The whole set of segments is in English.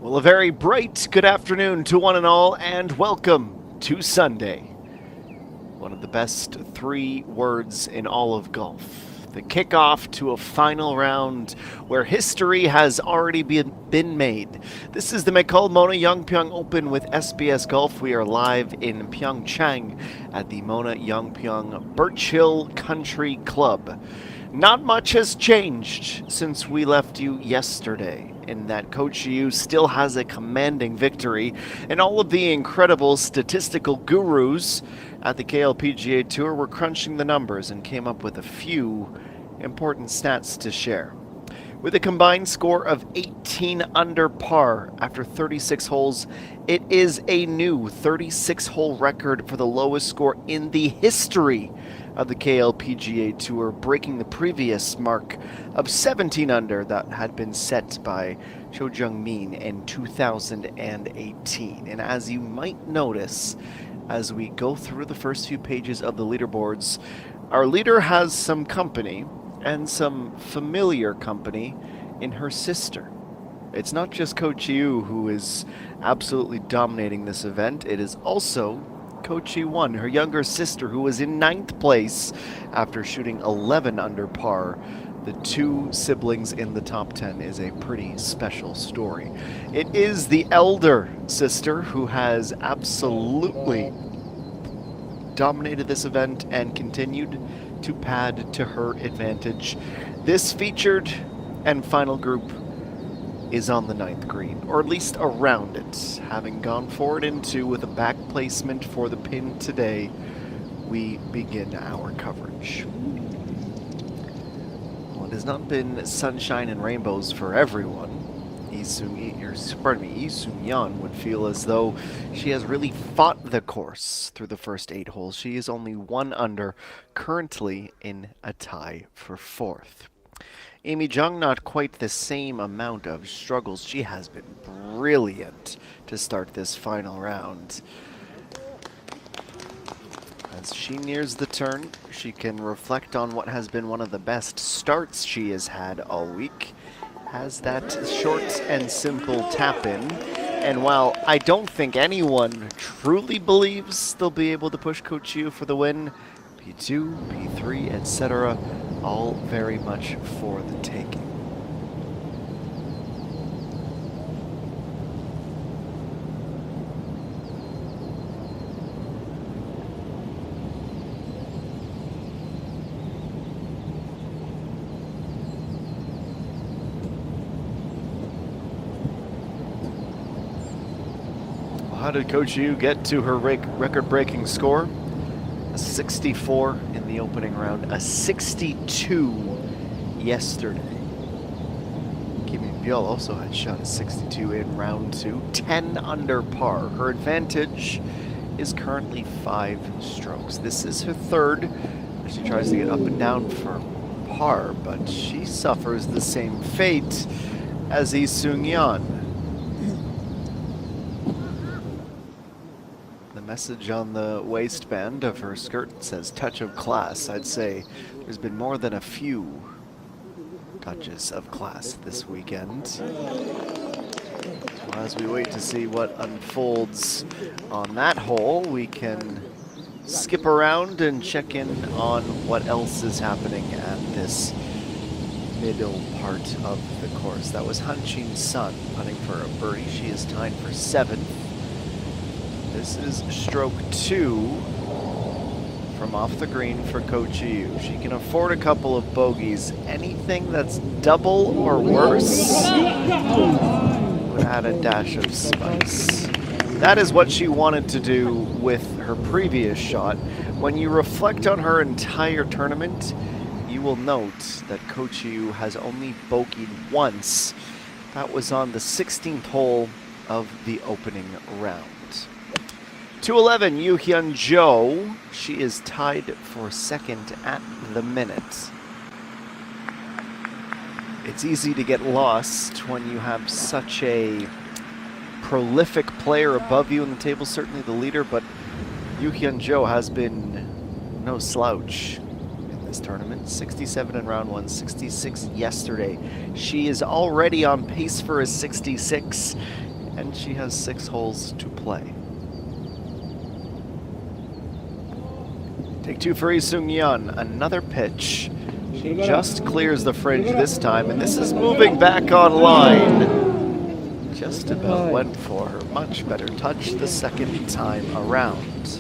Well, a very bright good afternoon to one and all, and welcome to Sunday. One of the best 3 words in all of golf. The kickoff to a final round where history has already been made. This is the McCol Mona Yongpyong Open with SBS Golf. We are live in Pyeongchang at the Mona Yongpyong Birch Hill Country Club. Not much has changed since we left you yesterday, in that Coach Yu still has a commanding victory, and all of the incredible statistical gurus at the KLPGA Tour were crunching the numbers and came up with a few important stats to share. With a combined score of 18 under par after 36 holes, it is a new 36-hole record for the lowest score in the history of the KLPGA Tour, breaking the previous mark of 17 under that had been set by Cho Jung-min in 2018. And as you might notice, as we go through the first few pages of the leaderboards, our leader has some company, and some familiar company, in her sister. It's not just Coach Yu who is absolutely dominating this event, it is also Coach Yu-1, her younger sister, who was in 9th place after shooting 11 under par. The 2 siblings in the top 10 is a pretty special story. It is the elder sister who has absolutely dominated this event and continued to pad to her advantage. This featured and final group is on the 9th green, or at least around it. Having gone forward into with a back placement for the pin today, we begin our coverage. Well, it has not been sunshine and rainbows for everyone. Yi Soon-yeon would feel as though she has really fought the course through the first 8 holes. She is only 1 under, currently in a tie for 4th. Amy Jung, not quite the same amount of struggles. She has been brilliant to start this final round. As she nears the turn, she can reflect on what has been one of the best starts she has had all week. Has that short and simple tap-in. And while I don't think anyone truly believes they'll be able to push Coach Yu for the win, P2, P3, etc., all very much for the taking. How did Coach Yu get to her record-breaking score? A 64 in the opening round, a 62 yesterday. Kim Min-byul also had shot a 62 in round 2, 10 under par. Her advantage is currently 5 strokes. This is her 3rd. She tries to get up and down for par, but she suffers the same fate as Yi Soon-yeon. Message on the waistband of her skirt says touch of class. I'd say there's been more than a few touches of class this weekend. So as we wait to see what unfolds on that hole, we can skip around and check in on what else is happening at this middle part of the course. That was Han Chin Sun putting for a birdie. She is tied for 7th. This is stroke 2 from off the green for Coach Yu. She can afford a couple of bogeys. Anything that's double or worse would add a dash of spice. That is what she wanted to do with her previous shot. When you reflect on her entire tournament, you will note that Coach Yu has only bogeyed once. That was on the 16th hole of the opening round. 211, Yoo Hyun-jo. She is tied for 2nd at the minute. It's easy to get lost when you have such a prolific player above you in the table, certainly the leader, but Yoo Hyun-jo has been no slouch in this tournament. 67 in round 1, 66 yesterday. She is already on pace for a 66. and she has 6 holes to play. Take 2 for Lee Seung-yeon, another pitch. She just clears the fringe this time, and this is moving back on line. Just about went for her much better touch the second time around.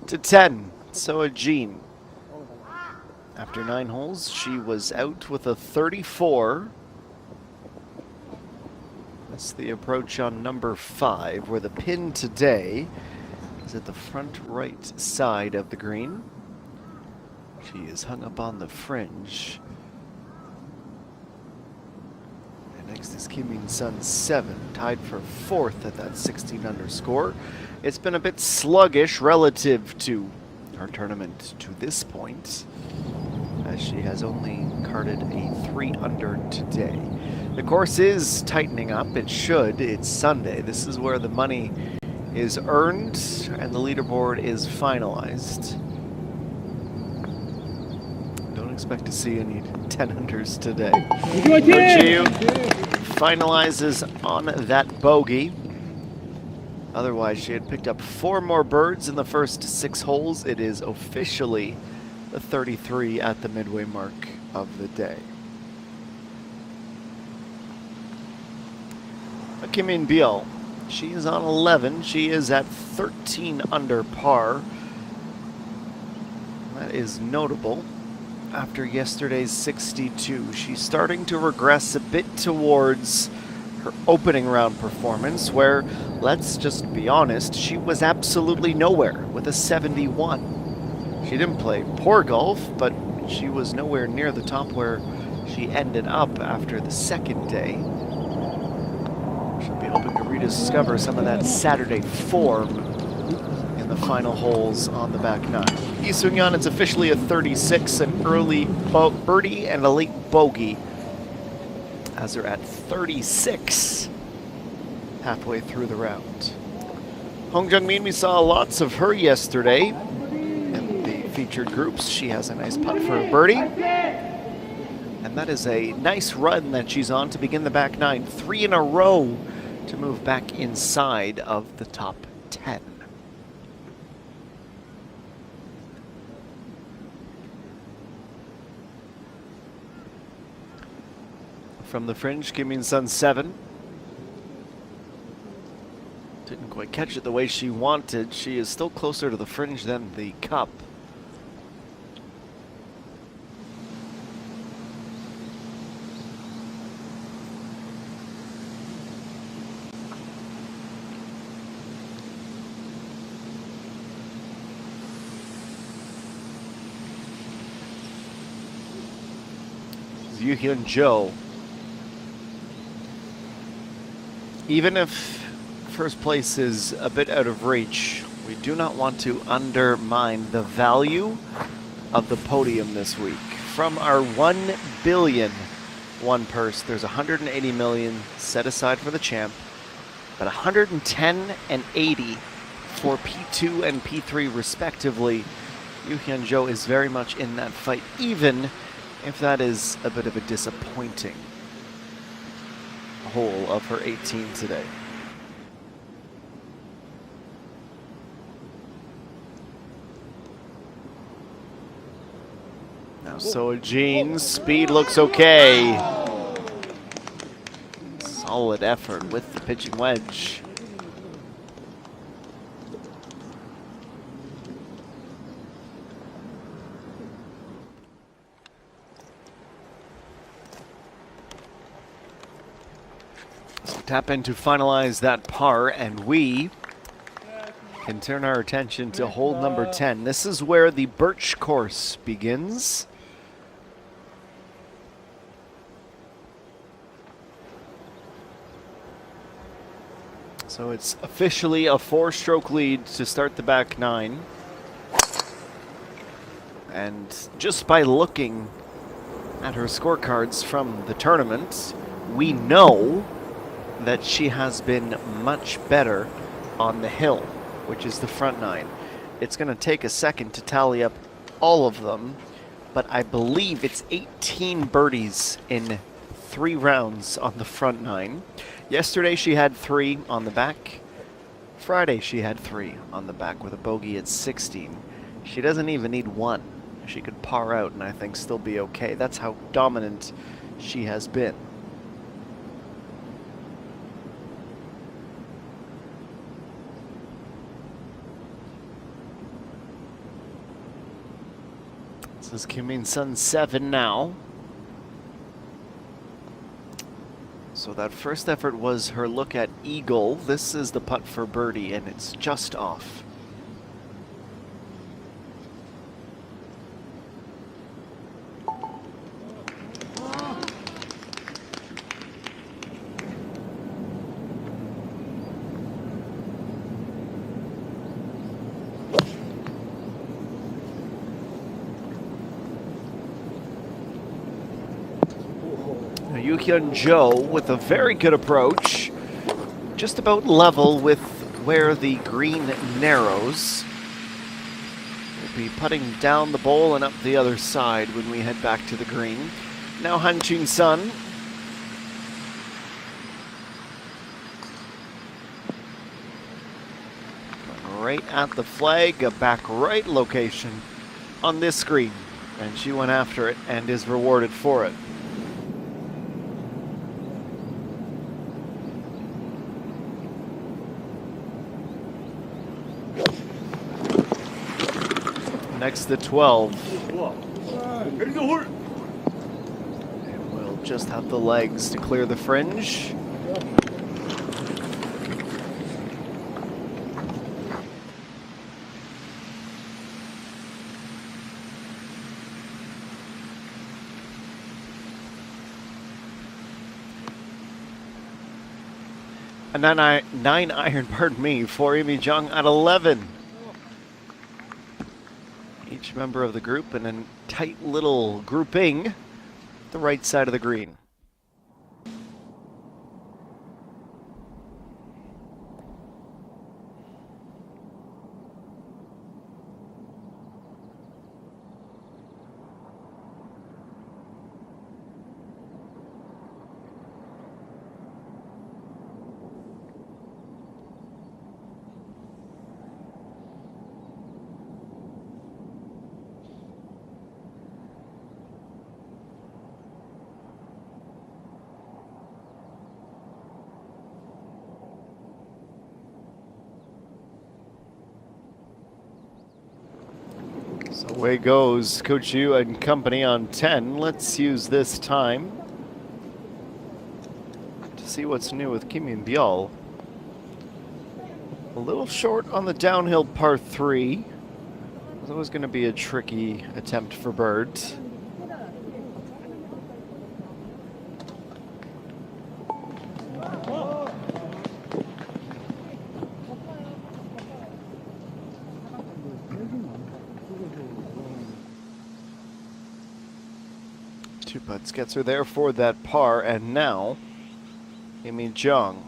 To 10, Soa Jean. After 9 holes, she was out with a 34. That's the approach on number 5, where the pin today is at the front right side of the green. She is hung up on the fringe. And next is Kim In-sun 7, tied for 4th at that 16 under score. It's been a bit sluggish relative to her tournament to this point, as she has only carded a 3 under today. The course is tightening up. It should. It's Sunday. This is where the money is earned and the leaderboard is finalized. Don't expect to see any 10 unders today. Chiu finalizes on that bogey. Otherwise, she had picked up 4 more birds in the first 6 holes. It is officially the 33 at the midway mark of the day. Kim In-byul, she is on 11. She is at 13 under par. That is notable. After yesterday's 62, she's starting to regress a bit towards her opening round performance, where, let's just be honest, she was absolutely nowhere with a 71. She didn't play poor golf, but she was nowhere near the top where she ended up after the second day. She'll be hoping to rediscover some of that Saturday form in the final holes on the back 9. Lee Seung-yeon, it's officially a 36, an early birdie and a late bogey, as they're at 36 halfway through the round. Hong Jung-min, we saw lots of her yesterday in the featured groups. She has a nice putt for a birdie, and that is a nice run that she's on to begin the back 9. 3 in a row to move back inside of the top 10. From the fringe, Kim In-sun 7. Didn't quite catch it the way she wanted. She is still closer to the fringe than the cup. Yoo-hyun Jo. Even if first place is a bit out of reach, we do not want to undermine the value of the podium this week. From our 1 billion won purse, there's 180 million set aside for the champ, but 110 and 80 for P2 and P3 respectively. Yoo-hyun Jo is very much in that fight, even if that is a bit of a disappointing hole of her 18 today. Now Soa Jean's speed looks okay. Solid effort with the pitching wedge. Tap in to finalize that par, and we can turn our attention to hole number 10. This is where the Birch course begins. So it's officially a 4-stroke lead to start the back 9. And just by looking at her scorecards from the tournament, we know that she has been much better on the hill, which is the front 9. It's going to take a second to tally up all of them, but I believe it's 18 birdies in 3 rounds on the front 9. Yesterday she had 3 on the back. Friday she had 3 on the back with a bogey at 16. She doesn't even need 1. She could par out and I think still be okay. That's how dominant she has been. This is Kim In-sun 7 now. So that first effort was her look at eagle. This is the putt for birdie, and it's just off. Yongpyong with a very good approach, just about level with where the green narrows. We'll be putting down the bowl and up the other side when we head back to the green. Now Han Chun-sun. Right at the flag, a back right location on this screen, and she went after it and is rewarded for it. Next to 12. And we'll just have the legs to clear the fringe. A 9 iron, pardon me, for Yongpyong at 11. Each member of the group in a tight little grouping, the right side of the green. So away goes Coach Yu and company on 10. Let's use this time to see what's new with Kim In-byul. A little short on the downhill par 3. It's always going to be a tricky attempt for birds. Two putts gets her there for that par, and now Yongpyong.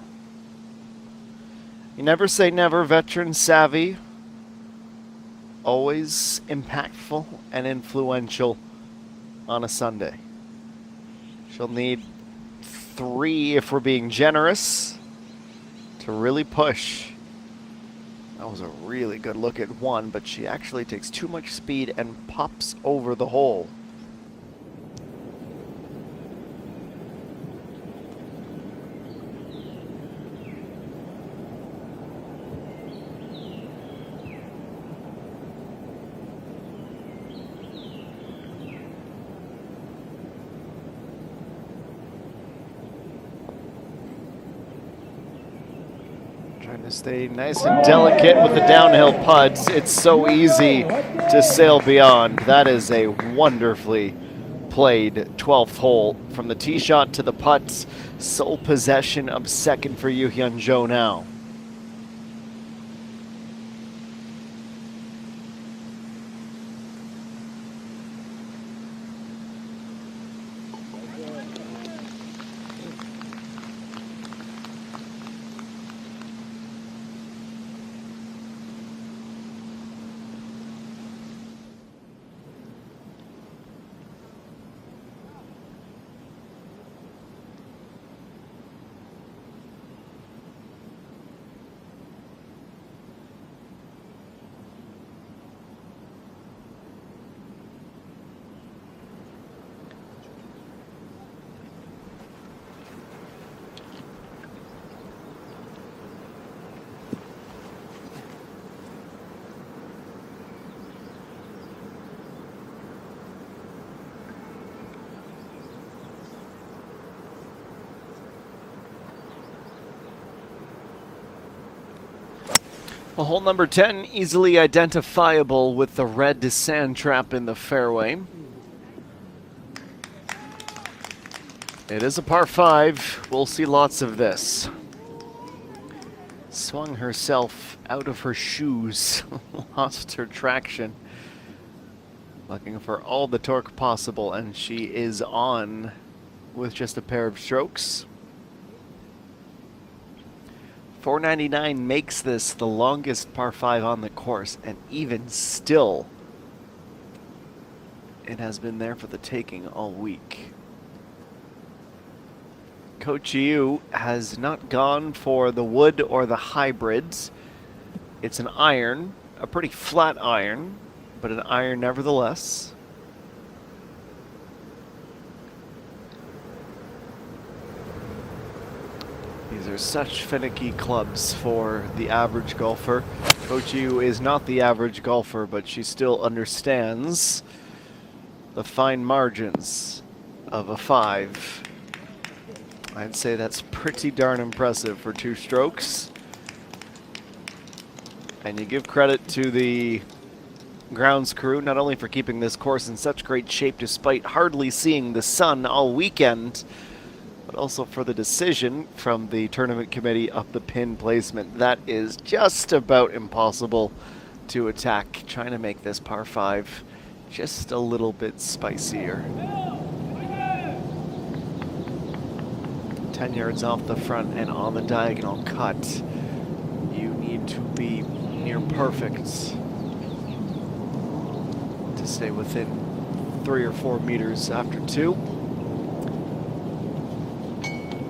You never say never, veteran savvy. Always impactful and influential on a Sunday. She'll need 3 if we're being generous to really push. That was a really good look at 1, but she actually takes too much speed and pops over the hole. Trying to stay nice and delicate with the downhill putts. It's so easy to sail beyond. That is a wonderfully played 12th hole. From the tee shot to the putts, sole possession of second for Yongpyong now. Well, hole number 10, easily identifiable with the red sand trap in the fairway. It is a par 5. We'll see lots of this. Swung herself out of her shoes, lost her traction. Looking for all the torque possible, and she is on with just a pair of strokes. 499 makes this the longest par 5 on the course, and even still, it has been there for the taking all week. Coach Yu has not gone for the wood or the hybrids. It's an iron, a pretty flat iron, but an iron nevertheless. These are such finicky clubs for the average golfer. Coach Yu is not the average golfer, but she still understands the fine margins of a 5. I'd say that's pretty darn impressive for 2 strokes. And you give credit to the grounds crew, not only for keeping this course in such great shape despite hardly seeing the sun all weekend, but also for the decision from the tournament committee of the pin placement. That is just about impossible to attack, trying to make this par 5 just a little bit spicier. 10 yards off the front and on the diagonal cut. You need to be near perfect to stay within 3 or 4 meters after 2.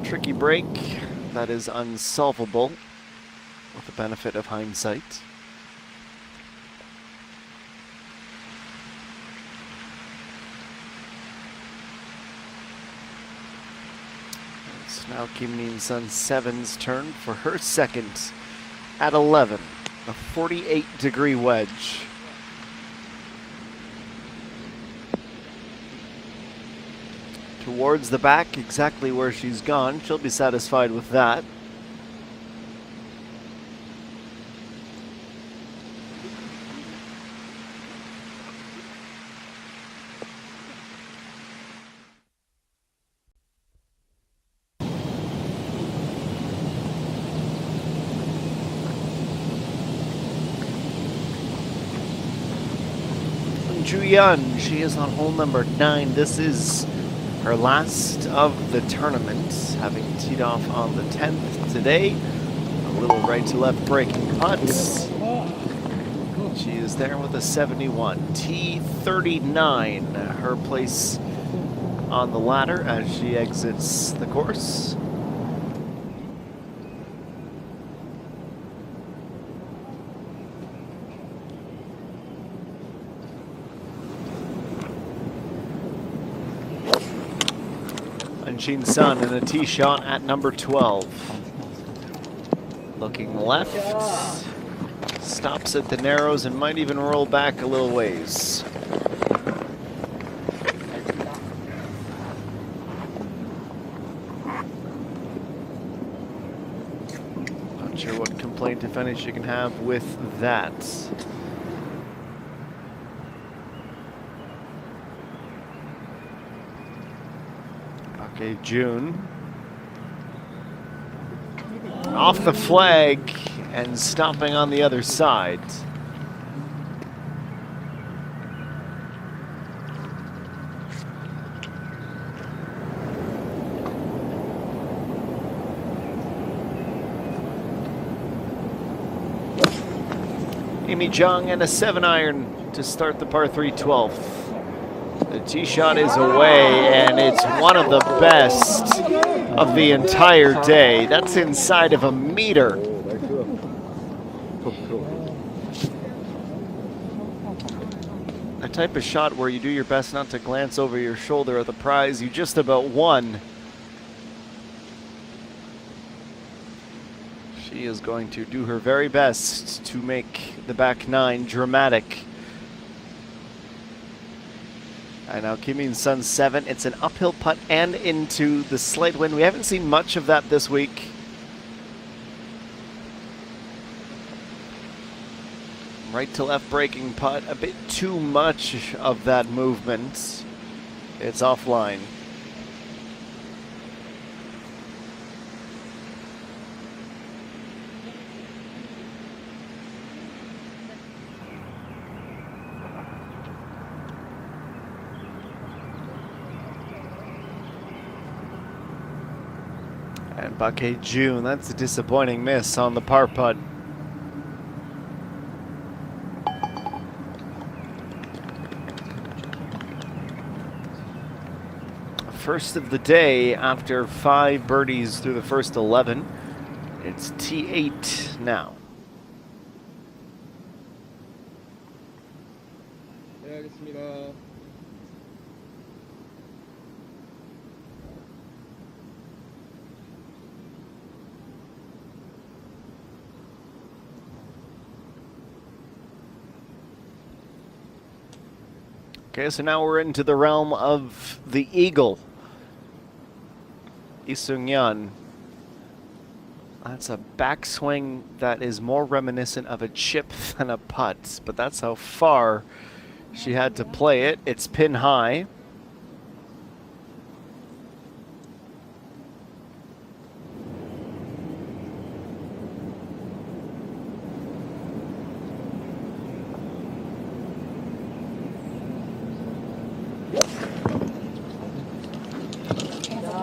Tricky break that is unsolvable with the benefit of hindsight. It's now Kim Min-sun 7's turn for her second at 11, a 48-degree wedge. Towards the back, exactly where she's gone. She'll be satisfied with that. Juyeon, she is on hole number 9. This is her last of the tournament, having teed off on the 10th today. A little right to left breaking putts. She is there with a 71. T39, her place on the ladder as she exits the course. Shin Sun in a tee shot at number 12. Looking left, stops at the narrows and might even roll back a little ways. Not sure what complaint, if any, she can have with that. Okay, June. Off the flag and stopping on the other side. Amy Jung and a 7-iron to start the par 3 12th. The tee shot is away, and it's one of the best of the entire day. That's inside of a meter. A type of shot where you do your best not to glance over your shoulder at the prize you just about won. She is going to do her very best to make the back 9 dramatic. And now Kim Min-sun 7. It's an uphill putt and into the slight wind. We haven't seen much of that this week. Right to left breaking putt, a bit too much of that movement. It's offline. And Buckeye June, that's a disappointing miss on the par putt. First of the day after 5 birdies through the first 11. It's T8 now. 네, 알겠습니다. Okay, so now we're into the realm of the Eagle. Lee Seung-yeon. That's a backswing that is more reminiscent of a chip than a putt, but that's how far she had to play it. It's pin high.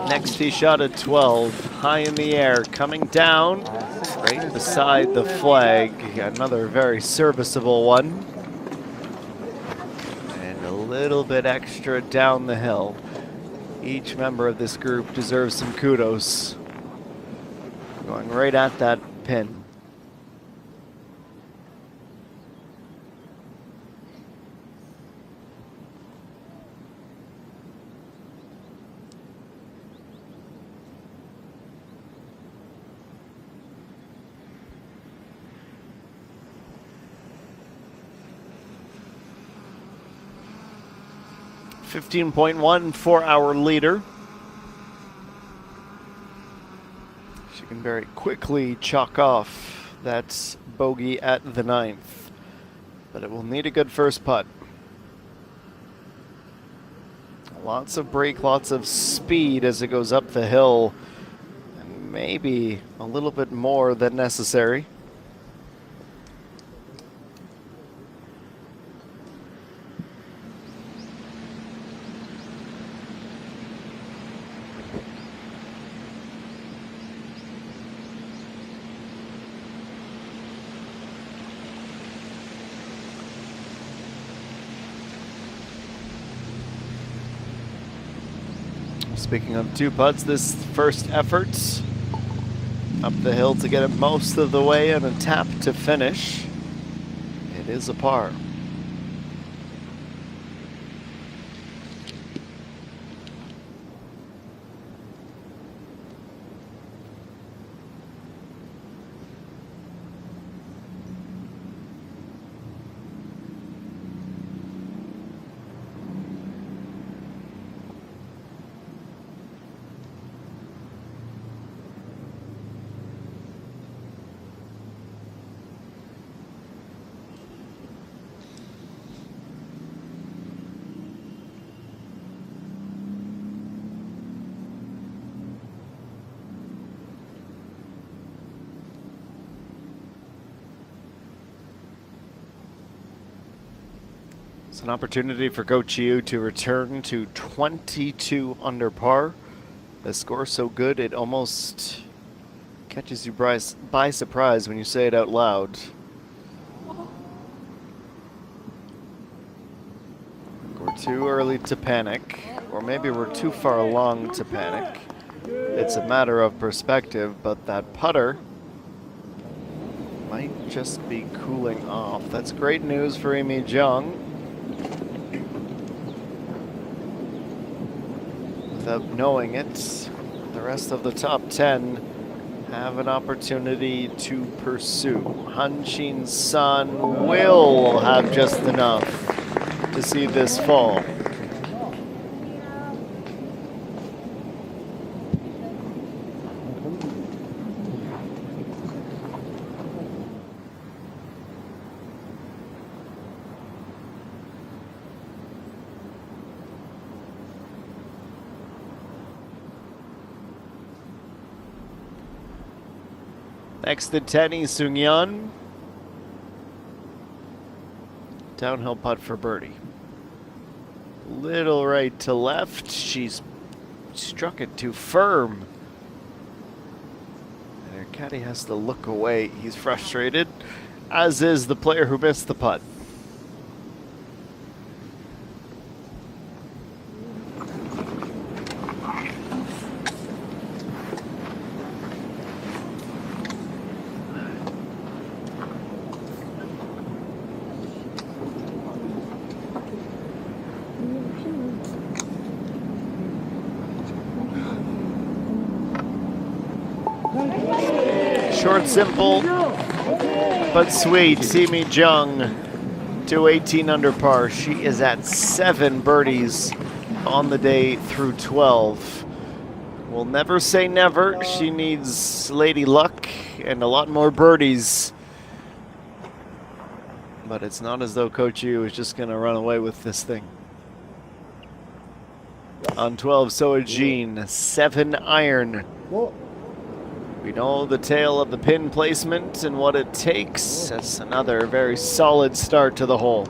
Next tee shot at 12, high in the air, coming down, right beside the flag. Another very serviceable one. And a little bit extra down the hill. Each member of this group deserves some kudos. Going right at that pin. .1 for our leader. She can very quickly chalk off that bogey at the 9th, but it will need a good first putt. Lots of break, lots of speed as it goes up the hill, and maybe a little bit more than necessary. Speaking of 2 putts, this first effort up the hill to get it most of the way and a tap to finish. It is a par. It's an opportunity for Go Chiu to return to 22 under par. The score so good it almost catches you by surprise when you say it out loud. We're too early to panic, or maybe we're too far along to panic. It's a matter of perspective, but that putter might just be cooling off. That's great news for Amy Jung. Without knowing it, the rest of the top 10 have an opportunity to pursue. Han Chin's son will have just enough to see this fall. Next to 10, Sung-yeon. Downhill putt for birdie. Little right to left. She's struck it too firm. And her caddy has to look away. He's frustrated, as is the player who missed the putt. Short, simple, but sweet. Simi Jung to 18 under par. She is at 7 birdies on the day through 12. We'll never say never. She needs Lady Luck and a lot more birdies. But it's not as though Coach Yu is just going to run away with this thing. On 12, Soa Jean, 7 iron. We know the tale of the pin placement and what it takes. That's another very solid start to the hole.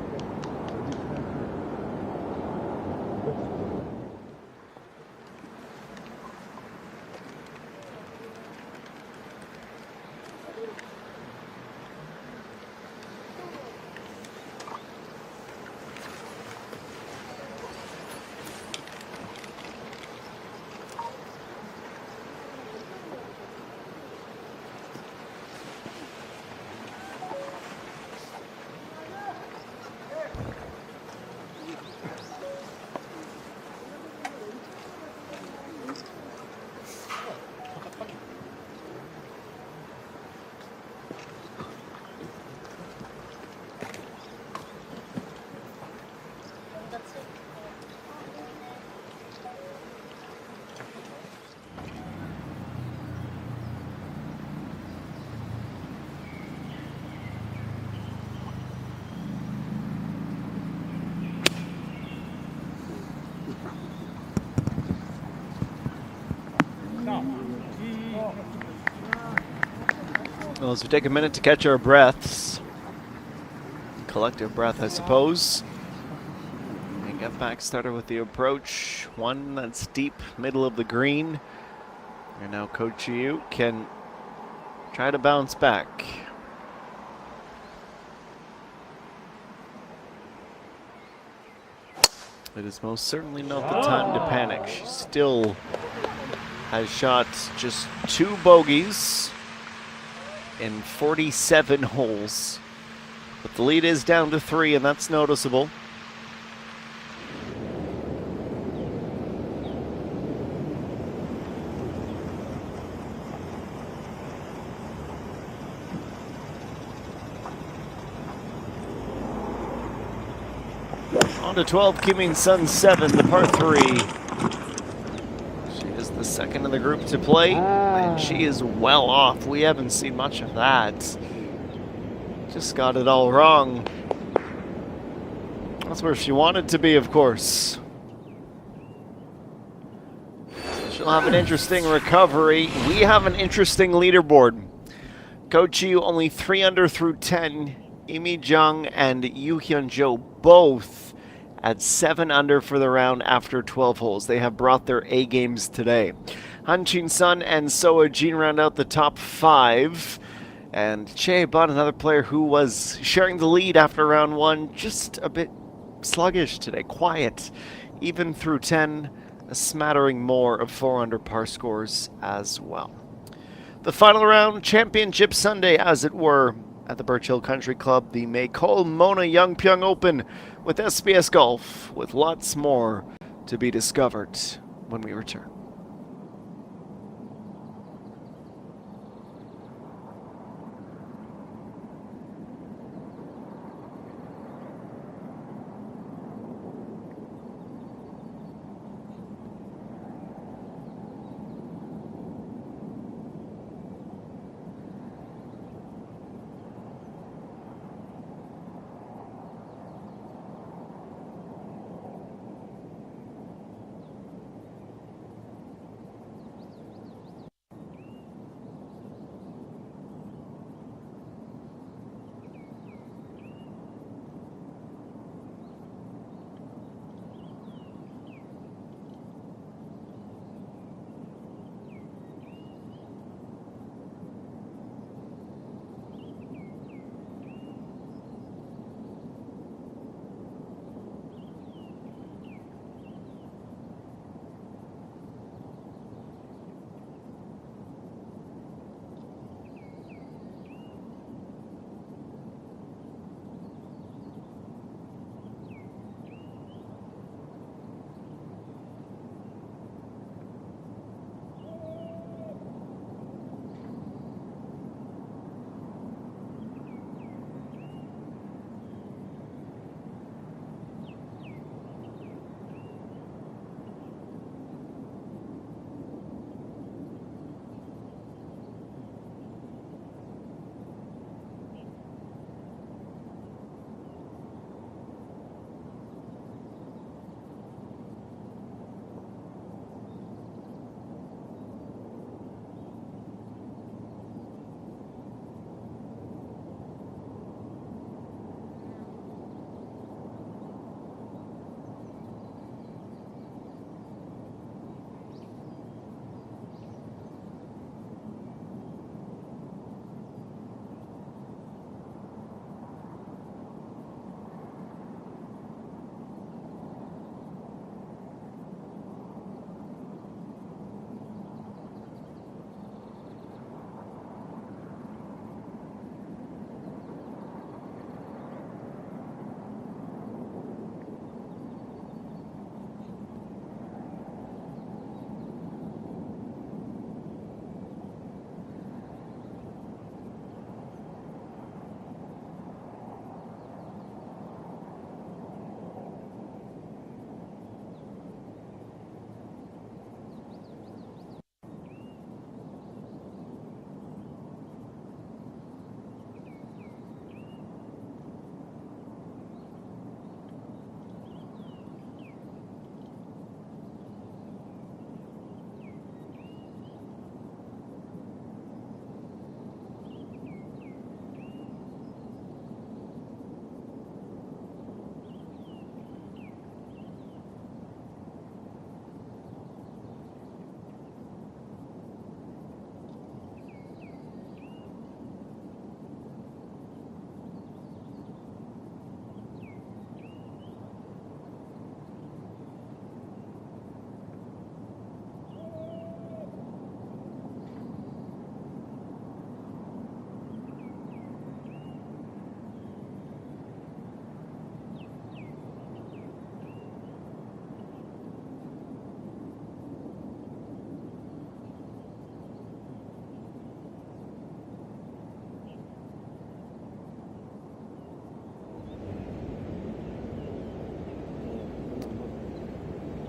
Well, as we take a minute to catch our breaths, collective breath, I suppose, and get back started with the approach. One that's deep, middle of the green. And now Coach Yu can try to bounce back. It is most certainly not the time to panic. She still has shot just 2 bogeys in 47 holes. But the lead is down to 3, and that's noticeable. On to 12, Kim In-sun 7, the par 3. She is the second in the group to play, and she is well off. We haven't seen much of that. Just got it all wrong. That's where she wanted to be, of course. She'll have an interesting recovery. We have an interesting leaderboard. Coach Yu only 3 under through 10. Imi Jung and Yoo Hyun-jo both at 7 under for the round after 12 holes. They have brought their A games today. Han Chin-sun and Soa Jean round out the top 5. And Chae Bun, another player who was sharing the lead after round 1, just a bit sluggish today, quiet. Even through 10, a smattering more of 4 under par scores as well. The final round, Championship Sunday as it were, at the Birch Hill Country Club, the McCol Mona Yongpyong Open with SBS Golf, with lots more to be discovered when we return.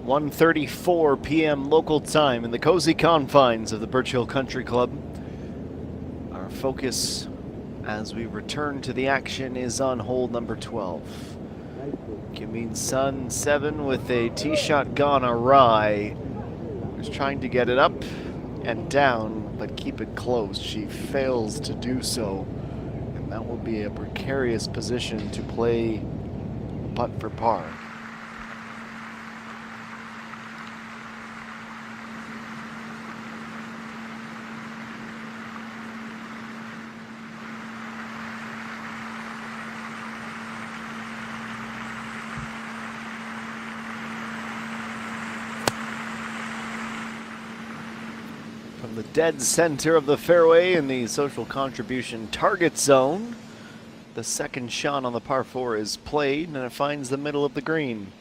1:34 p.m. local time in the cozy confines of the Birch Hill Country Club. Our focus as we return to the action is on hole number 12. Kim Sun 7 with a tee shot gone awry. Was trying to get it up and down, but keep it close. She fails to do so, and that will be a precarious position to play putt for par. From the dead center of the fairway in the social contribution target zone, the second shot on the par 4 is played, and it finds the middle of the green.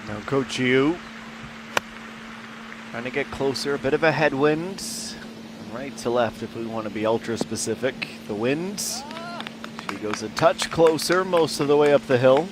Now Coach Yu trying to get closer, a bit of a headwind. Right to left if we want to be ultra specific. The wind. She goes a touch closer most of the way up the hill.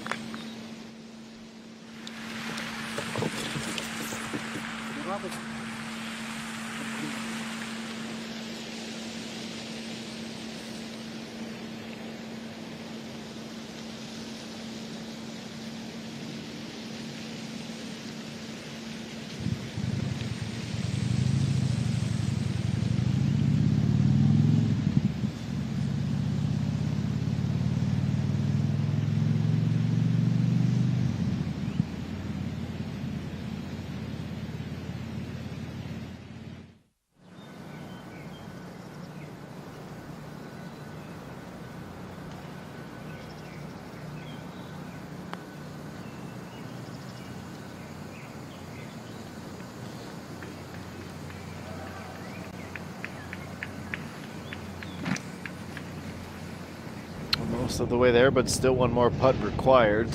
Most of the way there, but still one more putt required.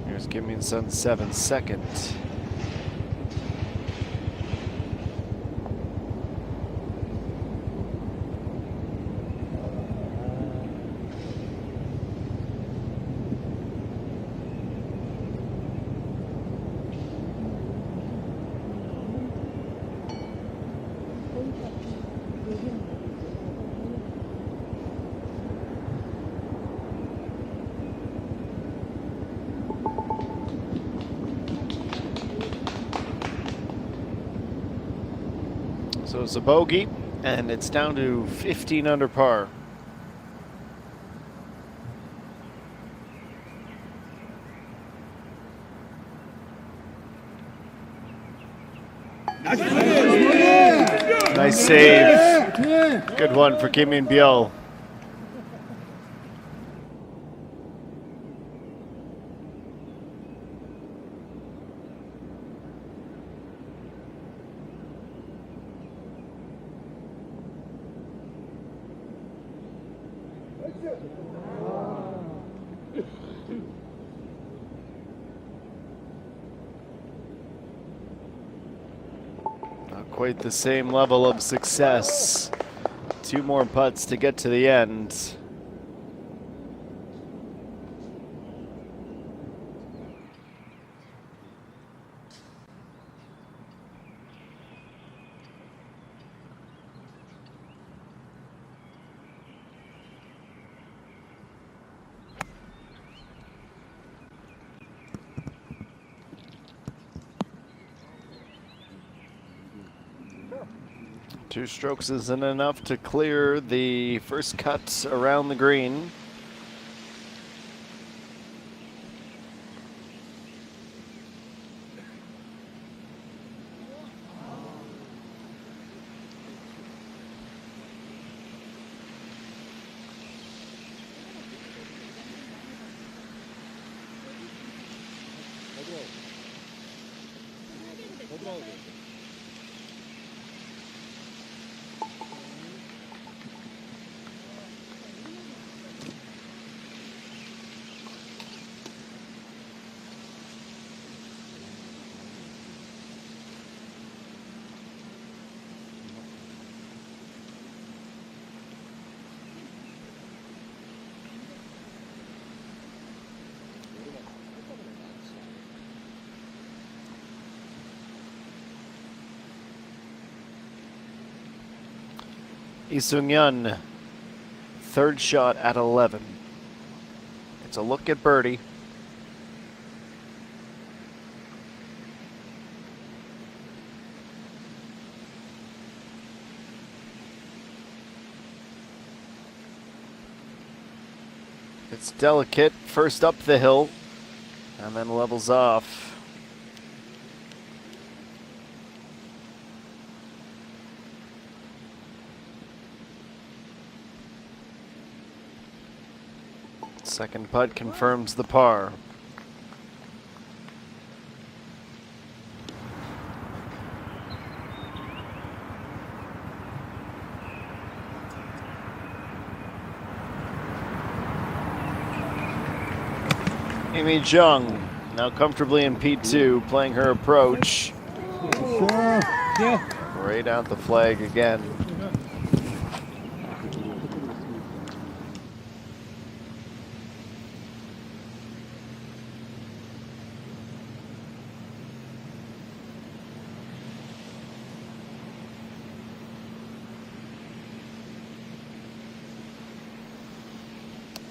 Here's Kim Sun 7 second. So it's a bogey, and it's down to 15 under par. Nice save. Good one for Kim Yongpyong. Not quite the same level of success. 2 more putts to get to the end. Two strokes isn't enough to clear the first cut around the green. Lee Seung-yeon, third shot at 11. It's a look at birdie. It's delicate, first up the hill, and then levels off. Second putt confirms the par. Amy Jung now comfortably in P2, playing her approach. Right out the flag again.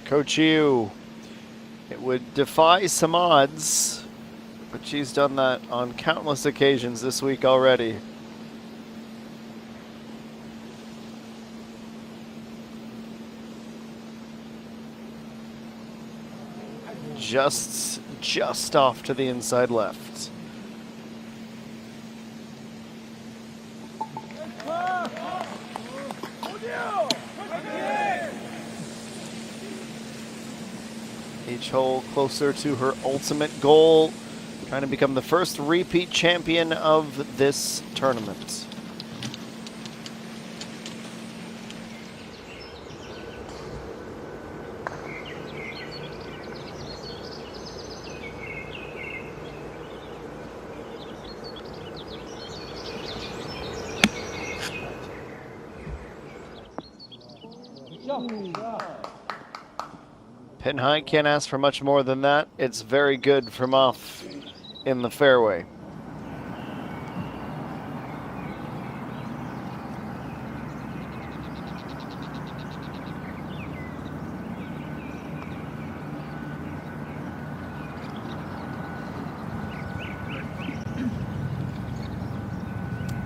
Coach Yu, it would defy some odds, but she's done that on countless occasions this week already. Just off to the inside left. Each hole closer to her ultimate goal, trying to become the first repeat champion of this tournament. Pin high, can't ask for much more than that. It's very good from off in the fairway.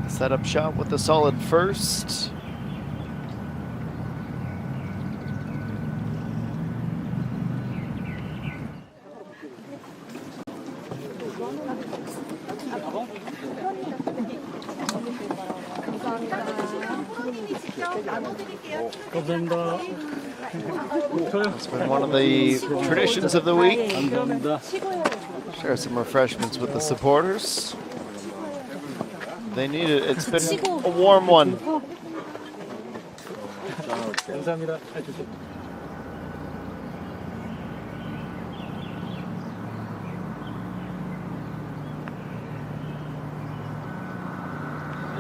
Setup shot with a solid first. It's been one of the traditions of the week. Share some refreshments with the supporters. They need it. It's been a warm one.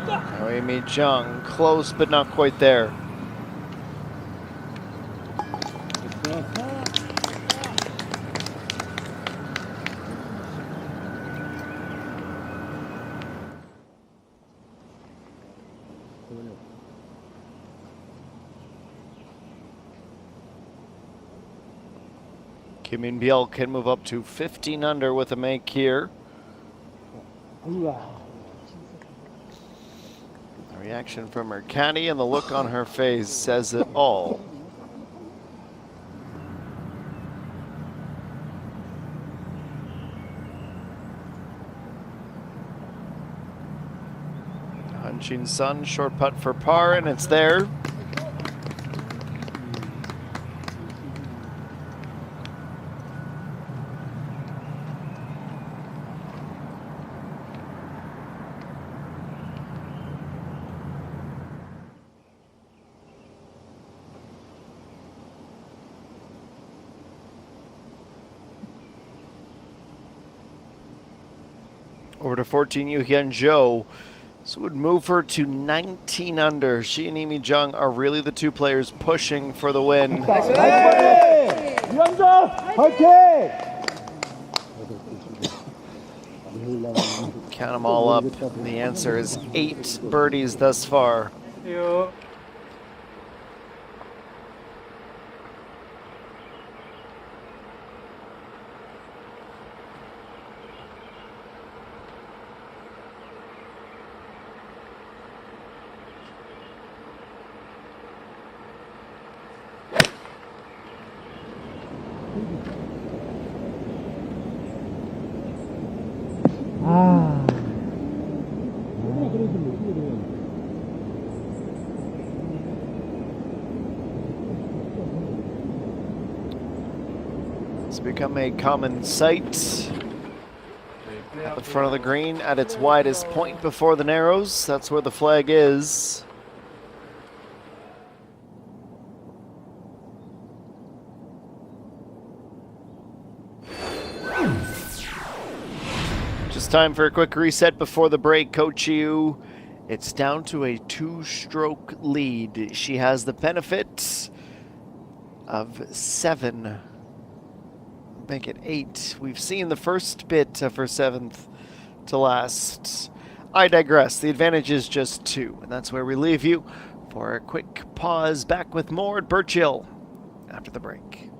Now Amy Jung, close but not quite there. Kim In-byul can move up to 15 under with a make here. The reaction from her caddy and the look on her face says it all. Hyun-Shin Sun, short putt for par, and it's there. Over to 14, Yoo Hyun-jo. This would move her to 19 under. She and Amy Jung are really the two players pushing for the win. Count them all up. The answer is 8 birdies thus far. 아. It's become a common sight at the front of the green at its widest point before the narrows. That's where the flag is. Just time for a quick reset before the break. Coach Yu, it's down to a 2-stroke lead. She has the benefit of 7. Make it 8. We've seen the first bit of her 7th to last. I digress. The advantage is just 2, and that's where we leave you for a quick pause. Back with more at Birch Hill after the break.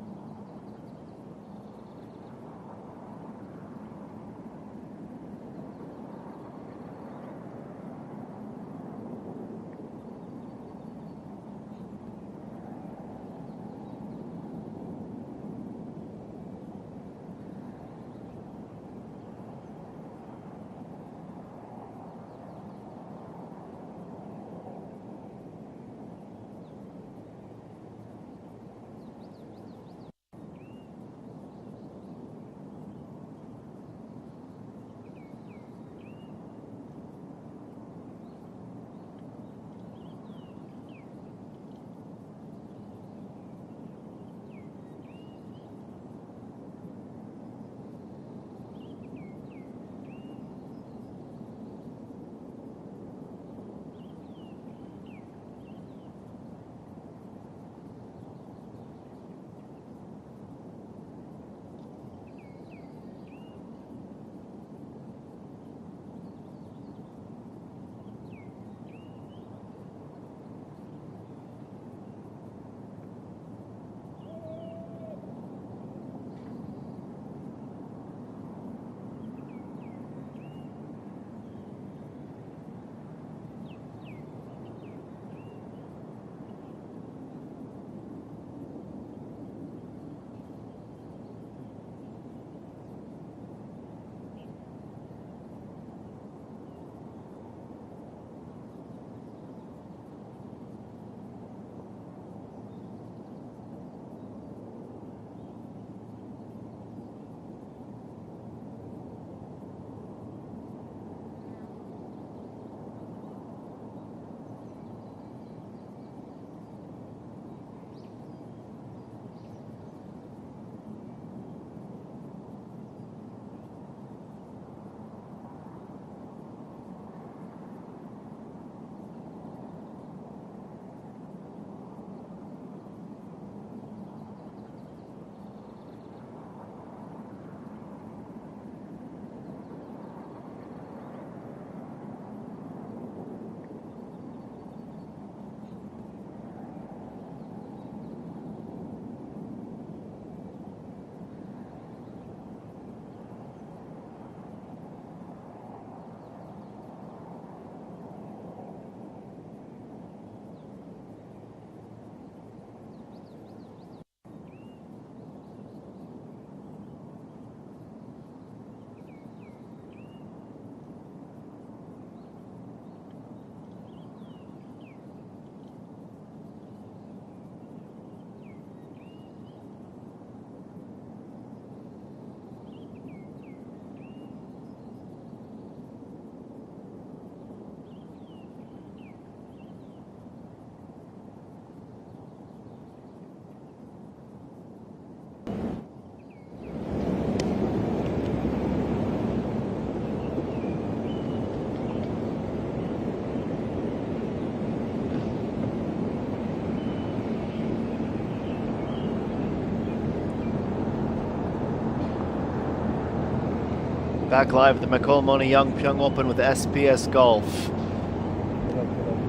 Back live at the McCol Yongpyong Open with SBS Golf.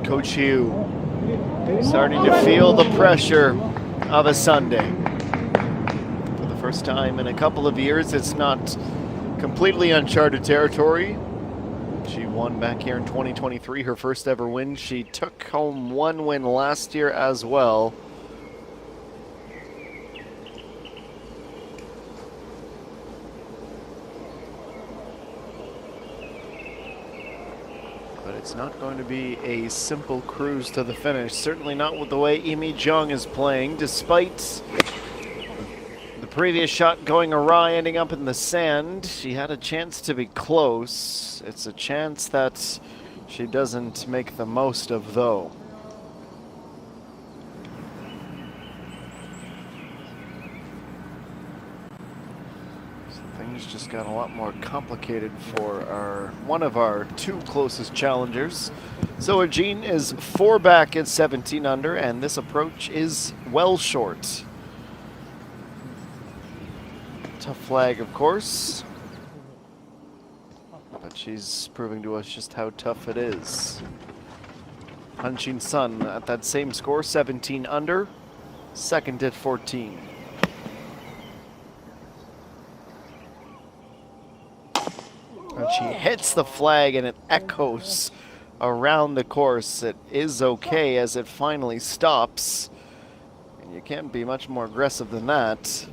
Coach Yu starting to feel the pressure of a Sunday. For the first time in a couple of years, it's not completely uncharted territory. She won back here in 2023, her first ever win. She took home one win last year as well. It's not going to be a simple cruise to the finish. Certainly not with the way Yongpyong is playing, despite the previous shot going awry, ending up in the sand. She had a chance to be close. It's a chance that she doesn't make the most of, though. Things just got a lot more complicated for one of our two closest challengers. So Jean is 4 back at 17 under, and this approach is well short. Tough flag, of course, but she's proving to us just how tough it is. Hanshin Sun at that same score, 17 under, second at 14. And she hits the flag and it echoes around the course. It is okay as it finally stops. And you can't be much more aggressive than that.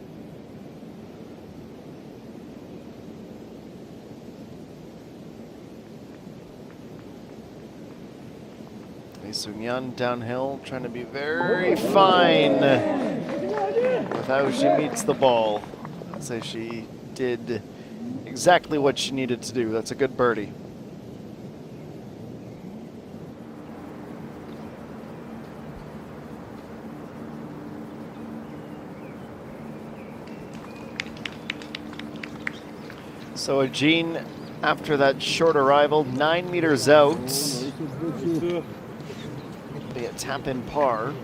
Lee Seung-yeon downhill, trying to be very fine with how she meets the ball. I'd say she did exactly what she needed to do. That's a good birdie. So Jean, after that short arrival, 9 meters out, be a tap-in par.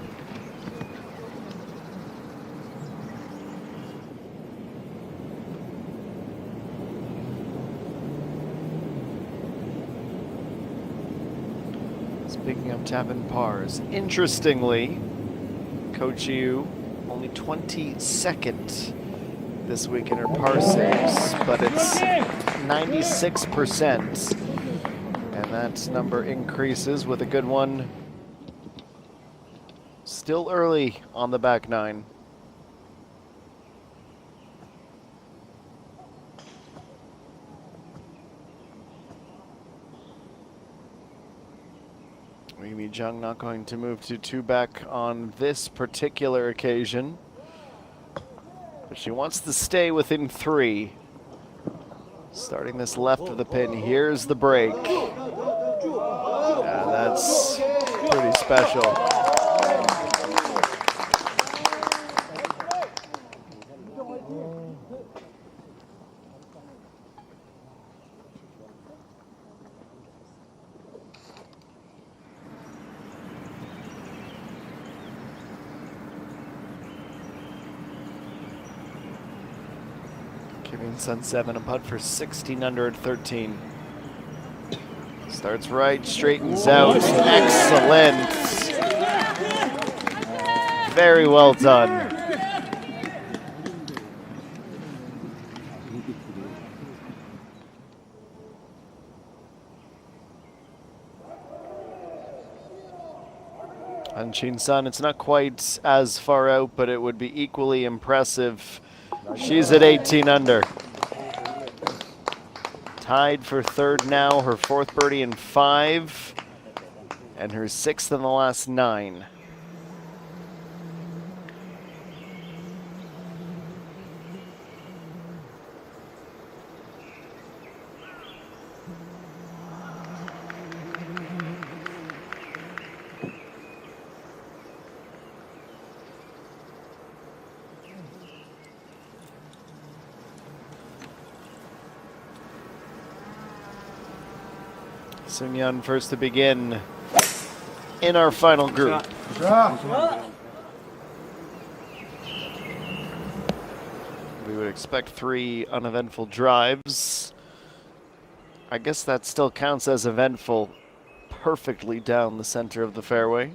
Speaking of tap-in pars, interestingly, Coach Yu only 22nd this week in her par saves, but it's 96%, and that number increases with a good one still early on the back nine. Yongpyong not going to move to 2 back on this particular occasion, but she wants to stay within 3. Starting this left of the pin, here's the break. Yeah, that's pretty special. Sun 7, a putt for 16 under at 13. Starts right, straightens out. Excellent. Very well done. Hanshin Sun, it's not quite as far out, but it would be equally impressive. She's at 18 under. Tied for third now, her 4th birdie in 5, and her 6th in the last 9. Seung-yeon first to begin in our final group. We would expect 3 uneventful drives. I guess that still counts as eventful, perfectly down the center of the fairway.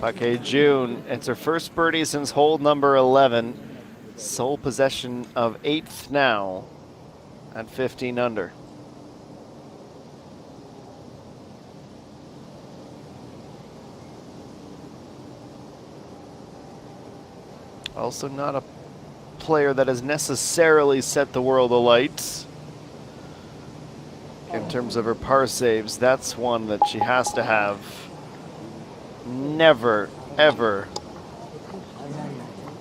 Okay, June, it's her first birdie since hole number 11. Sole possession of 8th now at 15 under. Also not a player that has necessarily set the world alight in terms of her par saves. That's one that she has to have. Never, ever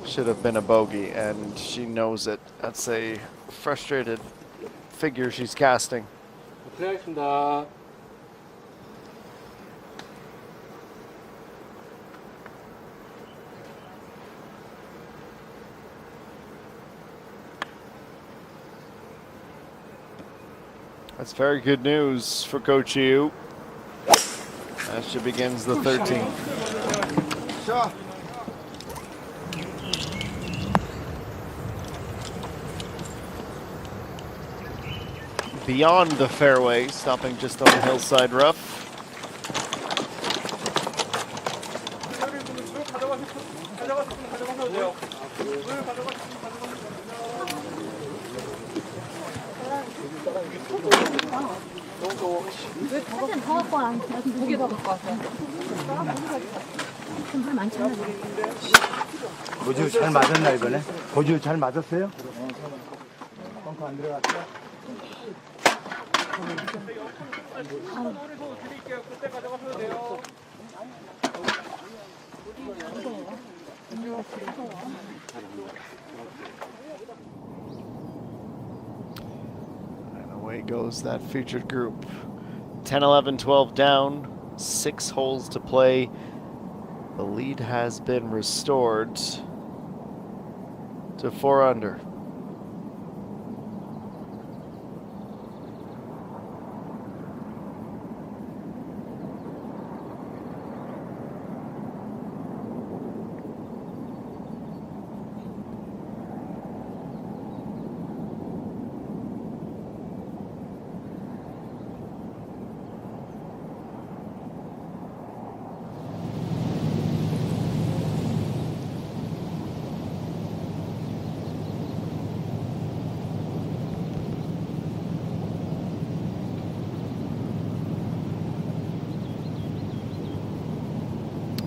should have been a bogey, and she knows it. That's a frustrated figure she's casting. 고생하셨습니다. That's very good news for Coach Yu as she begins the 13th. Beyond the fairway, stopping just on the hillside rough. 사진 더 갖고 와. 두개 더 갖고 왔어. 물 많잖아. 고주 잘 맞았나 이번에? 고주 잘 맞았어요? 벙커 안 들어갔어? And away goes that featured group. 10, 11, 12 down, 6 holes to play. The lead has been restored to 4 under.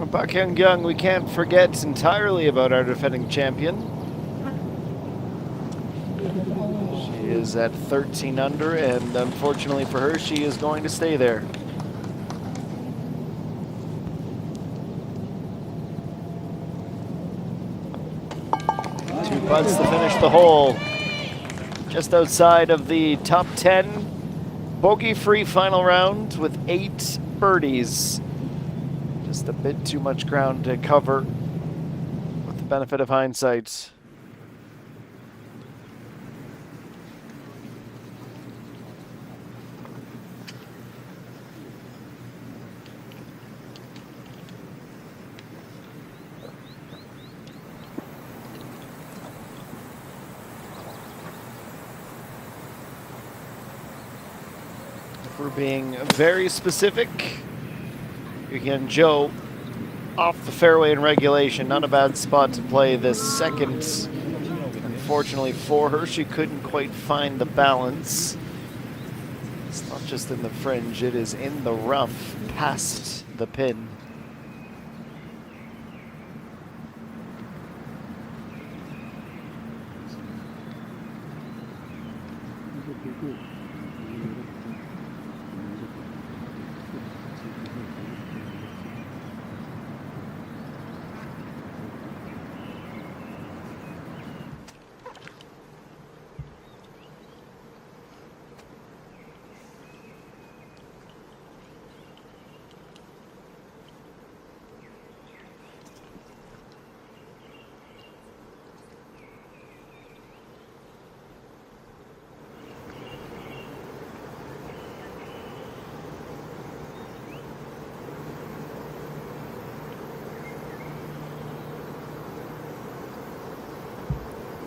Park Hyung-kyung, we can't forget entirely about our defending champion. She is at 13 under, and unfortunately for her, she is going to stay there. Two putts to finish the hole. Just outside of the top 10. Bogey-free final round with 8 birdies. Just a bit too much ground to cover with the benefit of hindsight. If we're being very specific, again, Joe, off the fairway in regulation, not a bad spot to play this second. Unfortunately for her, she couldn't quite find the balance. It's not just in the fringe, it is in the rough, past the pin.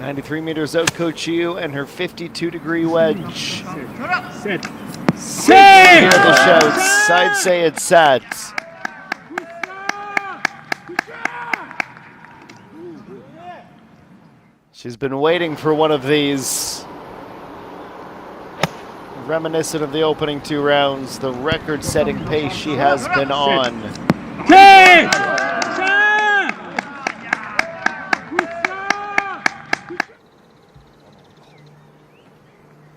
.93 meters out, Coach Yu, and her 52-degree wedge. Set. Set! Hear the shouts. I'd say it's set. She's been waiting for one of these. Reminiscent of the opening 2 rounds, the record-setting pace she has been on.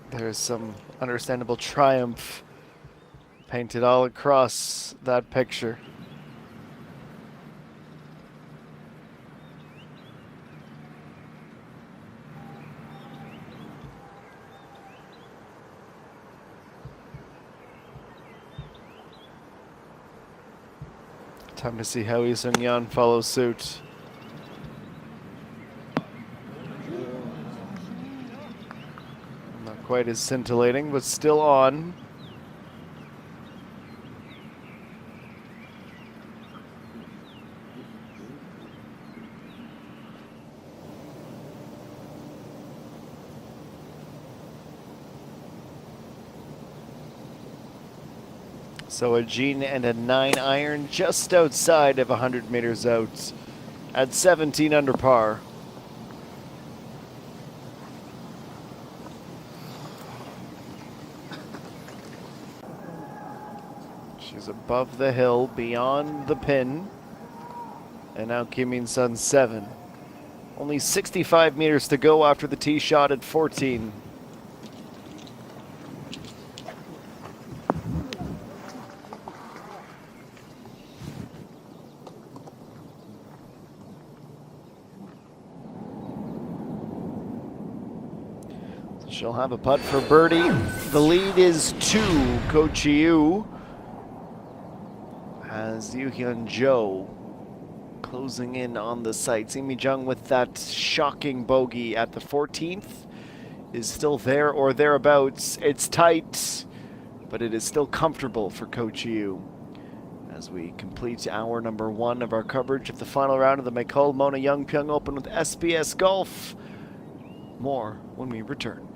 There's some understandable triumph painted all across that picture. Time to see how Lee Seung-yeon follows suit. Not quite as scintillating, but still on. So a Jean and a 9 iron just outside of 100 meters out at 17 under par. She's above the hill, beyond the pin. And now Kim Min-sun 7. Only 65 meters to go after the tee shot at 14. She'll have a putt for birdie. The lead is 2. Ko Chi-yu has Yoo Hyun-jo closing in on the sights. Imi Jung with that shocking bogey at the 14th is still there or thereabouts. It's tight, but it is still comfortable for Ko Chi-yu as we complete hour number 1 of our coverage of the final round of the McCol Mona Yongpyong Open with SBS Golf. More when we return.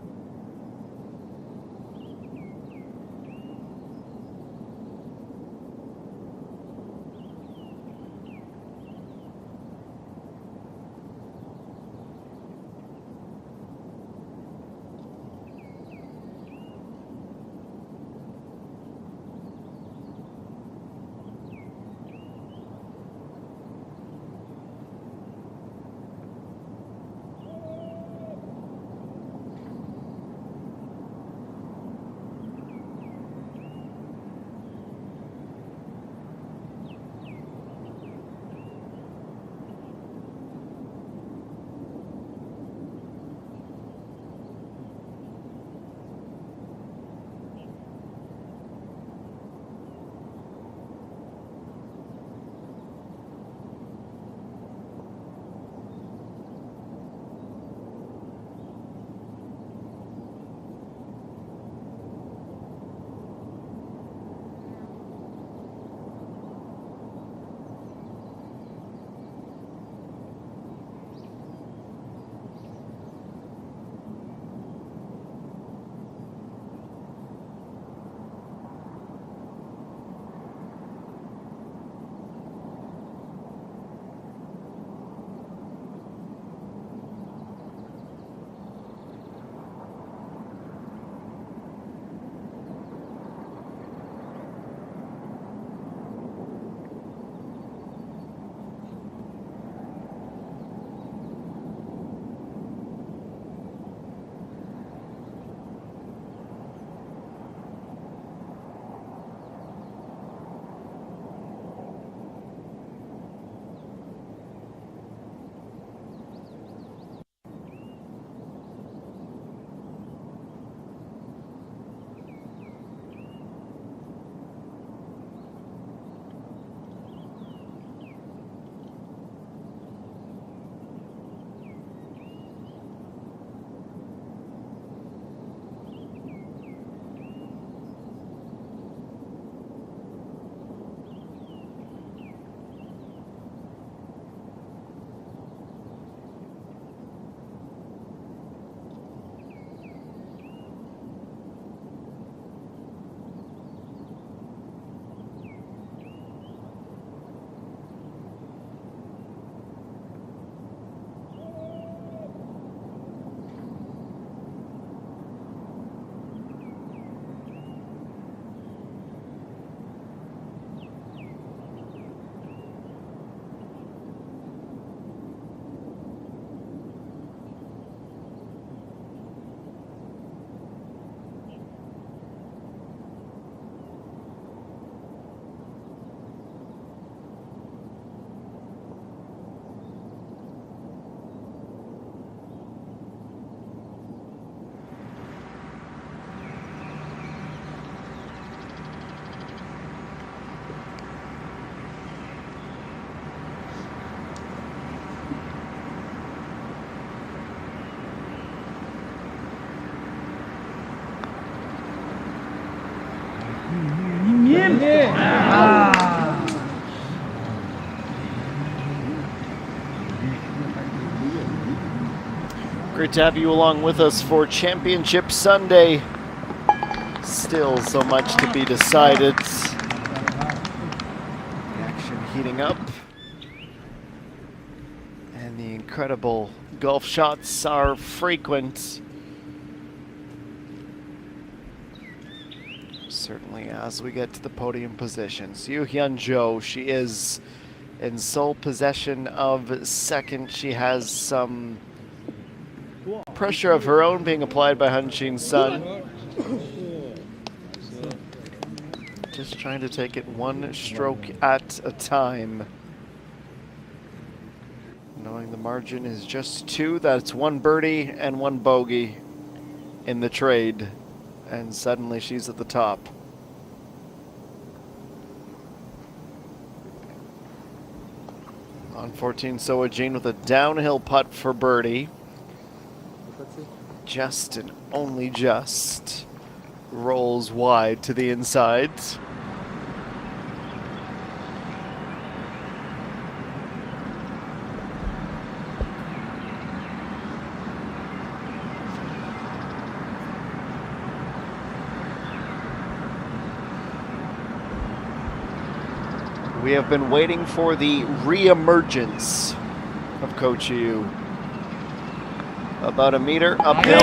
Great to have you along with us for Championship Sunday. Still so much to be decided. The action heating up. And the incredible golf shots are frequent. Certainly as we get to the podium positions. Yongpyong, she is in sole possession of second. She has some pressure of her own being applied by Hanshin's son. Just trying to take it one stroke at a time. Knowing the margin is just 2, that's 1 birdie and 1 bogey in the trade. And suddenly she's at the top. On 14, Soa Jean with a downhill putt for birdie. Just and only just rolls wide to the inside. We have been waiting for the re-emergence of Coach Yu. About a meter uphill.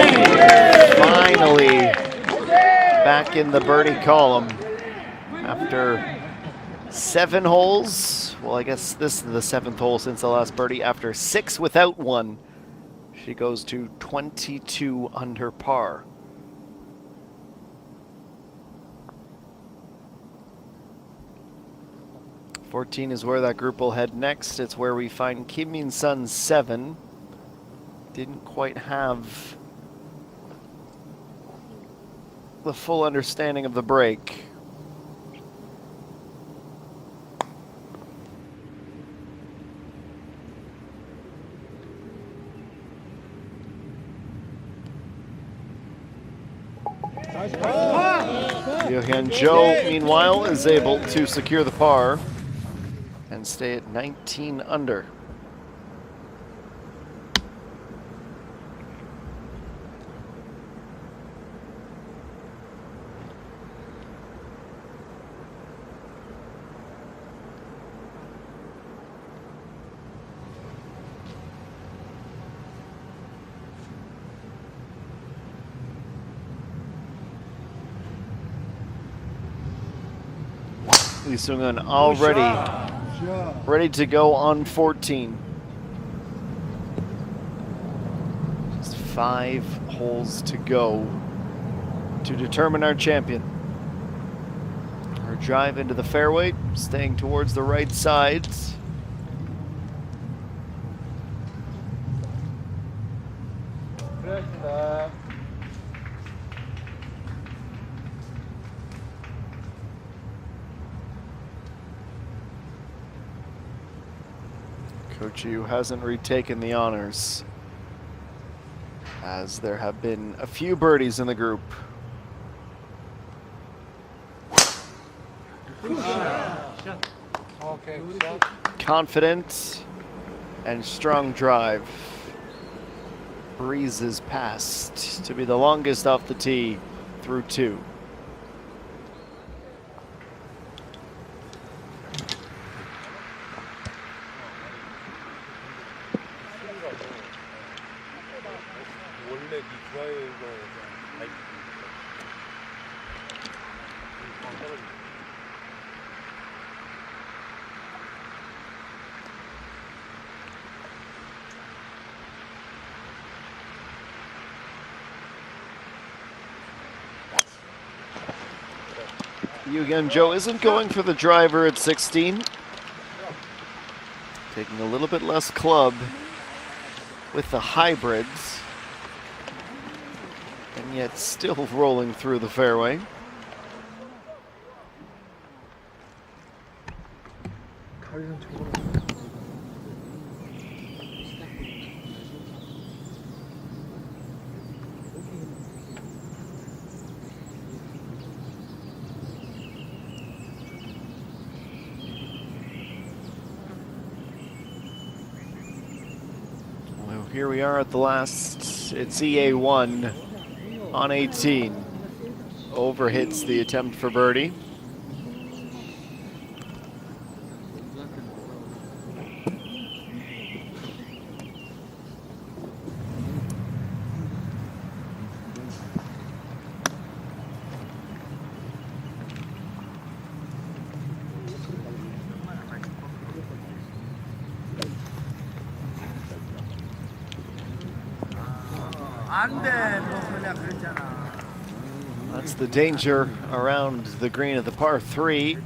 Finally back in the birdie column after 7 holes. Well, I guess this is the 7th hole since the last birdie. After 6 without one, she goes to 22 under par. '14 is where that group will head next. It's where we find Kim Min-sun's 7. Didn't quite have the full understanding of the break. Yongpyong, meanwhile, is able to secure the par and stay at 19 under. Lee Seung-hun already ready to go on 14. Just 5 holes to go to determine our champion. Her drive into the fairway, staying towards the right side. Coach Yu hasn't retaken the honors, as there have been a few birdies in the group. Confident and strong drive. Breezes past to be the longest off the tee through 2. Yongpyong isn't going for the driver at 16. Taking a little bit less club with the hybrids. And yet still rolling through the fairway. here we are at the last. It's EA1 on 18. Overhits the attempt for birdie. That's the danger around the green of the par 3,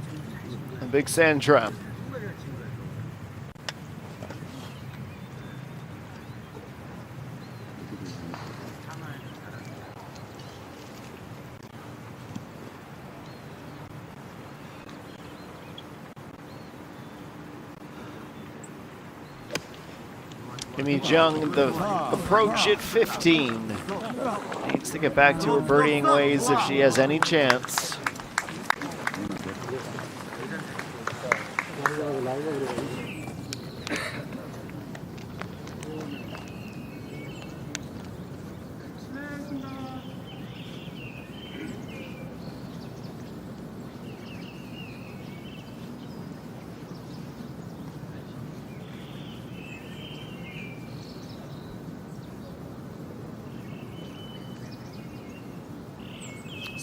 a big sand trap. Yongpyong, the approach at 15. Needs to get back to her birdieing ways if she has any chance.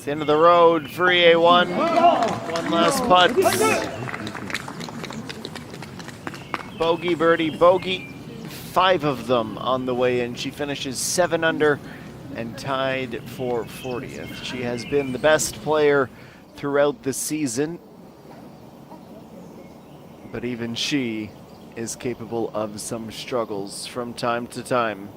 The end of the road for EA1. One last putt. Bogey, birdie, bogey. 5 of them on the way in. She finishes 7 under and tied for 40th. She has been the best player throughout the season, but even she is capable of some struggles from time to time.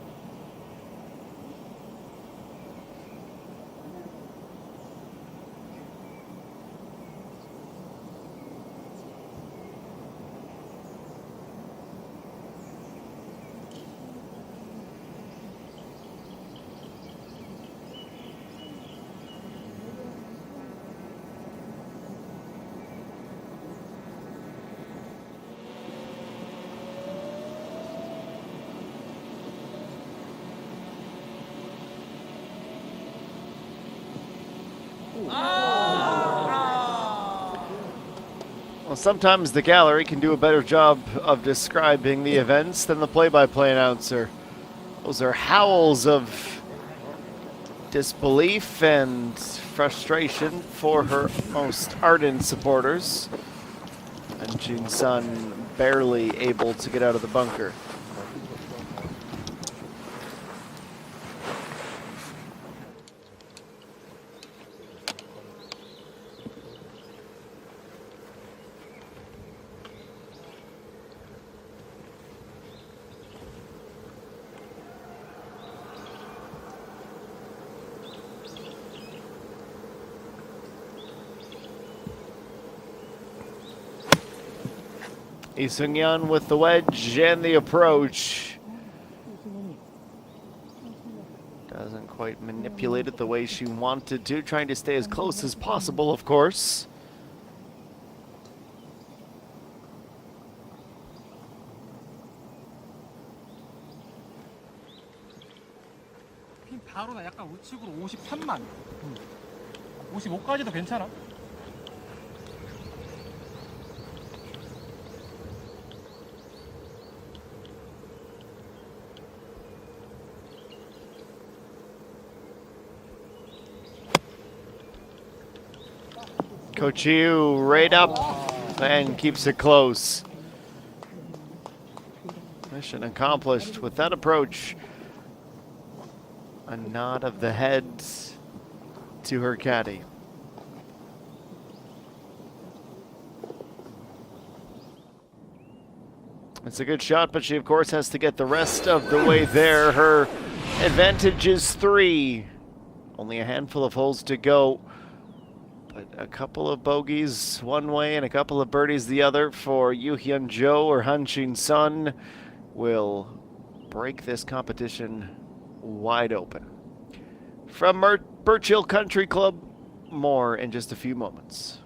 Well, sometimes the gallery can do a better job of describing the events than the play-by-play announcer. Those are howls of disbelief and frustration for her most ardent supporters. And Jin Sun barely able to get out of the bunker. Lee Seung-yeon with the wedge and the approach. Doesn't quite manipulate it the way she wanted to, trying to stay as close as possible, of course. 핀 바로나 약간 우측으로 53만. 55까지도 괜찮아? Coach Yu right up and keeps it close. Mission accomplished with that approach. A nod of the head to her caddy. It's a good shot, but she of course has to get the rest of the way there. Her advantage is 3. Only a handful of holes to go. But a couple of bogeys one way and a couple of birdies the other for Yoo Hyun-jo or Han Shin-sun will break this competition wide open. From Birch Hill Country Club, more in just a few moments.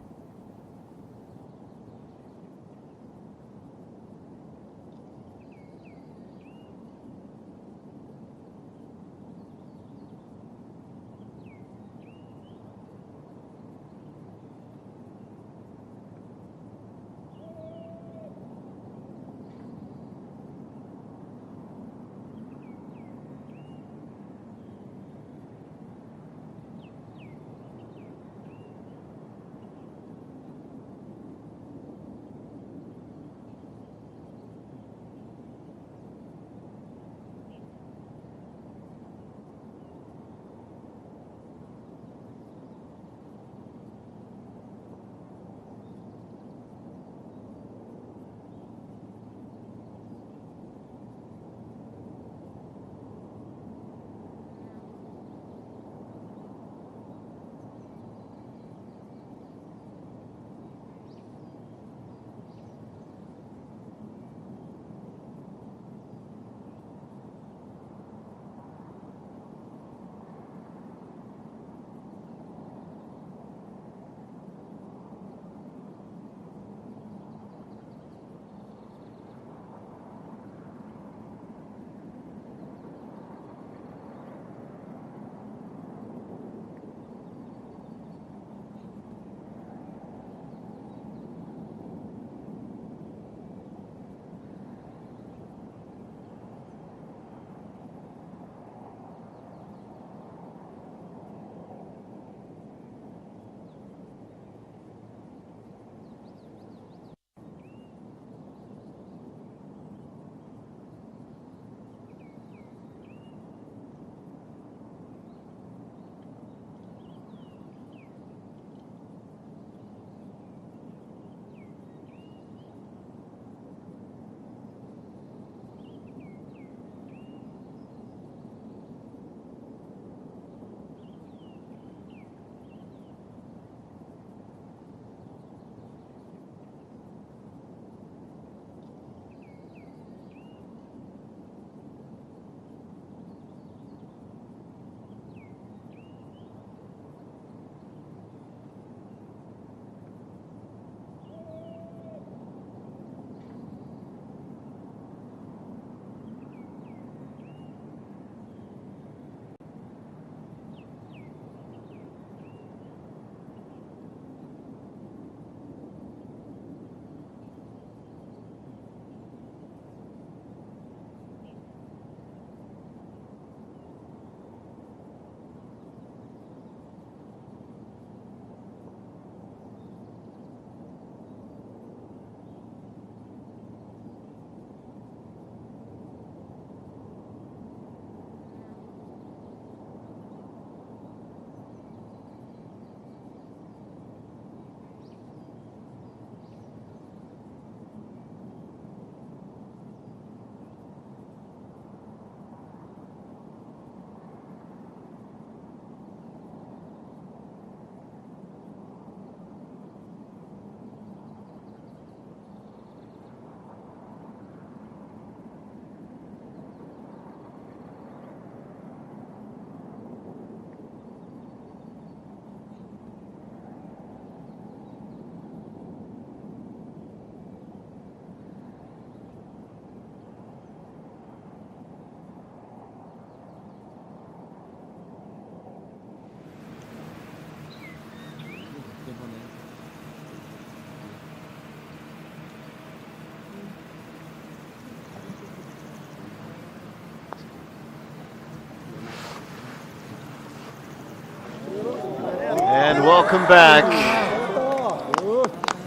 And welcome back.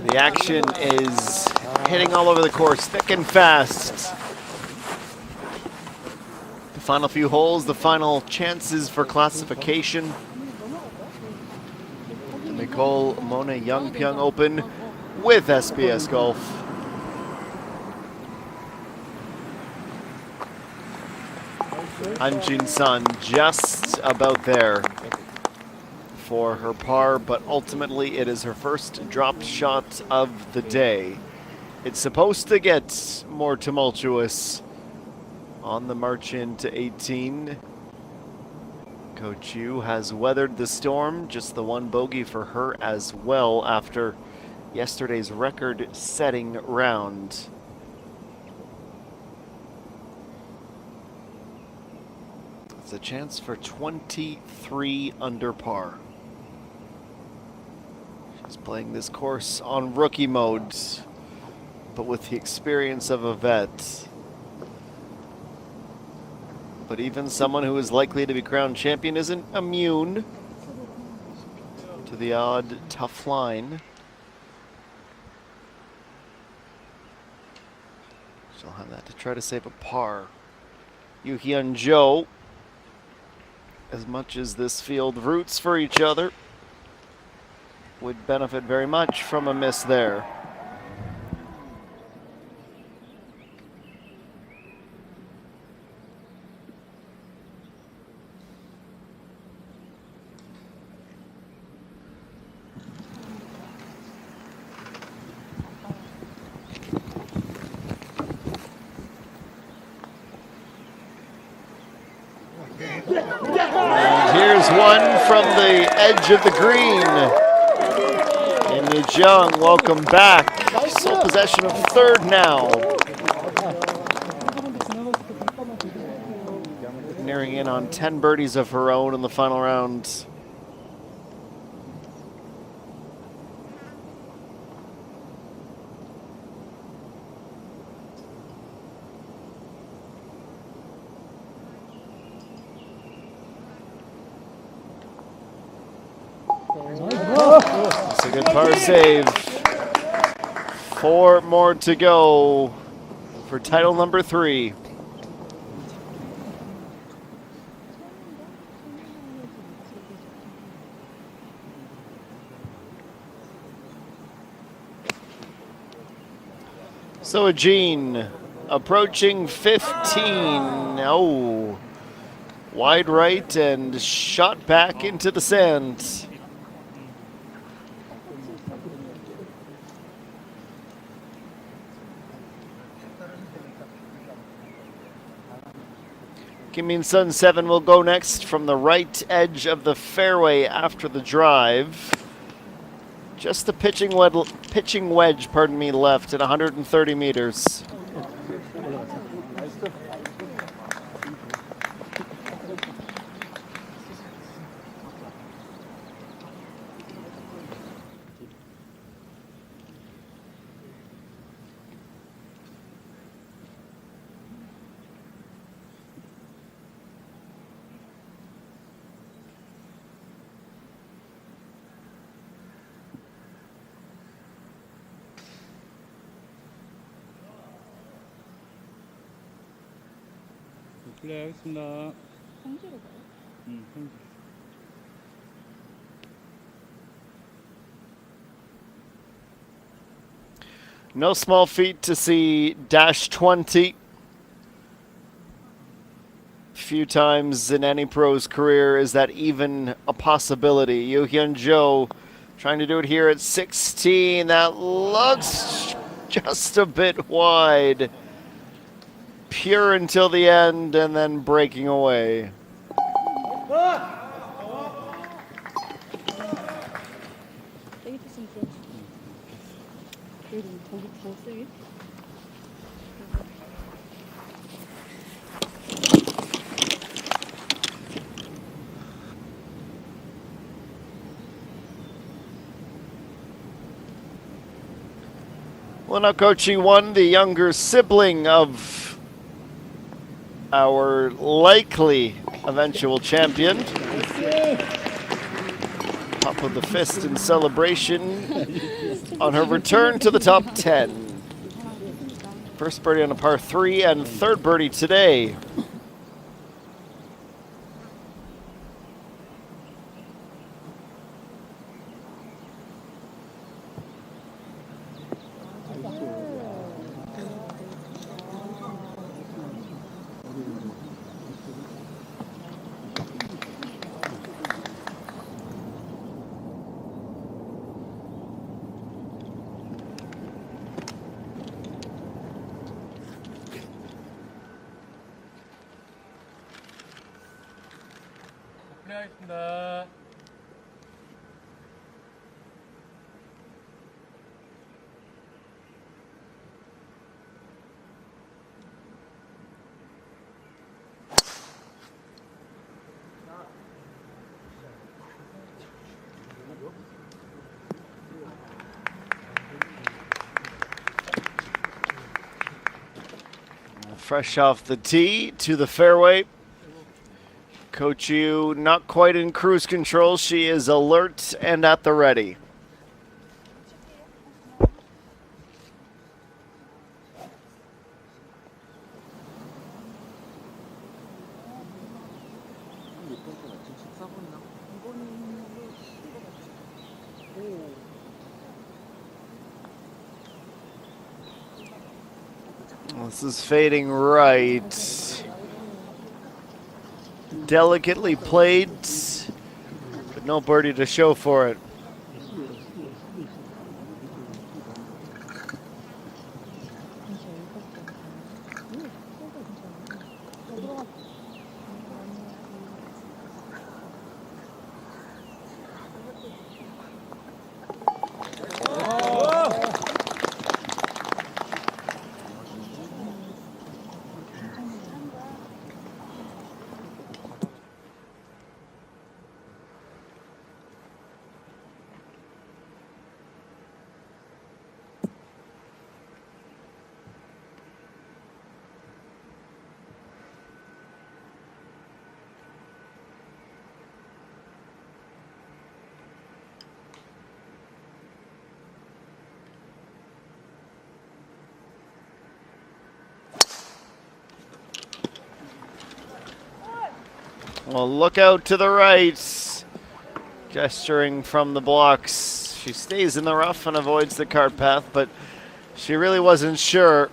The action is hitting all over the course, thick and fast. The final few holes, the final chances for classification. The McCol Mona Yongpyong Open with SBS Golf. Anjin Sun just about there for her par, but ultimately it is her first dropped shot of the day. It's supposed to get more tumultuous on the march into 18. Coach Yu has weathered the storm, just the one bogey for her as well after yesterday's record-setting round. It's a chance for 23 under par. She's playing this course on rookie mode, but with the experience of a vet. But even someone who is likely to be crowned champion isn't immune to the odd tough line. She'll have that to try to save a par. Yu Hyun-jo, as much as this field roots for each other, would benefit very much from a miss there. And here's one from the edge of the green. And Yongpyong, welcome back. Sole possession of third now. Nearing in on 10 birdies of her own in the final round. It's a good par save. 4 more to go for title number 3. So Jean approaching 15. Oh, wide right and shot back into the sand. Kim Min-sun 7 will go next from the right edge of the fairway after the drive. Just a pitching wedge, left at 130 meters. 플레이하겠습니다. 성지로 가요? 성지. No small feat to see dash 20. Few times in any pro's career is that even a possibility. Yu Hyun-jo trying to do it here at 16. That looks just a bit wide. Pure until the end and then breaking away. 세게 쳤으면 좋았지. 그래도 더 세게? Well, now Coach Won, the younger sibling of our likely eventual champion. Top of the fist in celebration on her return to the top 10. First birdie on a par 3 and third birdie today. 플레이하겠습니다. Fresh off the tee to the fairway. Coach Yu not quite in cruise control. She is alert and at the ready. This is fading right. Delicately played, but no birdie to show for it. Well, look out to the right. Gesturing from the blocks. She stays in the rough and avoids the cart path, but she really wasn't sure.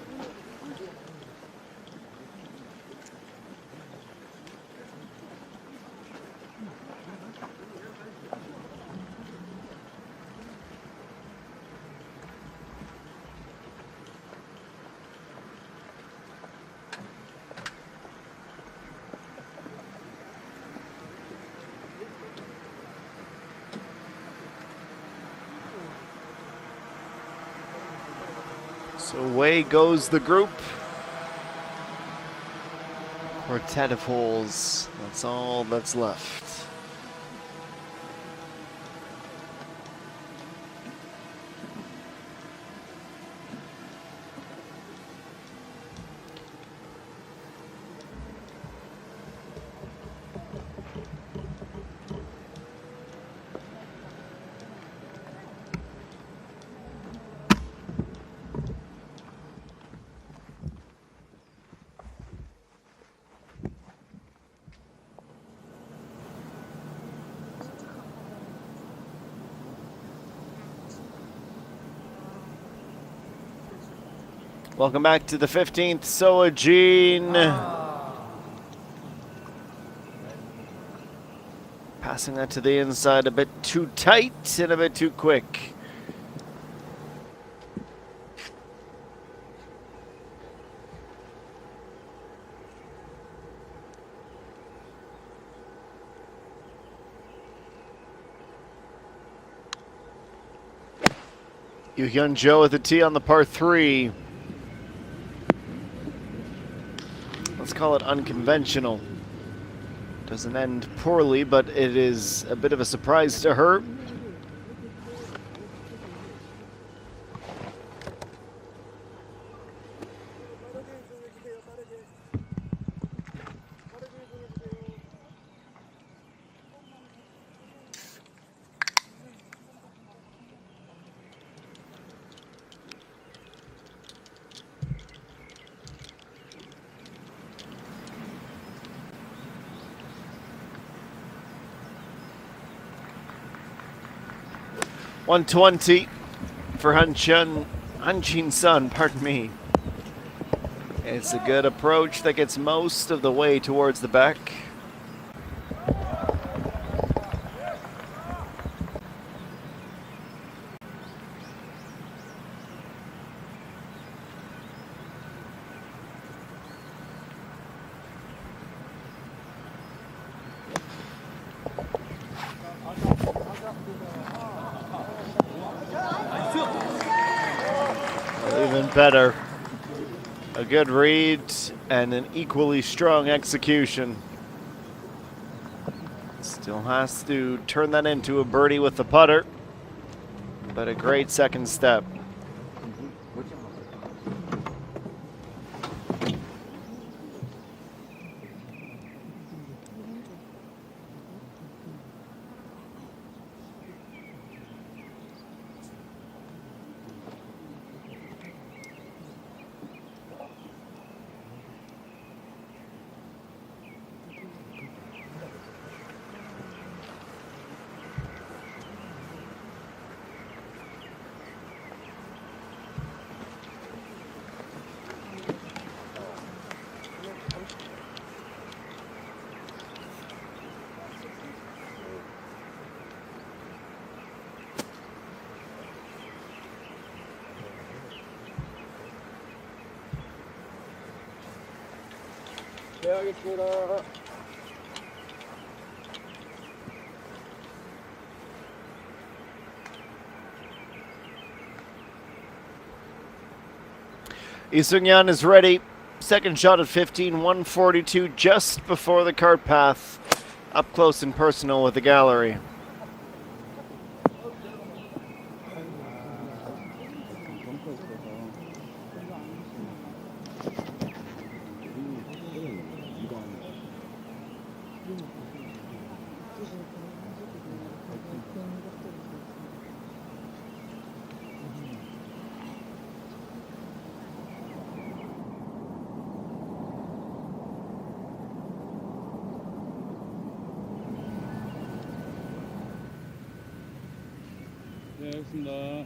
So away goes the group. Quartet of holes. That's all that's left. Welcome back to the 15th, Soa Jean. Passing that to the inside a bit too tight and a bit too quick. Yu Hyun Jo at the tee on the par 3. Let's call it unconventional. Doesn't end poorly, but it is a bit of a surprise to her. 120 for Hanjin Sun, pardon me. It's a good approach that gets most of the way towards the back. Even better. A good read and an equally strong execution. Still has to turn that into a birdie with the putter, but a great second step. Lee Seung-yeon is ready. Second shot at 15, 142, just before the cart path. Up close and personal with the gallery. 네, 알겠습니다.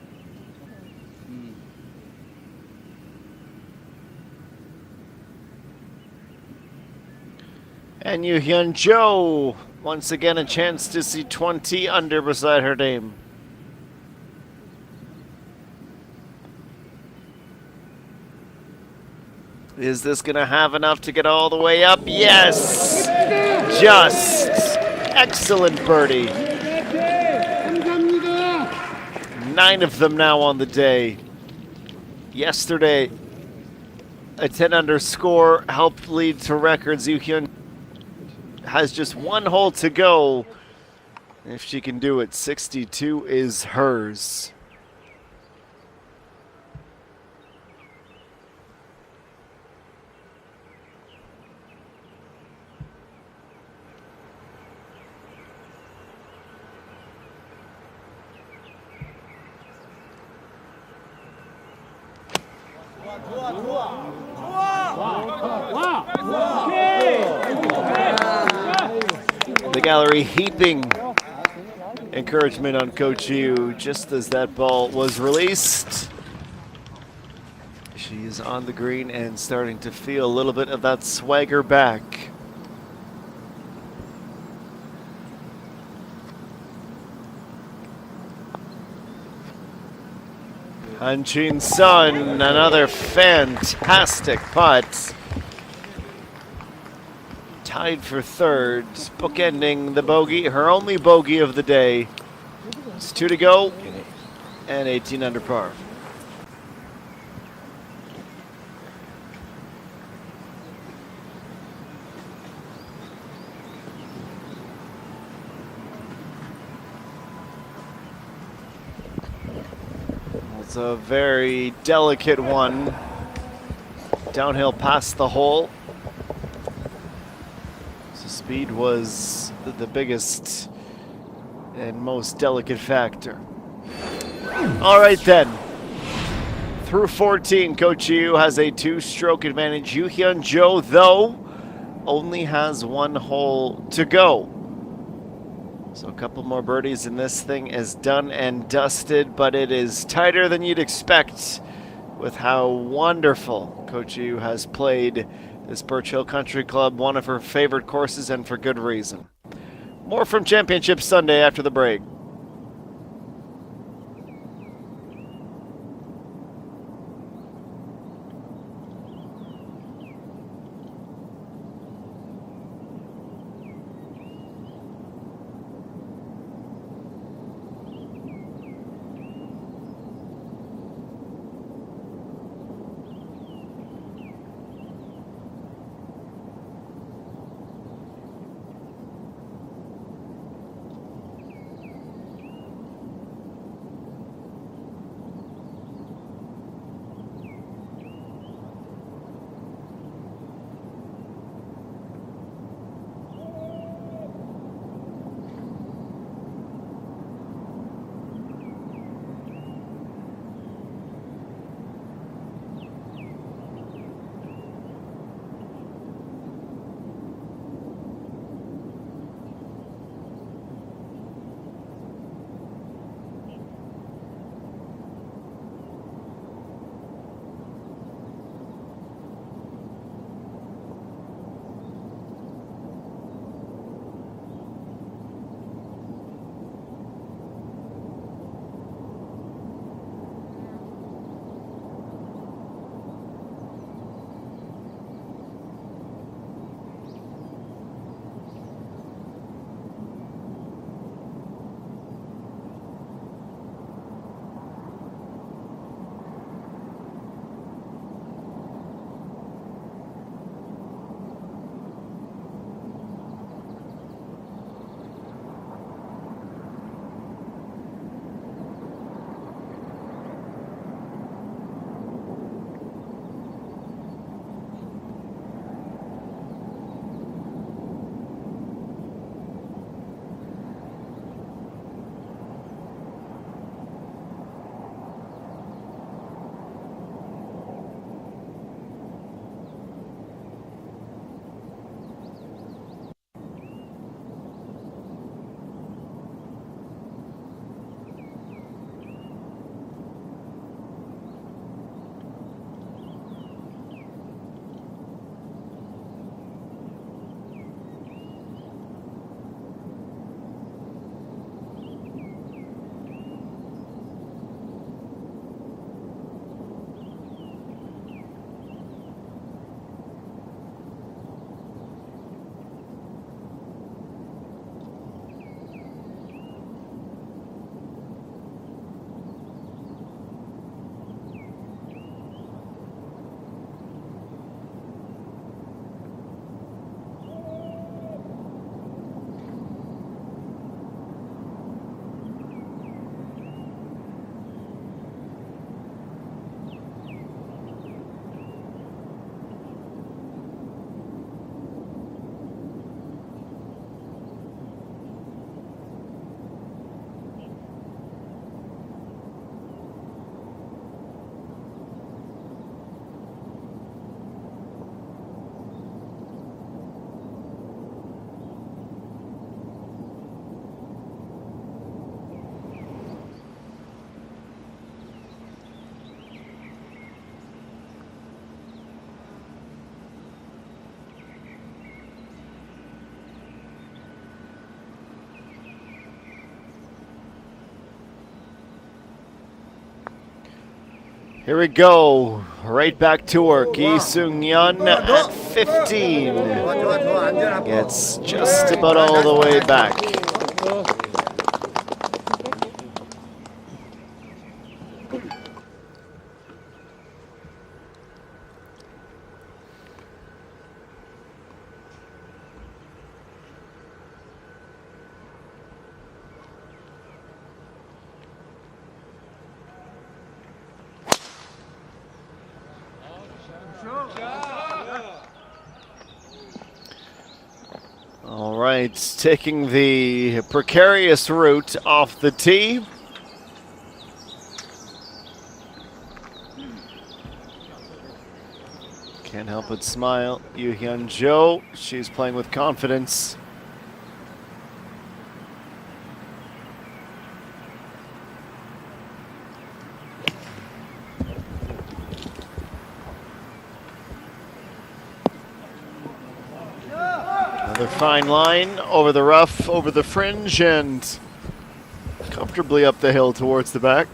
And Yoo-hyun Jo, once again a chance to see 20 under beside her name. Is this going to have enough to get all the way up? Yes! Just! Excellent birdie. 9 of them now on the day. Yesterday, a 10 under score helped lead to records. Yoo-hyun has just one hole to go. If she can do it, 62 is hers. The gallery heaping encouragement on Coach Yu just as that ball was released. She is on the green and starting to feel a little bit of that swagger back. Hanjin Sun, another fantastic putt. Tied for third, bookending the bogey, her only bogey of the day. It's 2 to go, and 18 under par. It's a very delicate one. Downhill past the hole. So speed was the biggest and most delicate factor. All right then. Through 14, Coach Yu has a 2-stroke advantage. Yoo-hyun Jo, though, only has 1 hole to go. So a couple more birdies and this thing is done and dusted, but it is tighter than you'd expect with how wonderful Coach Yu has played this Birch Hill Country Club, one of her favorite courses, and for good reason. More from Championship Sunday after the break. Here we go. Right back to work. Lee Seung-yeon at 15. Gets just about all the way back. All right, taking the precarious route off the tee. Can't help but smile. Yoo Hyun Jo, she's playing with confidence. Another fine line over the rough, over the fringe, and comfortably up the hill towards the back.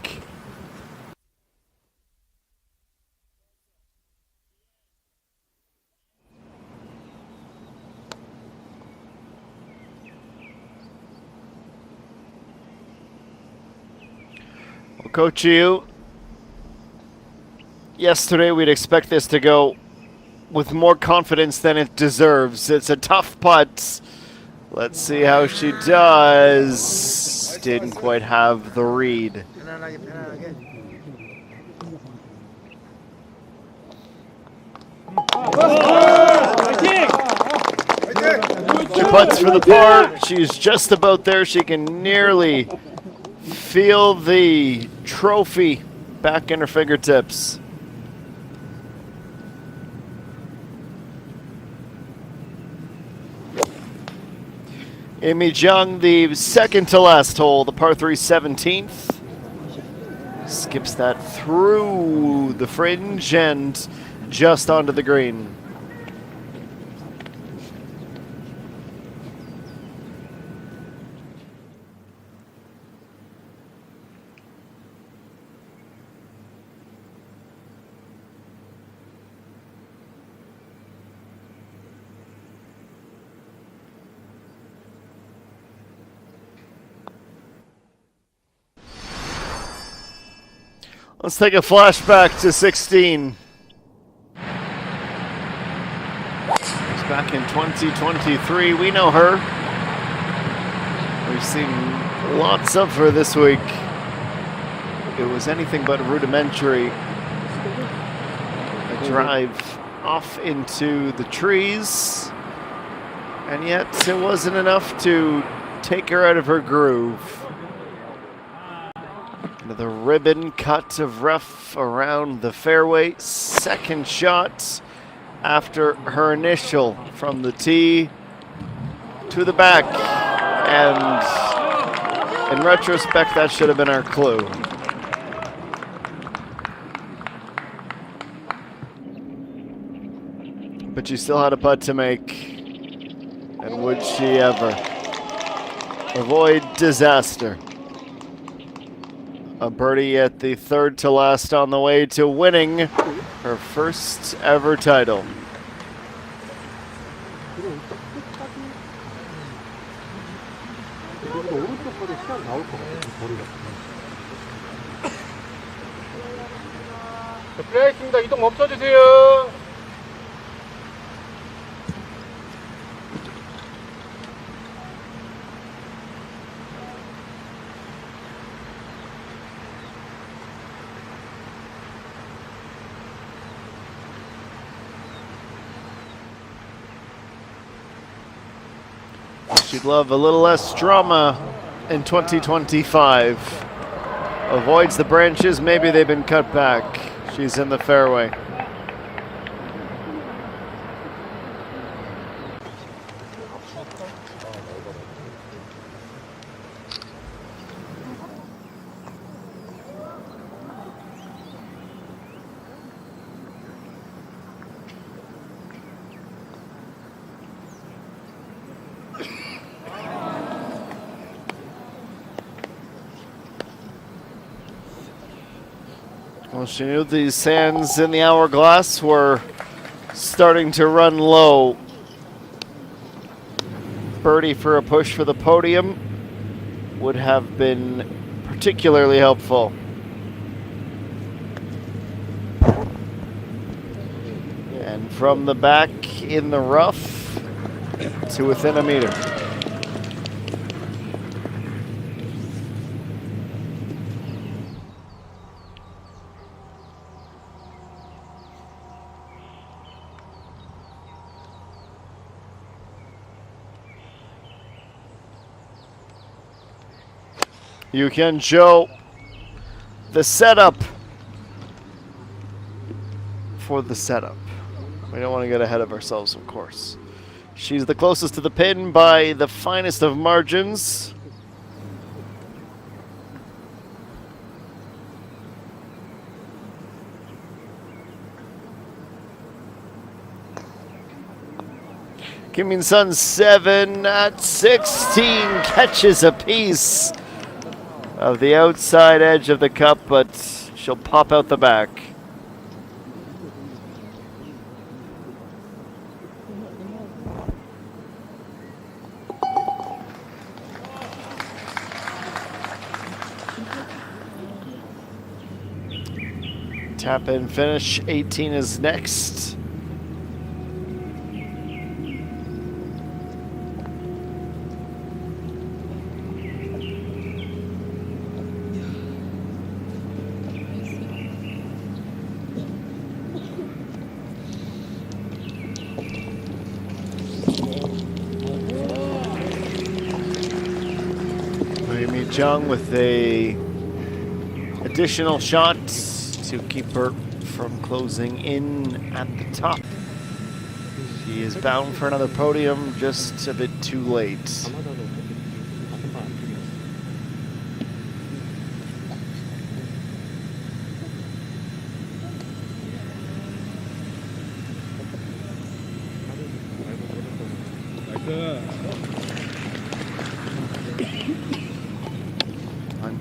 Well, Coach Yu, yesterday we'd expect this to go with more confidence than it deserves. It's a tough putt. Let's see how she does. Didn't quite have the read. She putts for the par. She's just about there. She can nearly feel the trophy back in her fingertips. Yongpyong, the second to last hole, the par 3 17th. Skips that through the fringe and just onto the green. Let's take a flashback to 16. It's back in 2023. We know her. We've seen lots of her this week. It was anything but rudimentary. A drive off into the trees, and yet it wasn't enough to take her out of her groove. Another ribbon cut of rough around the fairway. Second shot after her initial from the tee to the back. And in retrospect, that should have been our clue. But she still had a putt to make. And would she ever avoid disaster? A birdie at the third to last on the way to winning her first ever title. 플레이했습니다. 이동 멈춰주세요. She'd love a little less drama in 2025. Avoids the branches, maybe they've been cut back. She's in the fairway. Well, she knew these sands in the hourglass were starting to run low. Birdie for a push for the podium would have been particularly helpful. And from the back in the rough to within a meter. You can show the setup for the setup. We don't want to get ahead of ourselves, of course. She's the closest to the pin by the finest of margins. Kim Min-sun 7 at 16 catches a piece of the outside edge of the cup, but she'll pop out the back. Tap in finish, 18 is next. Yongpyong with a additional shot to keep her from closing in at the top. She is bound for another podium, just a bit too late.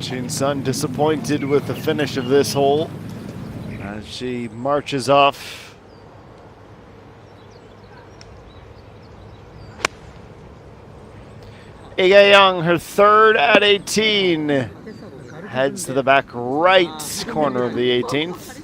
Chin-sun disappointed with the finish of this hole as she marches off. Young, her third at 18, heads to the back right corner of the 18th.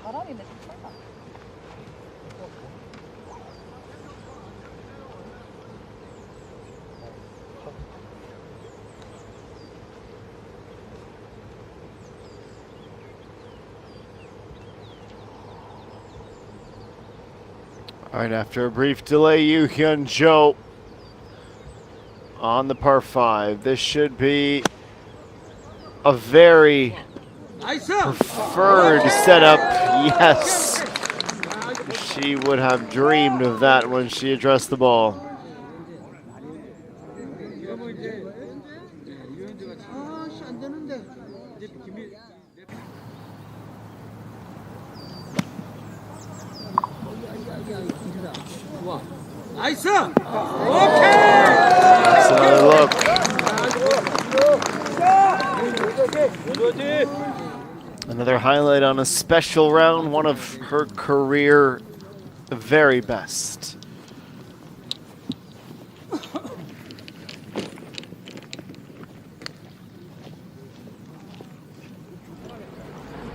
바람이네, 정말. All right, after a brief delay, Yoo Hyun-jo on the par 5. This should be a very preferred setup. Yes, she would have dreamed of that when she addressed the ball. 나이스! That's another look. Another highlight on a special round, one of her career very best.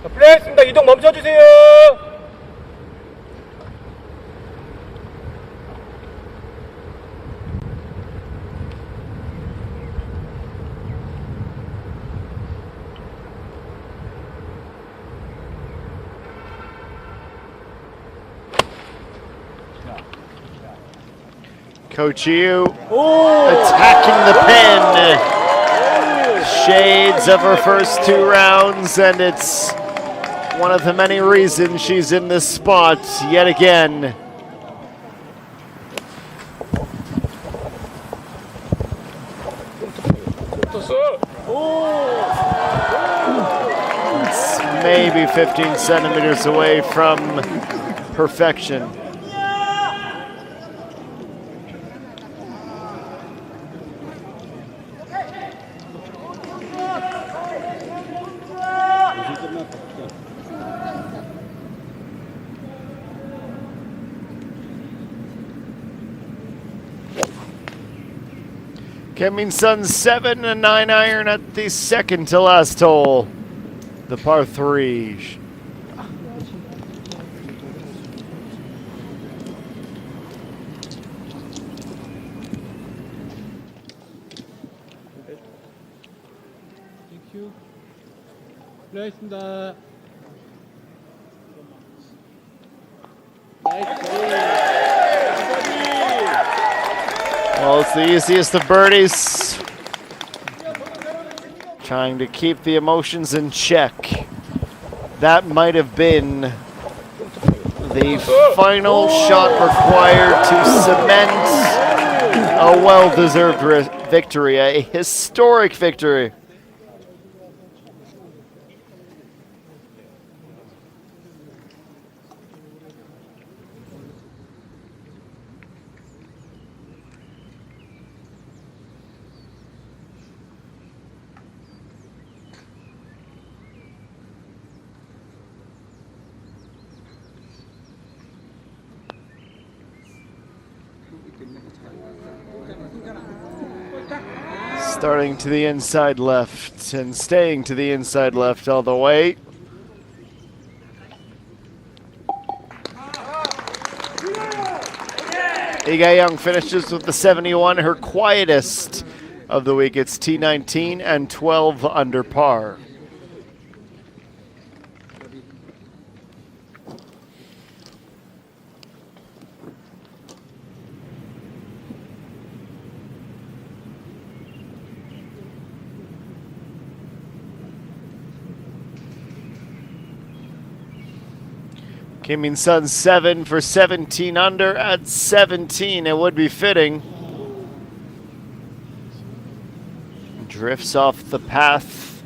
자, 플레이했습니다. 이동 멈춰주세요. Coach Yu attacking the pin. Shades of her first 2 rounds, and it's one of the many reasons she's in this spot yet again. It's maybe 15 centimeters away from perfection. Kim Sun's 7 and 9 iron at the second to last hole, the par 3. 땡큐. 플레이했습니다. Well, it's the easiest of birdies. Trying to keep the emotions in check. That might have been the final shot required to cement a well-deserved victory, a historic victory. Starting to the inside left and staying to the inside left all the way. Yongpyong finishes with the 71, her quietest of the week. It's T19 and 12 under par. Kim Sun 7 for 17 under at 17. It would be fitting. Drifts off the path.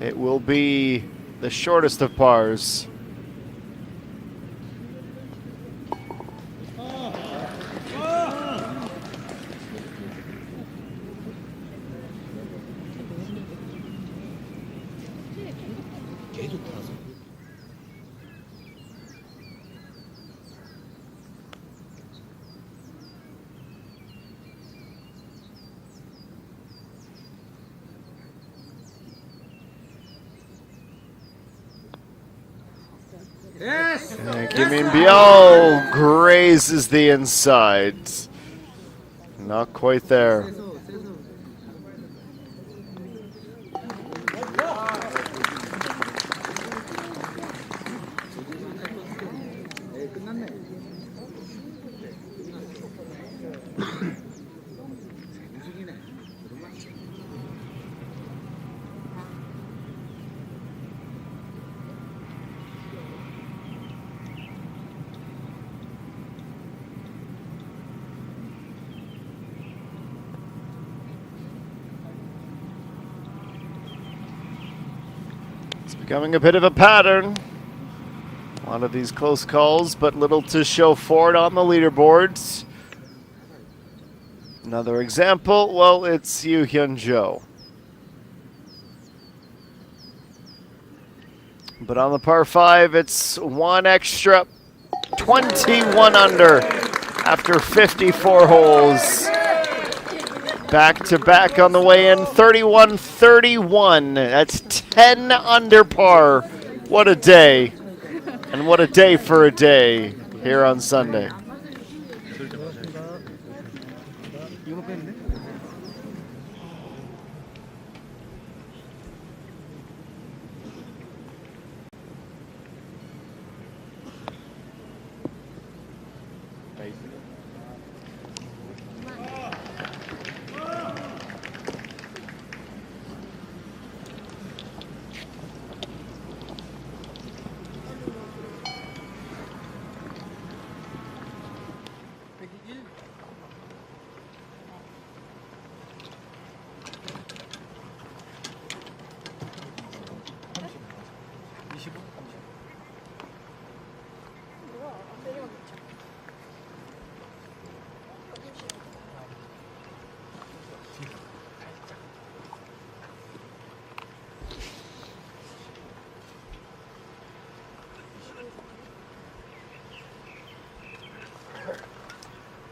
It will be the shortest of pars. And Yongpyong grazes the inside. Not quite there. Becoming a bit of a pattern. A lot of these close calls, but little to show for it on the leaderboards. Another example, well, it's Yu Hyun-jo. But on the par 5, it's one extra, 21 under after 54 holes. Back to back on the way in, 31-31. That's 10 under par. What a day. And what a day for a day here on Sunday.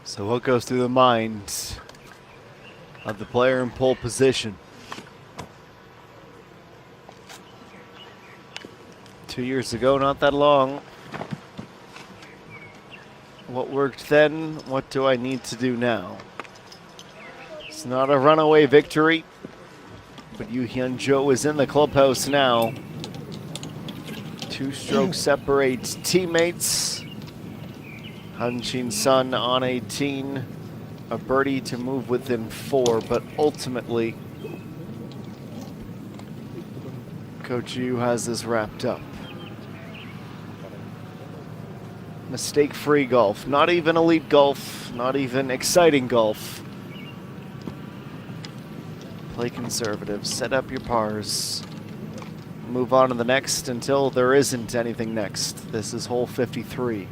So what goes through the mind of the player in pole position. 2 years ago, not that long. What worked then, what do I need to do now? It's not a runaway victory, but Yu Hyun-jo is in the clubhouse now. 2 strokes separate teammates. Han-Chin Sun on 18, a birdie to move within 4, but ultimately Coach Yu has this wrapped up. Mistake-free golf, not even elite golf, not even exciting golf. Play conservative, set up your pars. Move on to the next until there isn't anything next. This is hole 53.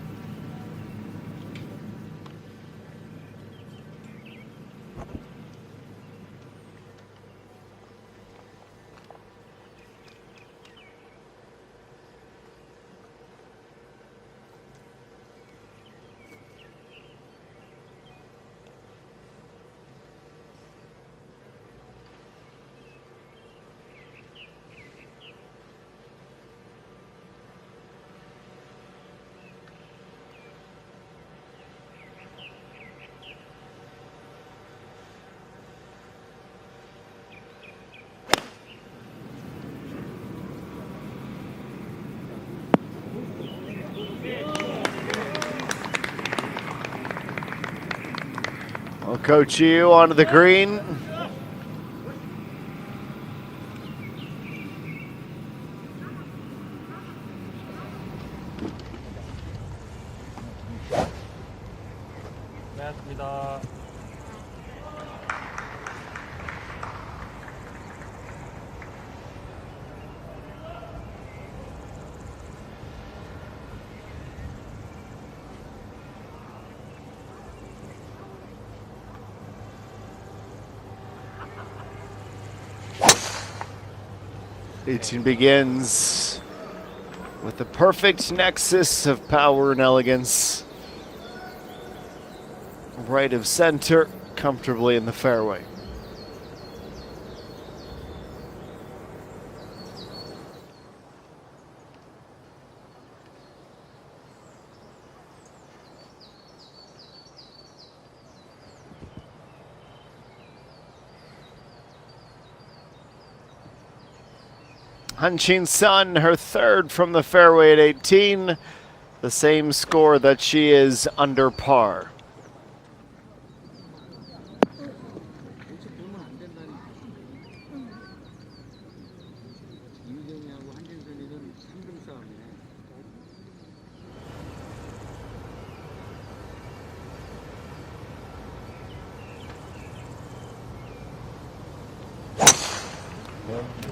Well, Coach Yu onto the green. 고맙습니다. It begins with the perfect nexus of power and elegance. Right of center, comfortably in the fairway. Han-Chin Sun, her third from the fairway at 18, the same score that she is under par.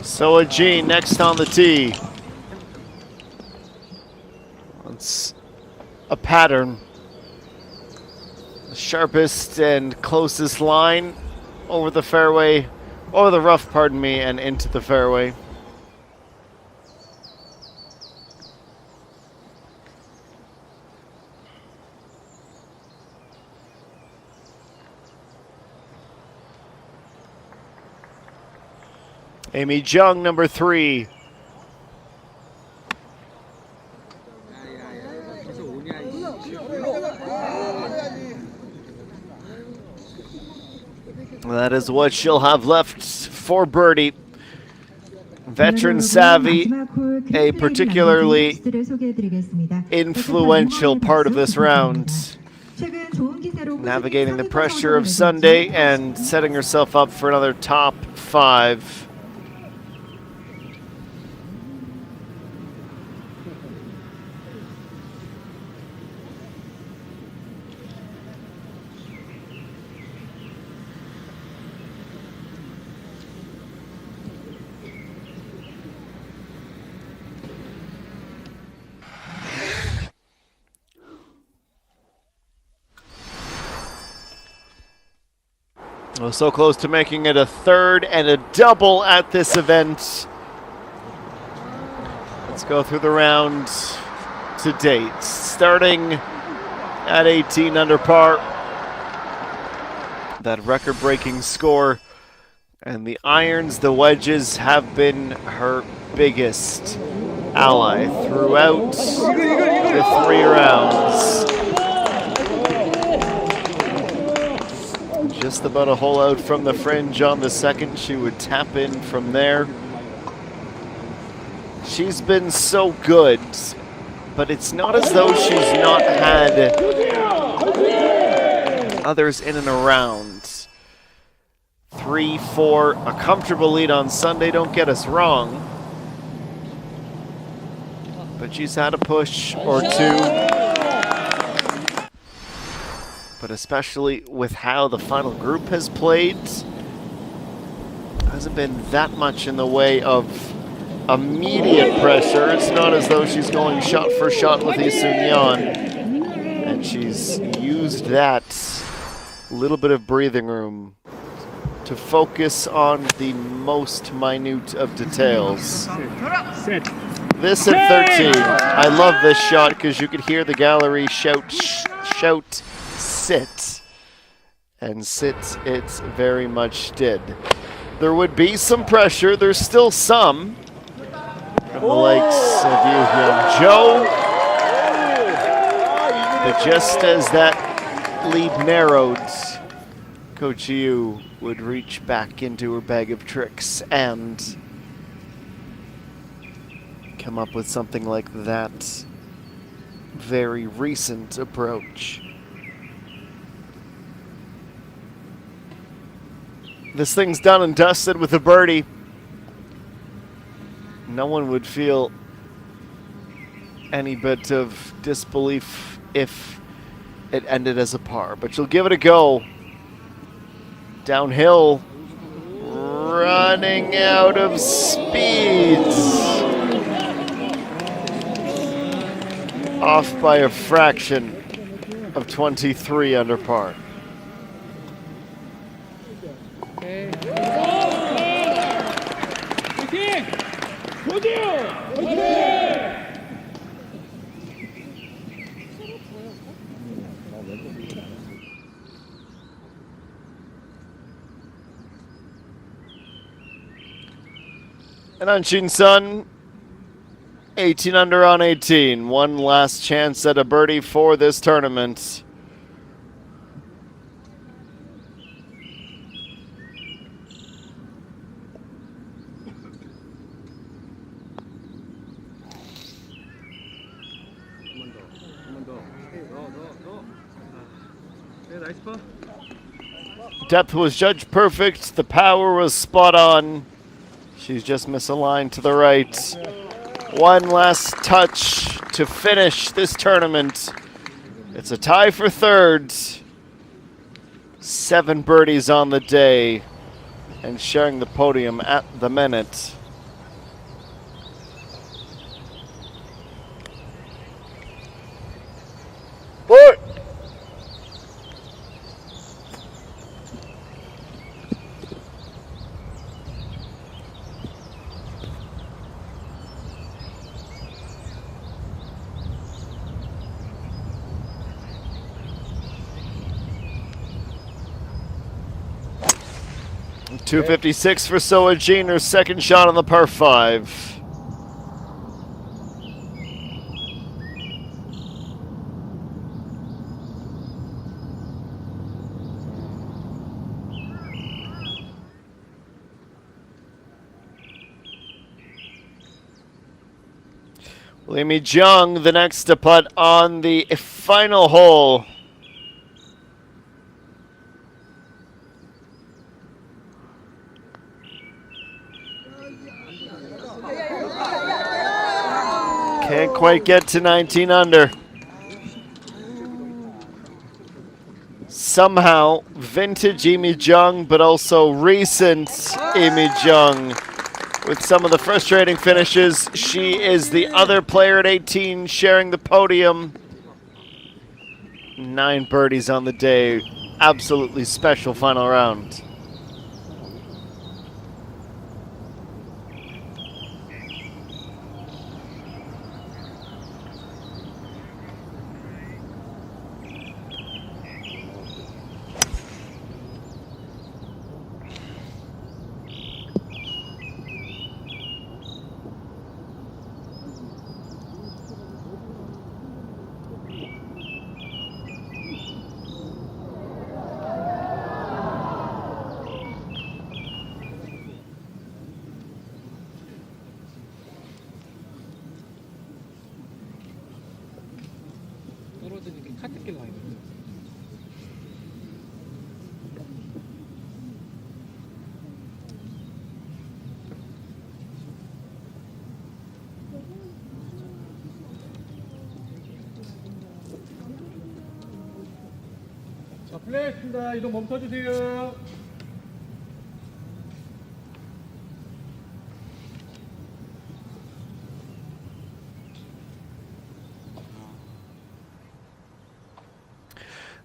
So Jean next on the tee. It's a pattern. The sharpest and closest line over the fairway, over the rough, pardon me, and into the fairway. Amy Jung, number 3. That is what she'll have left for birdie. Veteran savvy, a particularly influential part of this round. Navigating the pressure of Sunday and setting herself up for another top 5. Well, so close to making it a third and a double at this event. Let's go through the round to date. Starting at 18 under par. that record-breaking score. And the irons, the wedges have been her biggest ally throughout the 3 rounds. Just about a hole out from the fringe on the second. She would tap in from there. She's been so good, but it's not as though she's not had others in and around. 3-4, a comfortable lead on Sunday, don't get us wrong. But she's had a push or two. But especially with how the final group has played, hasn't been that much in the way of immediate pressure. It's not as though she's going shot for shot with Lee Soon-yeon. And she's used that little bit of breathing room to focus on the most minute of details. This at 13. I love this shot because you could hear the gallery shout, sit. And sit it very much did. There would be some pressure. There's still some from the likes of Yongpyong. But just as that lead narrowed, Coach Yu would reach back into her bag of tricks and come up with something like that very recent approach. This thing's done and dusted with a birdie. No one would feel any bit of disbelief if it ended as a par, but she'll give it a go. Downhill, running out of speed. Off by a fraction of 23 under par. And on Shin-sun, 18 under on 18. One last chance at a birdie for this tournament. Depth was judged perfect. The power was spot on. She's just misaligned to the right. One last touch to finish this tournament. It's a tie for third. 7 birdies on the day and sharing the podium at the minute. 볼! .256 for Soa Jean, her second shot on the par 5. Lee Jung, the next to putt on the final hole. Can't quite get to 19 under. Somehow, vintage Lee Jung, but also recent Lee Jung. With some of the frustrating finishes, she is the other player at 18 sharing the podium. 9 birdies on the day. Absolutely special final round. 자, 플레이했습니다. 이동 멈춰주세요.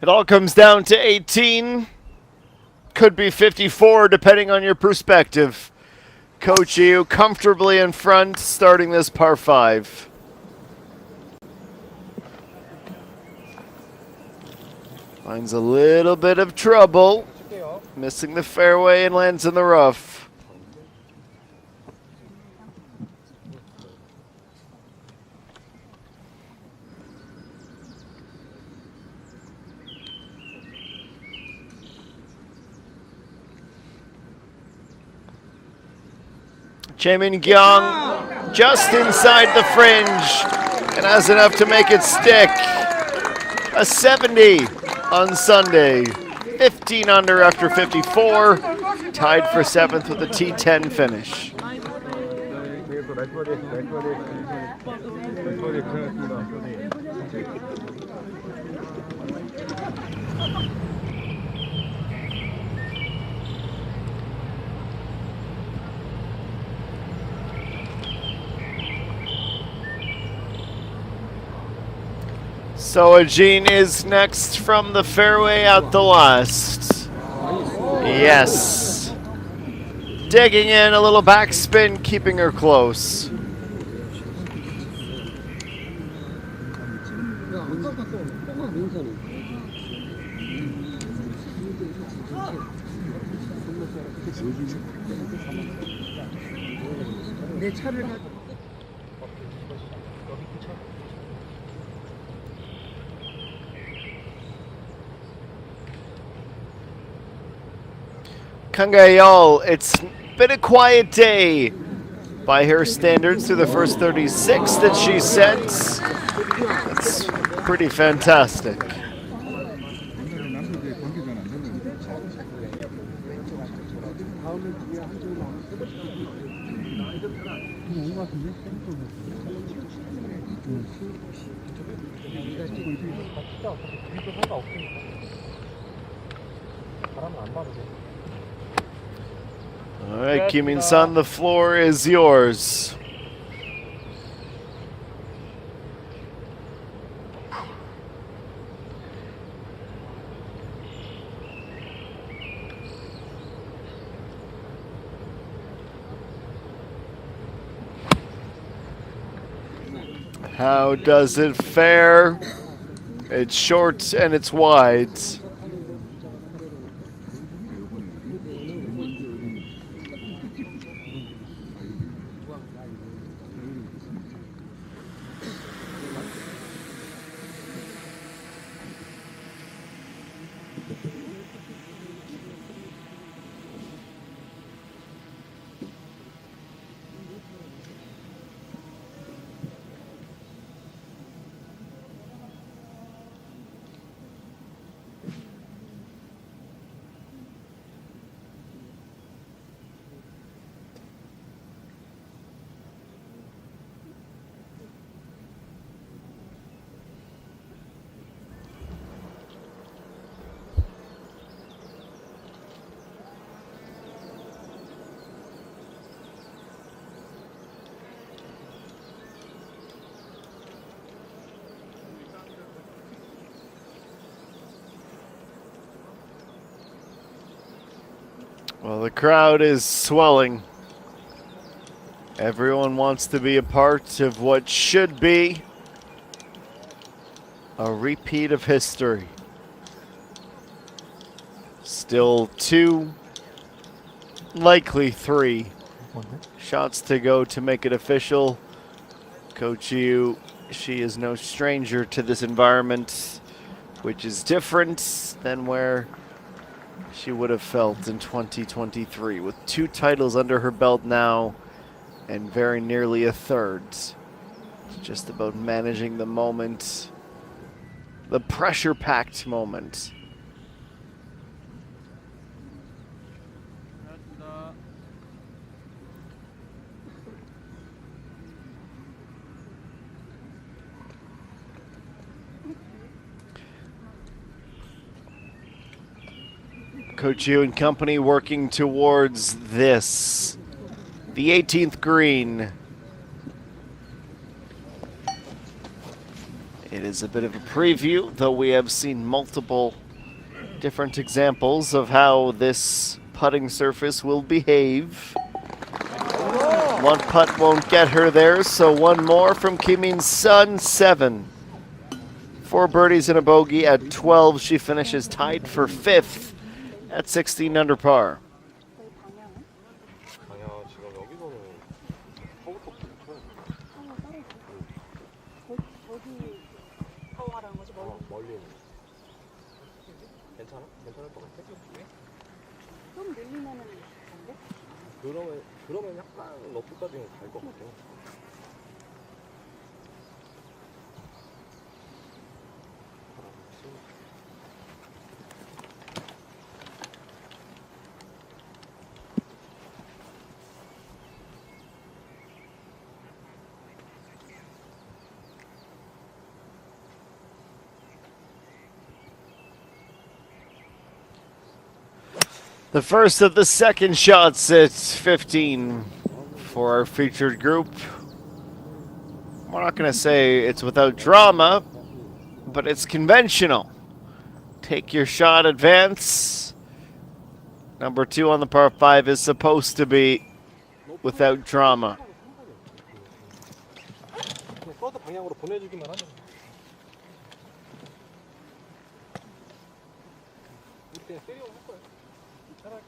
It all comes down to 18. Could be 54 depending on your perspective. Coach Yu comfortably in front starting this par 5. Finds a little bit of trouble. Missing the fairway and lands in the rough. Yongpyong just inside the fringe and has enough to make it stick. A 70 on Sunday. 15 under after 54. Tied for 7th with a T10 finish. So Jean is next from the fairway out the last. Yes. Digging in, a little backspin, keeping her close. Kangayol, it's been a quiet day by her standards through the first 36 that she sets. That's pretty fantastic. All right, Kim In-sun, the floor is yours. How does it fare? It's short and it's wide. Well, the crowd is swelling. Everyone wants to be a part of what should be a repeat of history. Still 2, likely 3 shots to go to make it official. Coach Yu, she is no stranger to this environment, which is different than where she would have felt in 2023 with 2 titles under her belt now and very nearly a third. It's just about managing the moment the pressure-packed moment. 고맙습니다. Coach Yu and company working towards this, the 18th green. It is a bit of a preview, though we have seen multiple different examples of how this putting surface will behave. One putt won't get her there, so one more from Kim-Min Sun, 7. 4 birdies and a bogey at 12. She finishes tied for 5th at 16 under par. 저희 방향은? 방향 지금 여기서는 서부터 붙여요. 상호 따로 저기 타고 가라는 거지 멀리. 멀리 있는. 괜찮아? 괜찮을 것 같아? 좀 밀리면은 안 돼? 그러면 약간 러프까지는 갈 것 같아. The first of the second shots at 15 for our featured group. We're not going to say it's without drama, but it's conventional. Take your shot, advance. Number 2 on the par 5 is supposed to be without drama. 그냥 서드 방향으로 보내주기만 하면. 우리 그냥 세리온 할 거야. 편하게.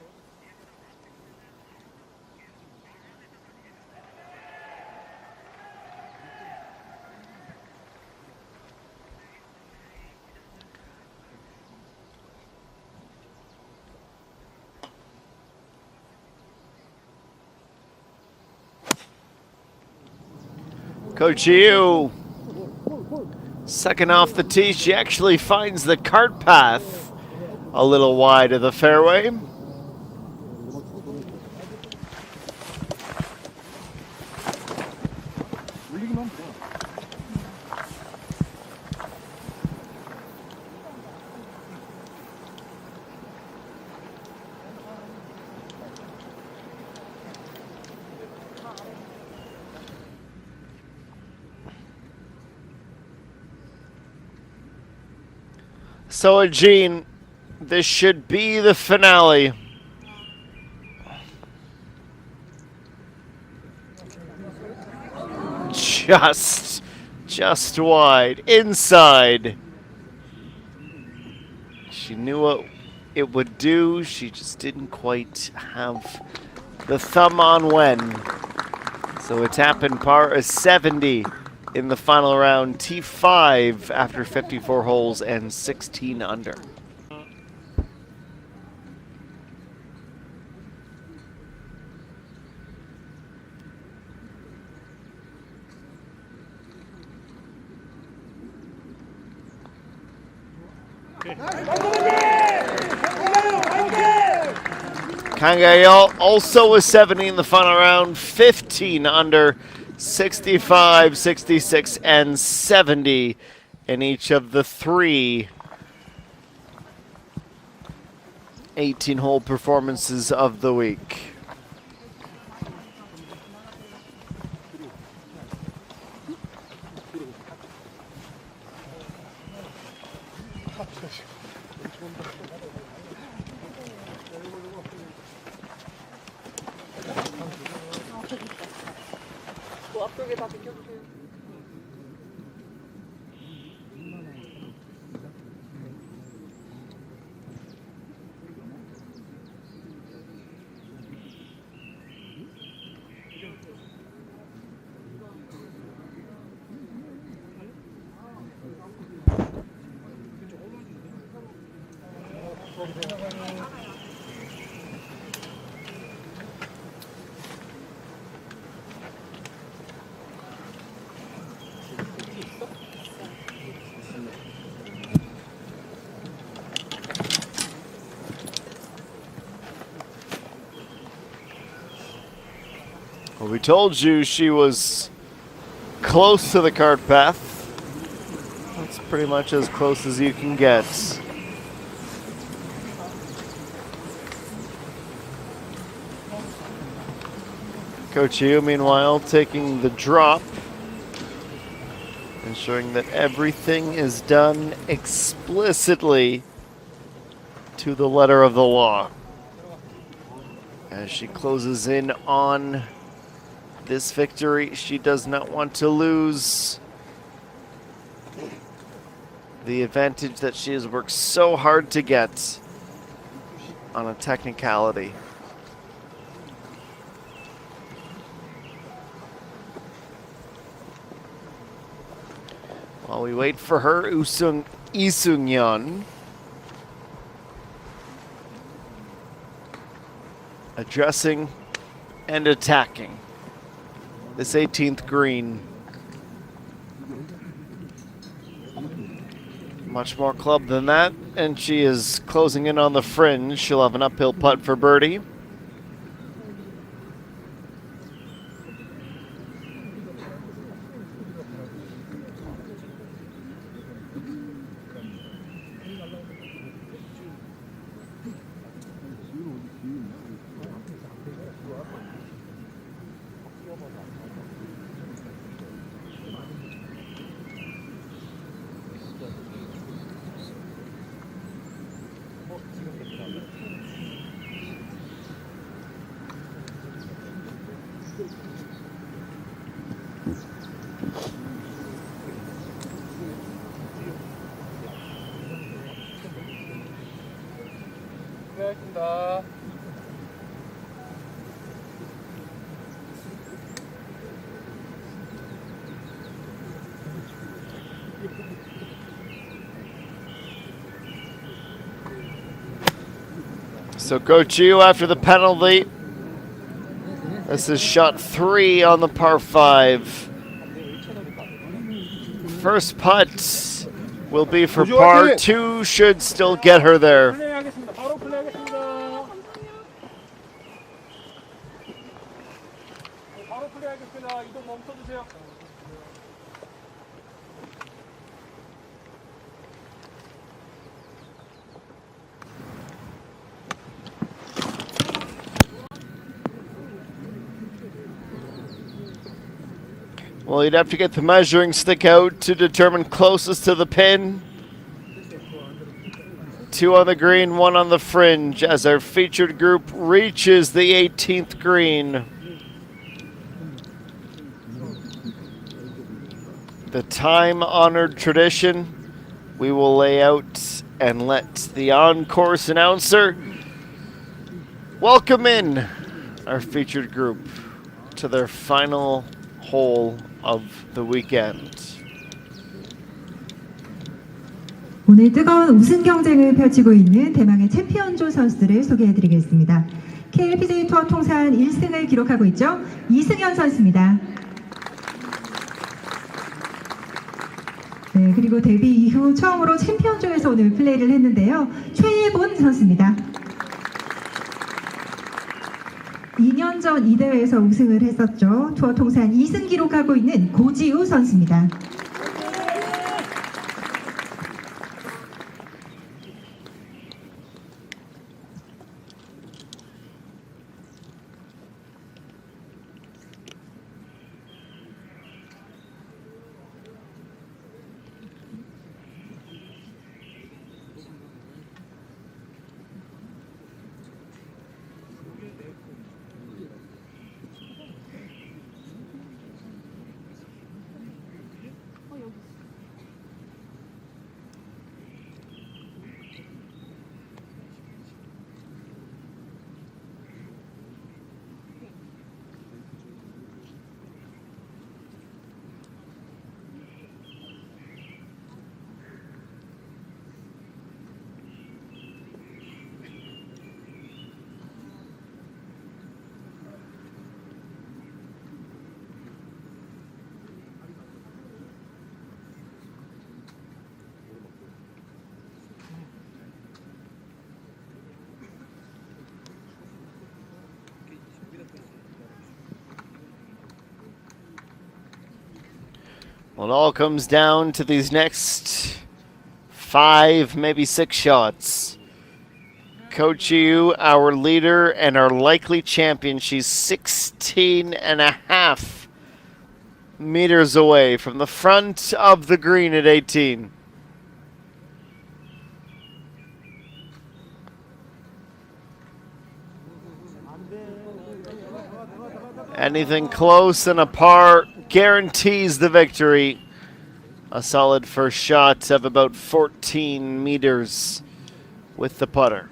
Coach Yu, second off the tee, she actually finds the cart path a little wide of the fairway. 올리기만 하면 돼. So, Gene, this should be the finale. Just wide, inside. She knew what it would do. She just didn't quite have the thumb on when. So it's happened par 70 in the final round. T5 after 54 holes and 16 under. Kangayol also a 70 in the final round, 15 under, 65, 66, and 70 in each of the 3 18-hole performances of the week. 뭐 앞쪽에 다 비켜주세요. Well, we told you she was close to the cart path. That's pretty much as close as you can get. Coach Yu, meanwhile, taking the drop, ensuring that everything is done explicitly to the letter of the law. As she closes in on this victory, she does not want to lose the advantage that she has worked so hard to get on a technicality. While we wait for her, Lee Seung-yeon addressing and attacking this 18th green. Much more club than that, and she is closing in on the fringe. She'll have an uphill putt for birdie. 수고하셨습니다. So Coach Yu after the penalty. This is shot 3 on the par 5. First putt will be for par 2, should still get her there. 플레이하겠습니다. 바로 플레이하겠습니다. 바로 플레이하겠습니다. 이동 멈춰주세요. Well, you'd have to get the measuring stick out to determine closest to the pin. 2 on the green, 1 on the fringe as our featured group reaches the 18th green. The time-honored tradition we will lay out and let the on-course announcer welcome in our featured group to their final hole of the weekend. 오늘 뜨거운 우승 경쟁을 펼치고 있는 대망의 챔피언조 선수들을 소개해드리겠습니다. KLPGA 투어 통산 1승을 기록하고 있죠. 이승현 선수입니다. 네, 그리고 데뷔 이후 처음으로 챔피언조에서 오늘 플레이를 했는데요. 최예본 선수입니다. 2년 전 이 대회에서 우승을 했었죠. 투어 통산 2승 기록하고 있는 고지우 선수입니다. Well, it all comes down to these next 5, maybe 6 shots. Coach Yu, our leader and our likely champion, she's 16.5 meters away from the front of the green at 18. Anything close and a par guarantees the victory. A solid first shot of about 14 meters with the putter.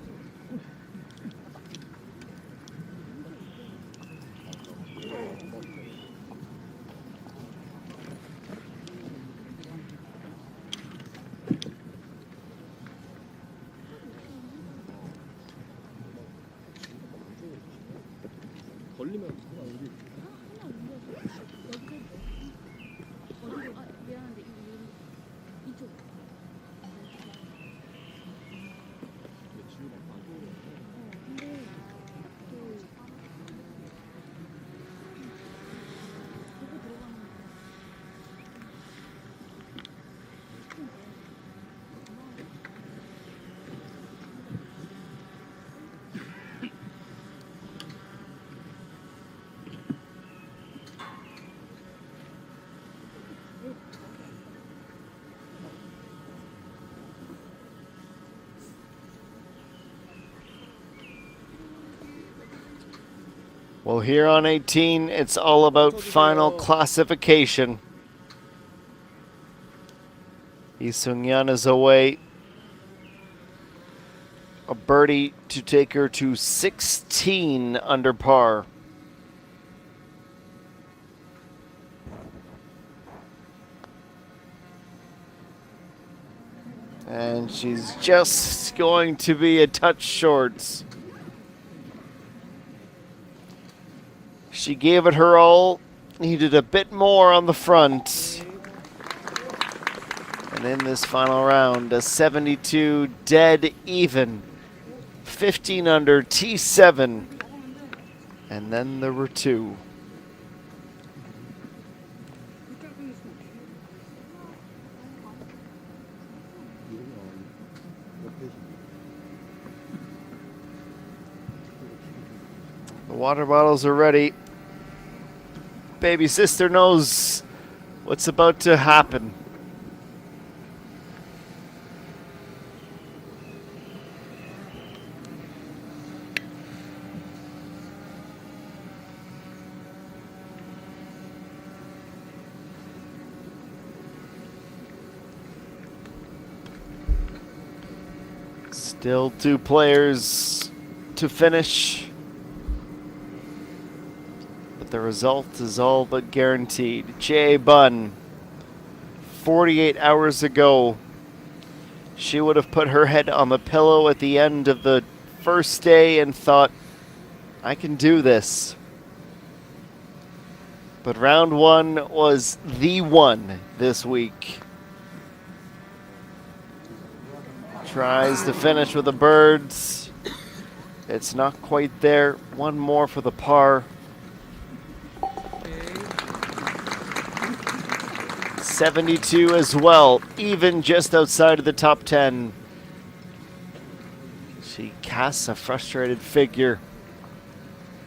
Well, here on 18, it's all about final classification. Lee Seung-yeon is away. A birdie to take her to 16 under par. And she's just going to be a touch short. She gave it her all, needed a bit more on the front. And in this final round, a 72 dead even. 15 under T7. And then there were 2. The water bottles are ready. Baby sister knows what's about to happen. Still 2 players to finish. The result is all but guaranteed. Jae Bun, 48 hours ago, she would have put her head on the pillow at the end of the first day and thought, I can do this. But round 1 was the one this week. Tries to finish with the birds. It's not quite there. One more for the par. 72 as well, even just outside of the top 10. She casts a frustrated figure,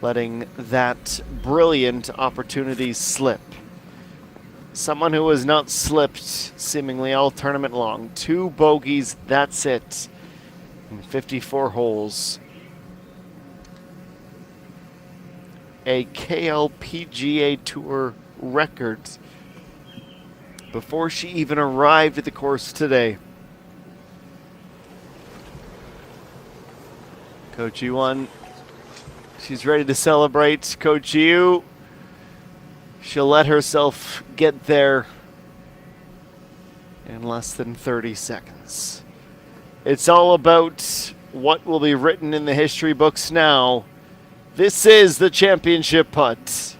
letting that brilliant opportunity slip. Someone who has not slipped seemingly all tournament long. 2 bogeys, that's it, in 54 holes. A KLPGA Tour record before she even arrived at the course today. Coach Yu, she's ready to celebrate. Coach Yu, she'll let herself get there in less than 30 seconds. It's all about what will be written in the history books now. This is the championship putt.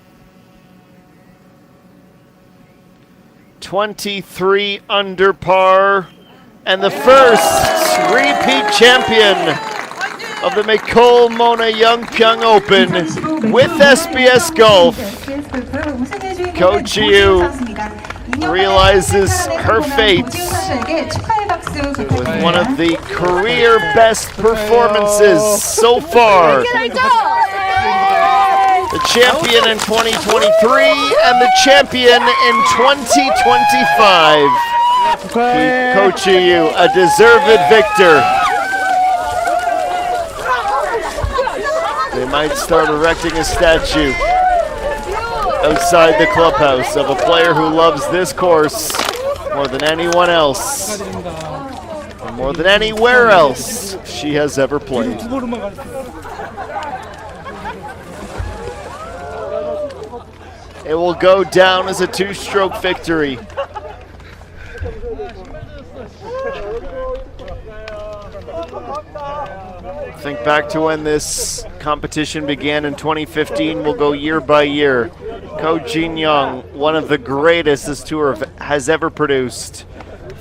23 under par, and the first repeat champion of the McCol Mona Yongpyong Open with SBS Golf. Coach Yu realizes her fate with one of the career best performances so far. The champion in 2023 and the champion in 2025. Coach Yu, a deserved victor. They might start erecting a statue outside the clubhouse of a player who loves this course more than anyone else, and more than anywhere else she has ever played. It will go down as a two-stroke victory. Think back to when this competition began in 2015. We'll go year by year. Ko Jin-young, one of the greatest this tour has ever produced,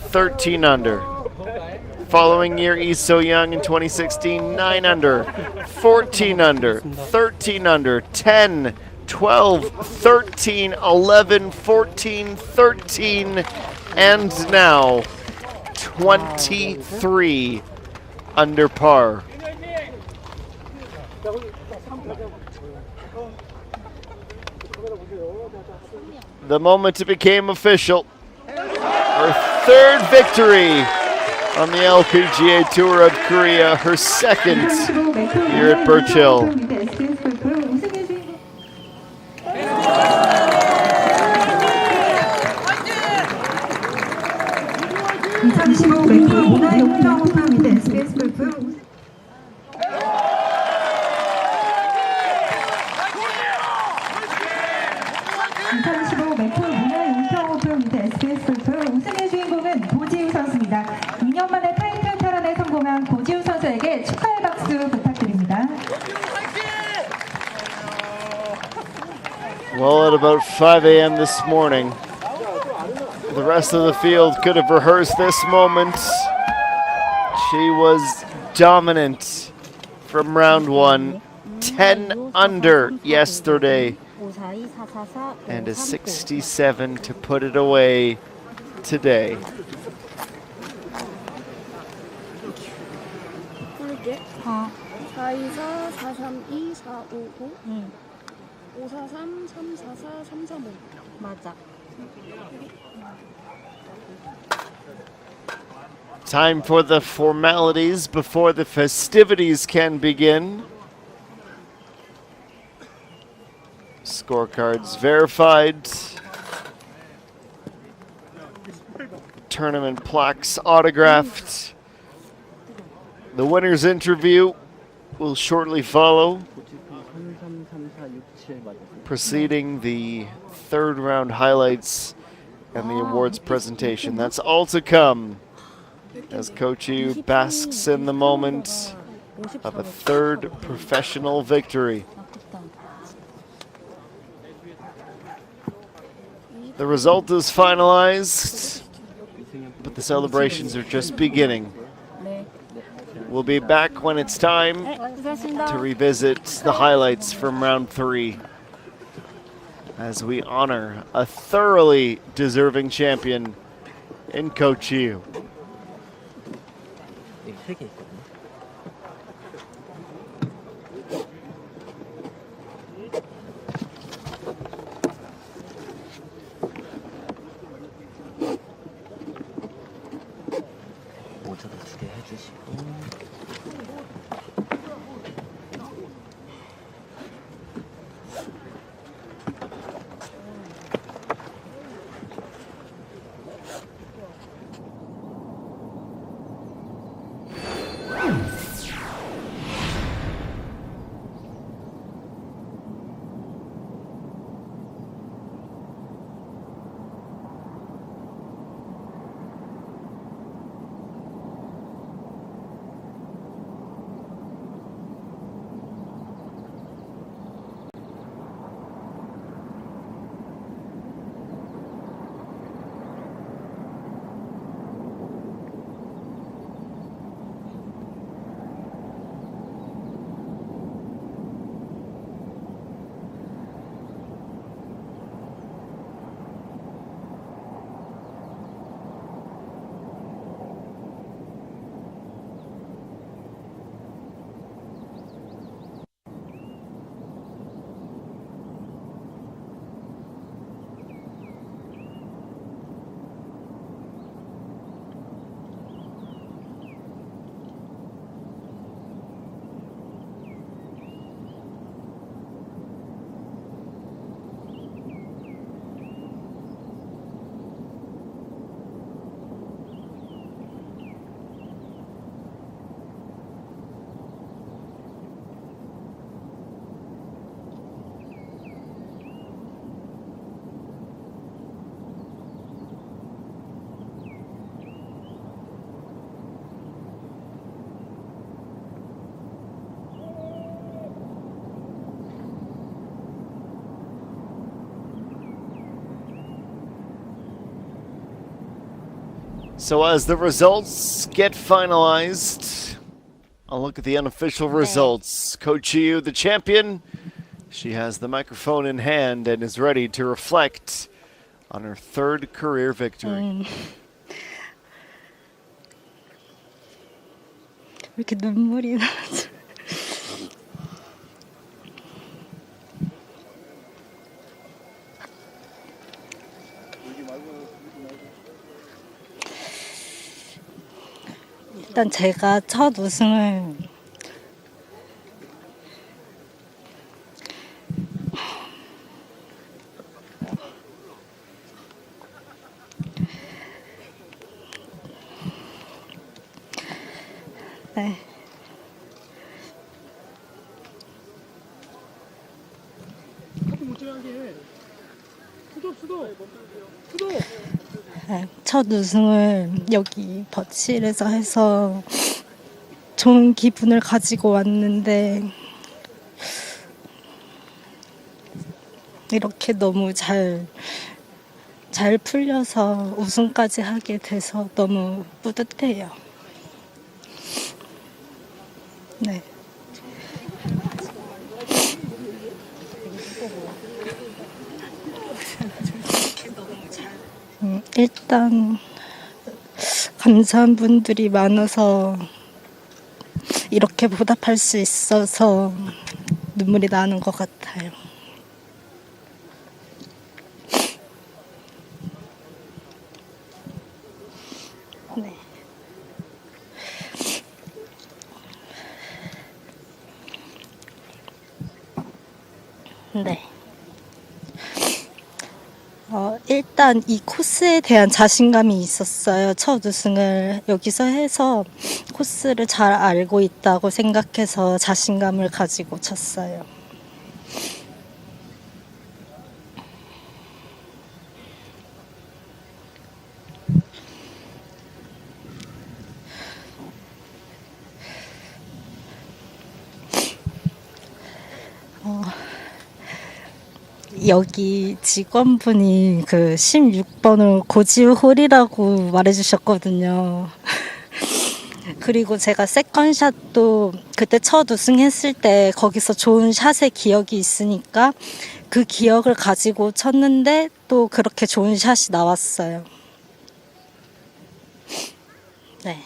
13 under. Following year, Lee So-young in 2016, 9 under, 14 under, 13 under, 10, 12, 13, 11, 14, 13, and now 23 under par. The moment it became official, her third victory on the LPGA Tour of Korea, her second here at Birch Hill. McCol 문화 용평 오픈 및 SBS골프 우승의 주인공은 고지우 선수입니다. 2년 만에 타이틀 탈환에 성공한 고지우 선수에게 축하의 박수 부탁드립니다. Well, at about 5 a.m. this morning, the rest of the field could have rehearsed this moment. She was dominant from round one, 10 under yesterday, and a 67 to put it away today. 그럴게. 424 432 455 543 344 335 맞아. Time for the formalities before the festivities can begin. Scorecards verified. Tournament plaques autographed. The winner's interview will shortly follow, preceding the third round highlights and the awards presentation. That's all to come as Coach Yu basks in the moment of a third professional victory. The result is finalized, but the celebrations are just beginning. We'll be back when it's time to revisit the highlights from round 3 as we honor a thoroughly deserving champion in Coach Yu. So as the results get finalized, I'll look at the unofficial results. Coach Yu, the champion, she has the microphone in hand and is ready to reflect on her third career victory. 왜 이렇게 눈물이 나지? 일단 제가 첫 우승을 네. 카드 못 제하게 해. 수도. 네, 첫 우승을 여기 버칠에서 해서 좋은 기분을 가지고 왔는데 이렇게 너무 잘 풀려서 우승까지 하게 돼서 너무 뿌듯해요. 네. 일단 감사한 분들이 많아서 이렇게 보답할 수 있어서 눈물이 나는 것 같아요. 네. 네. 일단 이 코스에 대한 자신감이 있었어요. 첫 우승을 여기서 해서 코스를 잘 알고 있다고 생각해서 자신감을 가지고 쳤어요. 여기 직원분이 그 16번을 고지홀이라고 말해주셨거든요. 그리고 제가 세컨샷도 그때 첫 우승했을 때 거기서 좋은 샷의 기억이 있으니까 그 기억을 가지고 쳤는데 또 그렇게 좋은 샷이 나왔어요. 네.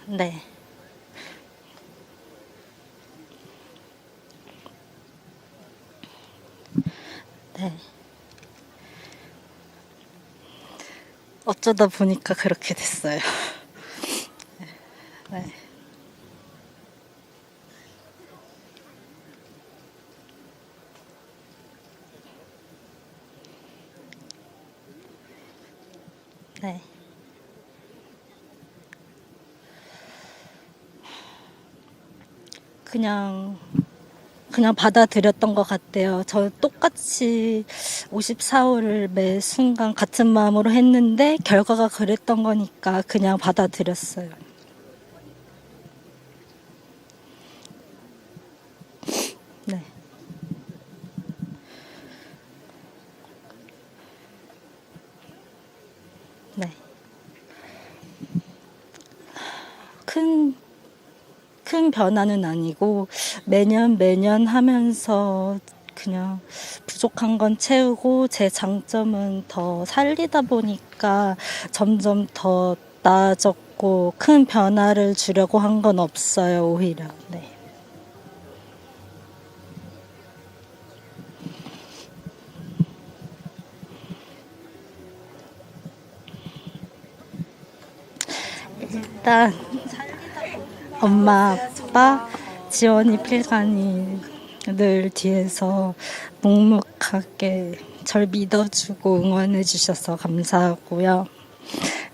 네. 네. 어쩌다 보니까 그렇게 됐어요. 네. 네. 그냥 받아들였던 것 같아요. 저 똑같이 54호를 매 순간 같은 마음으로 했는데 결과가 그랬던 거니까 그냥 받아들였어요. 네. 네. 큰 변화는 아니고 매년 하면서 그냥 부족한 건 채우고 제 장점은 더 살리다 보니까 점점 더 나아졌고 큰 변화를 주려고 한 건 없어요, 오히려. 네. 일단 엄마, 아빠, 지원이, 필간이 늘 뒤에서 묵묵하게 절 믿어주고 응원해 주셔서 감사하고요.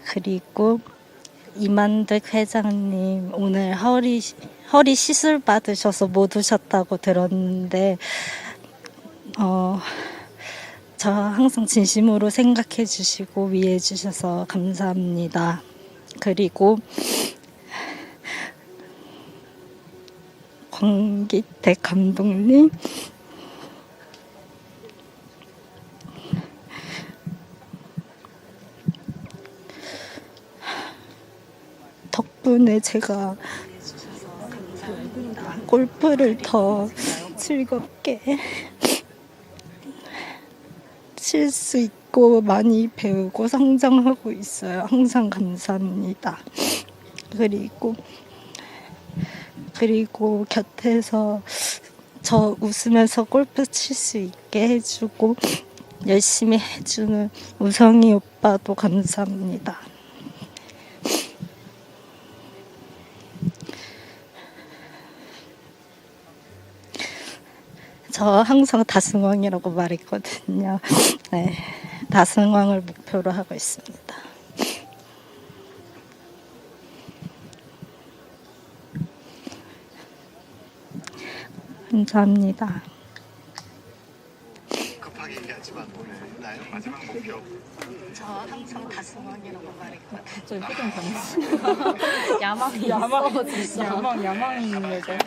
그리고 이만득 회장님 오늘 허리 시술 받으셔서 못 오셨다고 들었는데 저 항상 진심으로 생각해 주시고 위해 주셔서 감사합니다. 그리고 광기택 감독님, 덕분에 제가 골프를 더 즐겁게 칠 수 있고 많이 배우고 성장하고 있어요. 항상 감사합니다. 그리고 곁에서 저 웃으면서 골프 칠 수 있게 해주고 열심히 해주는 우성이 오빠도 감사합니다. 저 항상 다승왕이라고 말했거든요. 네, 다승왕을 목표로 하고 있습니다. 감사합니다. 급하게 얘기하지만 오늘 나의 마지막 목표. 저 항상 다승왕이라고 말했거든요. 저희 표정 변했어. 야망이 있어. 야망이 있는 여자.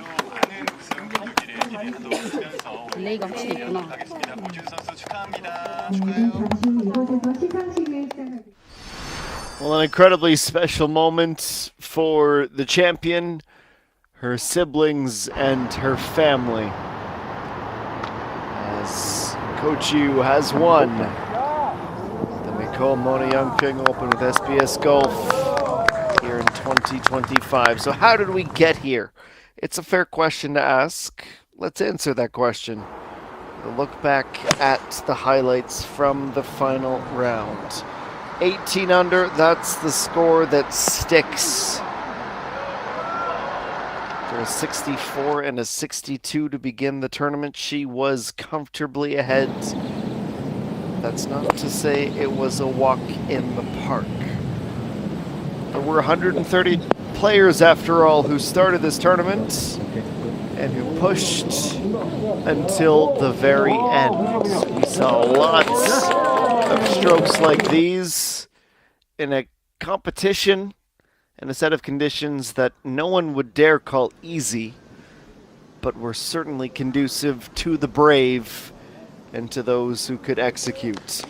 릴레이가 확실히 있구나. 오준 선수 축하합니다. 잠시 후 이곳에서 시상식을 시작하겠습니다. Well, an incredibly special moment for the champion, her siblings, and her family. As Coach Yu has won the McCol Yongpyong Open with SBS Golf here in 2025. So how did we get here? It's a fair question to ask. Let's answer that question. We'll look back at the highlights from the final round. 18 under, that's the score that sticks. After a 64 and a 62 to begin the tournament, she was comfortably ahead. That's not to say it was a walk in the park. There were 130 players, after all, who started this tournament and who pushed until the very end. We saw lots of strokes like these in a competition and a set of conditions that no one would dare call easy, but were certainly conducive to the brave and to those who could execute.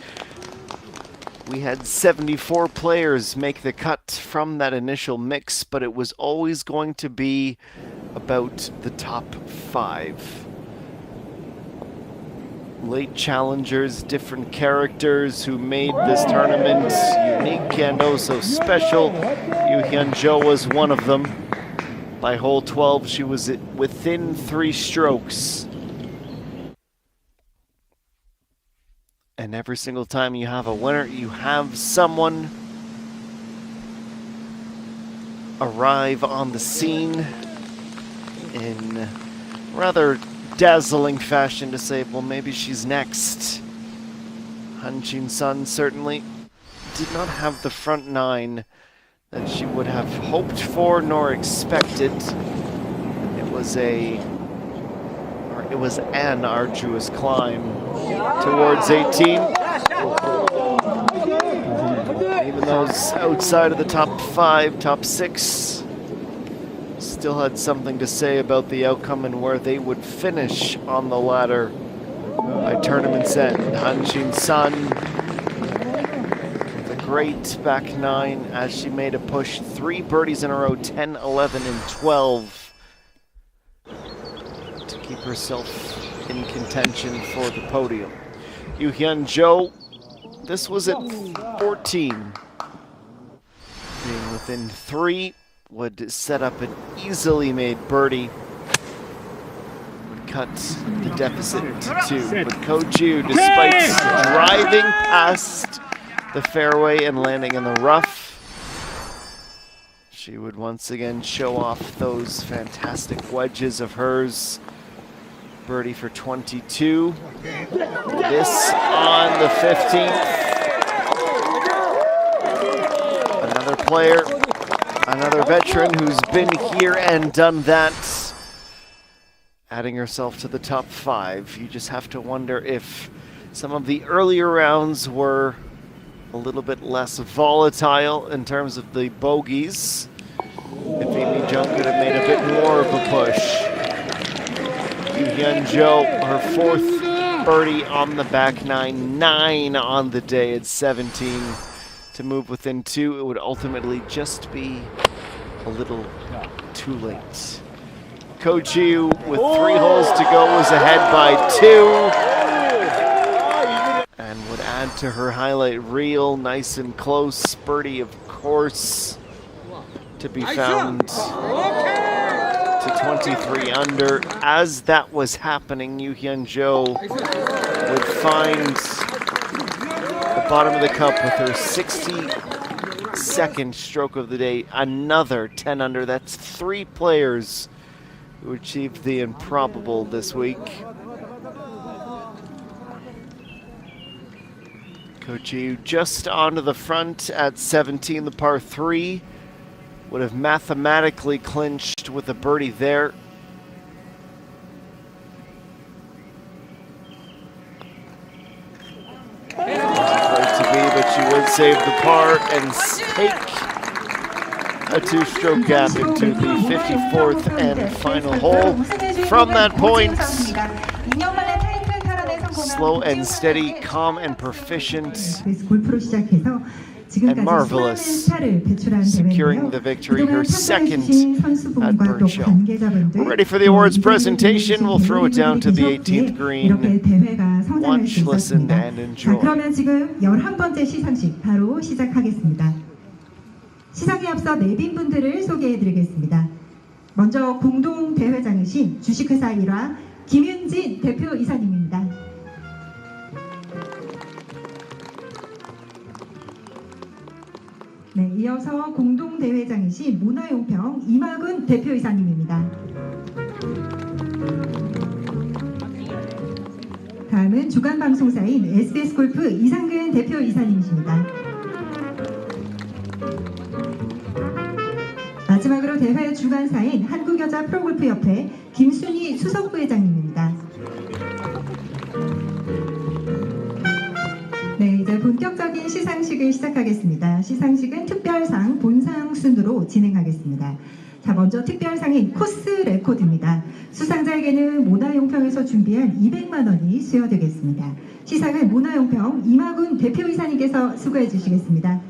We had 74 players make the cut from that initial mix, but it was always going to be about the top 5. Late challengers, different characters who made this tournament unique and oh so special. Yu Hyun-jo was one of them. By hole 12, she was within 3 strokes. And every single time you have a winner, you have someone arrive on the scene in rather dazzling fashion to say, well, maybe she's next. Han Jin-sun certainly did not have the front 9 that she would have hoped for nor expected. It was an arduous climb towards 18. Even those outside of the top 5, top 6, still had something to say about the outcome and where they would finish on the ladder by tournament's end. Han Jin-sun with a great back 9 as she made a push. 3 birdies in a row, 10, 11, and 12 to keep herself in contention for the podium. Yu Hyun-jo, this was at 14. Being within 3 would set up an easily made birdie. Would cut the deficit to 2. But Ko Ju, despite driving past the fairway and landing in the rough, she would once again show off those fantastic wedges of hers. Birdie for 22. This on the 15th. Another player, another veteran who's been here and done that, adding herself to the top 5. You just have to wonder if some of the earlier rounds were a little bit less volatile in terms of the bogeys. If Amy Jung could have made a bit more of a push. Yu Hyun-jo, her 4th birdie on the back 9, 9 on the day at 17. To move within 2, it would ultimately just be a little too late. Kojiu with 3 holes to go was ahead by 2 and would add to her highlight reel. Nice and close birdie, of course, to be found to 23 under. As that was happening, Yu Hyun-jo would find the bottom of the cup with her 62nd stroke of the day, another 10 under. That's 3 players who achieved the improbable this week. Kojiu just onto the front at 17, the par 3. Would have mathematically clinched with a birdie there. Wasn't to be, but she would save the par and take a 2-stroke gap into the 54th and final hole. From that point, slow and steady, calm and proficient, and marvelous, securing the victory, her second at Birdshow. We're ready for the awards presentation. We'll throw it down to the 18th green. Watch, listen, and enjoy. 그러면 지금 11번째 시상식 바로 시작하겠습니다. 시상에 앞서 내빈 분들을 소개해드리겠습니다. 먼저 공동 대회장이신 주식회사 1화 김윤진 대표 이사님입니다. 네, 이어서 공동 대회장이신 모나용평 이마근 대표 이사님입니다. 다음은 주간 방송사인 SBS골프 이상근 대표 이사님이십니다. 마지막으로 대회 주관사인 한국여자 프로골프협회 김순희 수석부회장님입니다. 네, 이제 본격적인 시상식을 시작하겠습니다. 시상식은 특별상, 본상 순으로 진행하겠습니다. 자, 먼저 특별상인 코스 레코드입니다. 수상자에게는 모나용평에서 준비한 200만 원이 수여되겠습니다. 시상은 모나용평 이마군 대표이사님께서 수고해 주시겠습니다.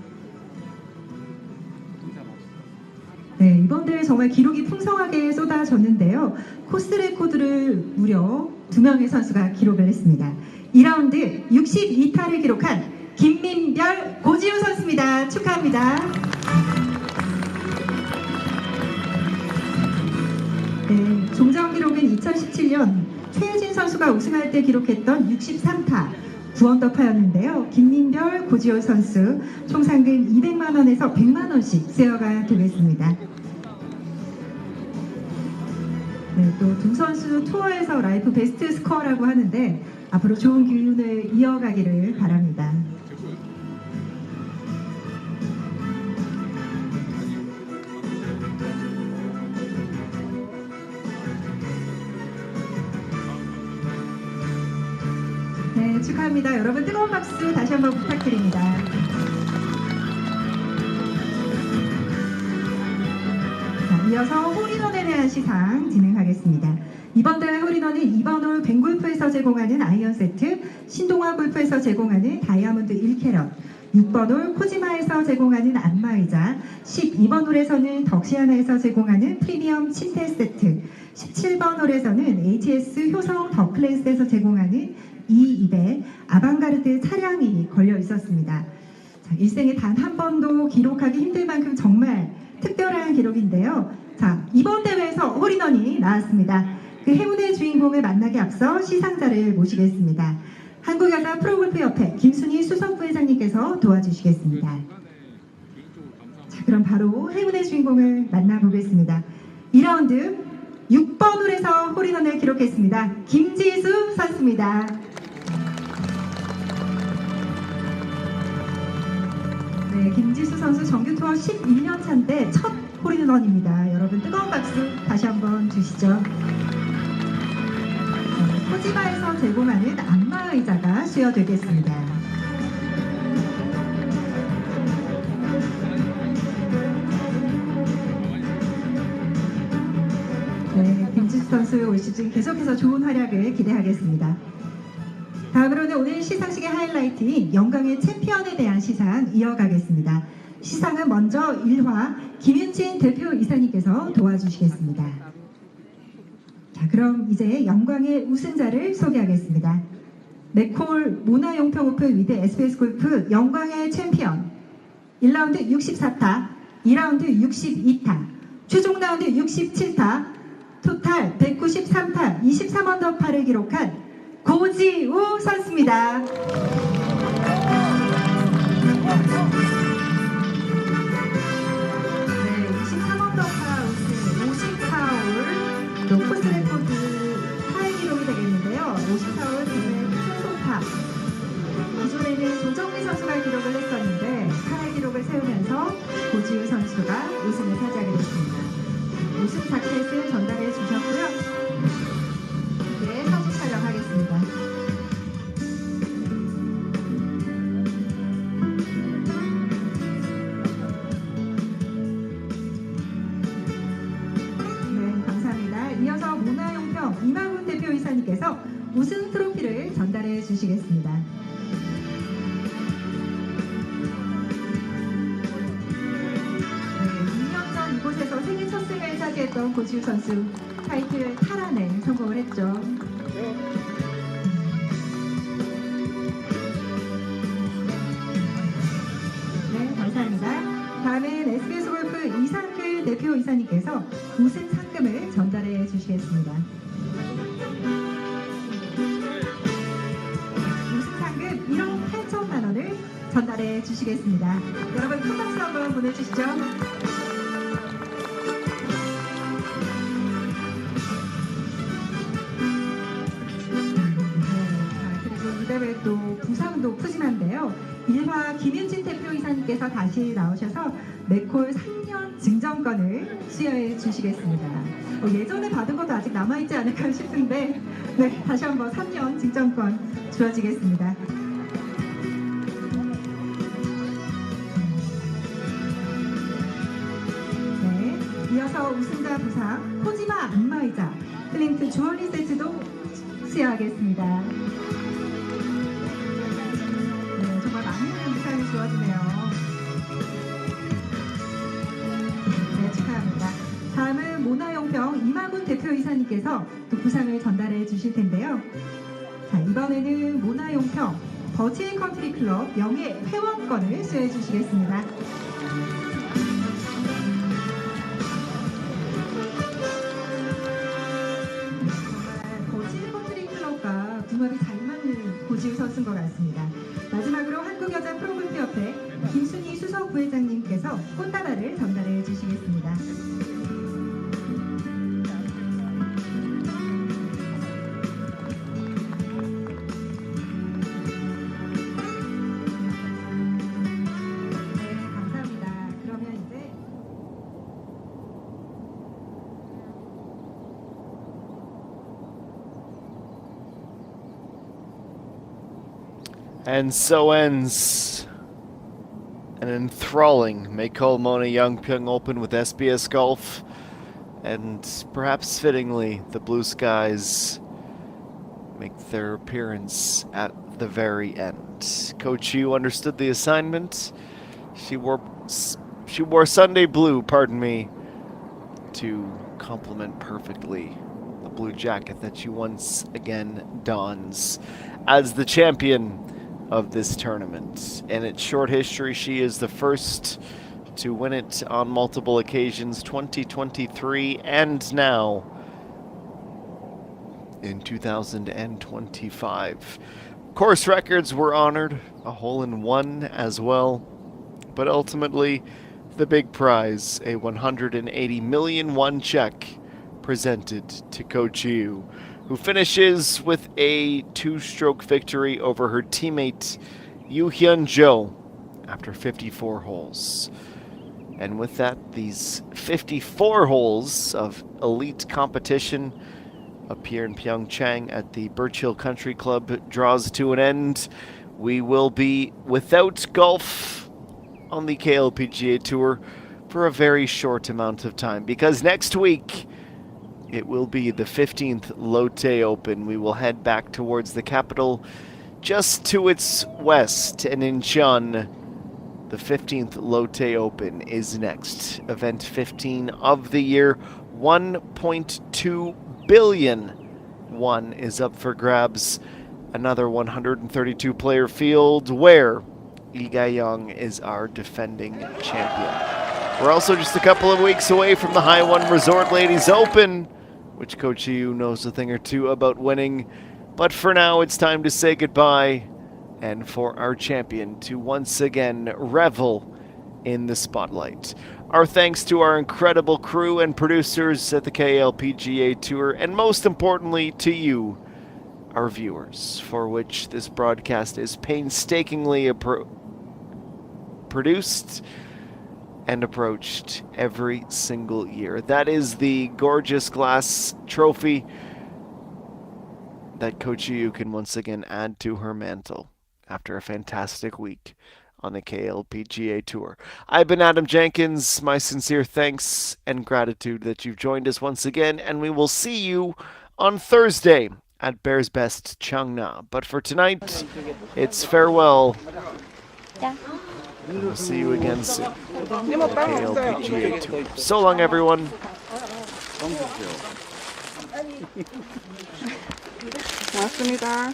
네, 이번 대회 정말 기록이 풍성하게 쏟아졌는데요. 코스 레코드를 무려 2명의 선수가 기록을 했습니다. 2라운드 62타를 기록한 김민별, 고지우 선수입니다. 축하합니다. 네, 종전 기록은 2017년 최혜진 선수가 우승할 때 기록했던 63타 9언더파였는데요. 김민별, 고지호 선수 총 상금 200만 원에서 100만 원씩 수여가 되겠습니다. 네, 또 두 선수 투어에서 라이프 베스트 스코어라고 하는데 앞으로 좋은 기운을 이어가기를 바랍니다. 네, 축하합니다. 여러분 뜨거운 박수 다시 한번 부탁드립니다. 자, 이어서 홀인원에 대한 시상 진행하겠습니다. 이번 대회 홀인원은 2번 홀 뱅골프에서 제공하는 아이언 세트, 신동아 골프에서 제공하는 다이아몬드 1캐럿, 6번 홀 코지마에서 제공하는 안마의자, 12번 홀에서는 덕시아나에서 제공하는 프리미엄 침대 세트, 17번 홀에서는 HS 효성 더 클래스에서 제공하는 E200 아방가르드 차량이 걸려 있었습니다. 자, 일생에 단 한 번도 기록하기 힘들 만큼 정말 특별한 기록인데요. 자, 이번 대회에서 홀인원이 나왔습니다. 그 행운의 주인공을 만나기 앞서 시상자를 모시겠습니다. 한국여자 프로골프협회 김순희 수석부회장님께서 도와주시겠습니다. 자, 그럼 바로 행운의 주인공을 만나보겠습니다. 2라운드 6번 홀에서 홀인원을 기록했습니다. 김지수 선수입니다. 네, 김지수 선수 정규 투어 11년 차인데 첫 홀인원입니다. 여러분 뜨거운 박수 다시 한번 주시죠. 코지마에서 제공하는 안마의자가 수여되겠습니다. 네, 김지수 선수 올 시즌 계속해서 좋은 활약을 기대하겠습니다. 다음으로는 오늘 시상식의 하이라이트인 영광의 챔피언에 대한 시상 이어가겠습니다. 시상은 먼저 1화 김윤진 대표 이사님께서 도와주시겠습니다. 자, 그럼 이제 영광의 우승자를 소개하겠습니다. 맥콜 모나 용평 오픈 위드 SBS골프 영광의 챔피언 1라운드 64타, 2라운드 62타, 최종 라운드 67타, 토탈 193타, 23언더파를 기록한 고지우 선수입니다. 네, 23언더파 우승 54홀, 또 코스 레코드 타의 기록이 되겠는데요. 54홀 대회 최소타. 기존에는 조정미 선수가 기록을 했었는데 타의 기록을 세우면서 고지우 선수가 우승을 차지하게 됐습니다. 우승 자켓을 전달해 주셨고요. 네, 사진 촬영하겠습니다. 네, 감사합니다. 이어서 모나용평 이만훈 대표이사님께서 우승 트로피를 전달해 주시겠습니다. 이곳에서 세계 첫 승을 차지했던 고지우 선수 타이틀 탈환에 성공을 했죠. 네, 감사합니다. 다음은 SBS골프 이상길 대표이사님께서 우승 상금을 전달해 주시겠습니다. 우승 상금 1억 8천만 원을 전달해 주시겠습니다. 여러분 큰 박수 한번 보내주시죠. 또 부상도 푸짐한데요. 1화 김윤진 대표이사님께서 다시 나오셔서 맥콜 3년 증정권을 수여해 주시겠습니다. 예전에 받은 것도 아직 남아있지 않을까 싶은데 네, 다시 한번 3년 증정권 주어지겠습니다. 네, 이어서 우승자 부상 코지마 안마의자 클린트 주얼리 세트도 수여하겠습니다. 주어지네요. 네, 축하합니다. 다음은 모나용평 이만훈 대표이사님께서 또 부상을 전달해 주실 텐데요. 자, 이번에는 모나용평 버치앤 컨트리 클럽 영예 회원권을 수여해 주시겠습니다. 정말 버치앤 컨트리 클럽과 궁합이 잘 맞는 고지우 선수인 것 같습니다. 마지막으로 한국여자 프로골프협회 김순희 수석 부회장님께서 꽃다발을 전달해 주시겠습니다. 네, 감사합니다. 그러면 이제 And so ends an enthralling McCol Mona Yongpyong Open with SBS Golf. And perhaps fittingly, the Blue Skies make their appearance at the very end. Coach Yu understood the assignment. She wore Sunday blue, pardon me, to complement perfectly the blue jacket that she once again dons as the champion of this tournament. In its short history, she is the first to win it on multiple occasions, 2023 and now in 2025. Course records were honored, a hole-in-one as well, but ultimately the big prize, a 180 million won check presented to Coach Yu, who finishes with a two-stroke victory over her teammate Yu Hyun Jo after 54 holes. And with that, these 54 holes of elite competition up here in Pyeongchang at the Birch Hill Country Club draws to an end. We will be without golf on the KLPGA Tour for a very short amount of time, because next week it will be the 15th Lotte Open. We will head back towards the capital, just to its west, and Incheon, The 15th Lotte Open is next. Event 15 of the year. 1.2 billion won is up for grabs. Another 132 player field where Yongpyong is our defending champion. We're also just a couple of weeks away from the High One Resort Ladies Open, which Coach Yu knows a thing or two about winning. But for now, it's time to say goodbye and for our champion to once again revel in the spotlight. Our thanks to our incredible crew and producers at the KLPGA Tour, and most importantly to you, our viewers, for which this broadcast is painstakingly produced and approached every single year. That is the gorgeous glass trophy that Coach Yu can once again add to her mantle after a fantastic week on the KLPGA Tour. I've been Adam Jenkins. My sincere thanks and gratitude that you've joined us once again, and we will see you on Thursday at Bears Best Cheongna. But for tonight, it's farewell. Yeah. And we'll see you again soon on the KLPGA Tour. So long, everyone. 고맙습니다.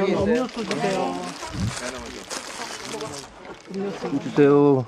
음료수 주세요. 주세요.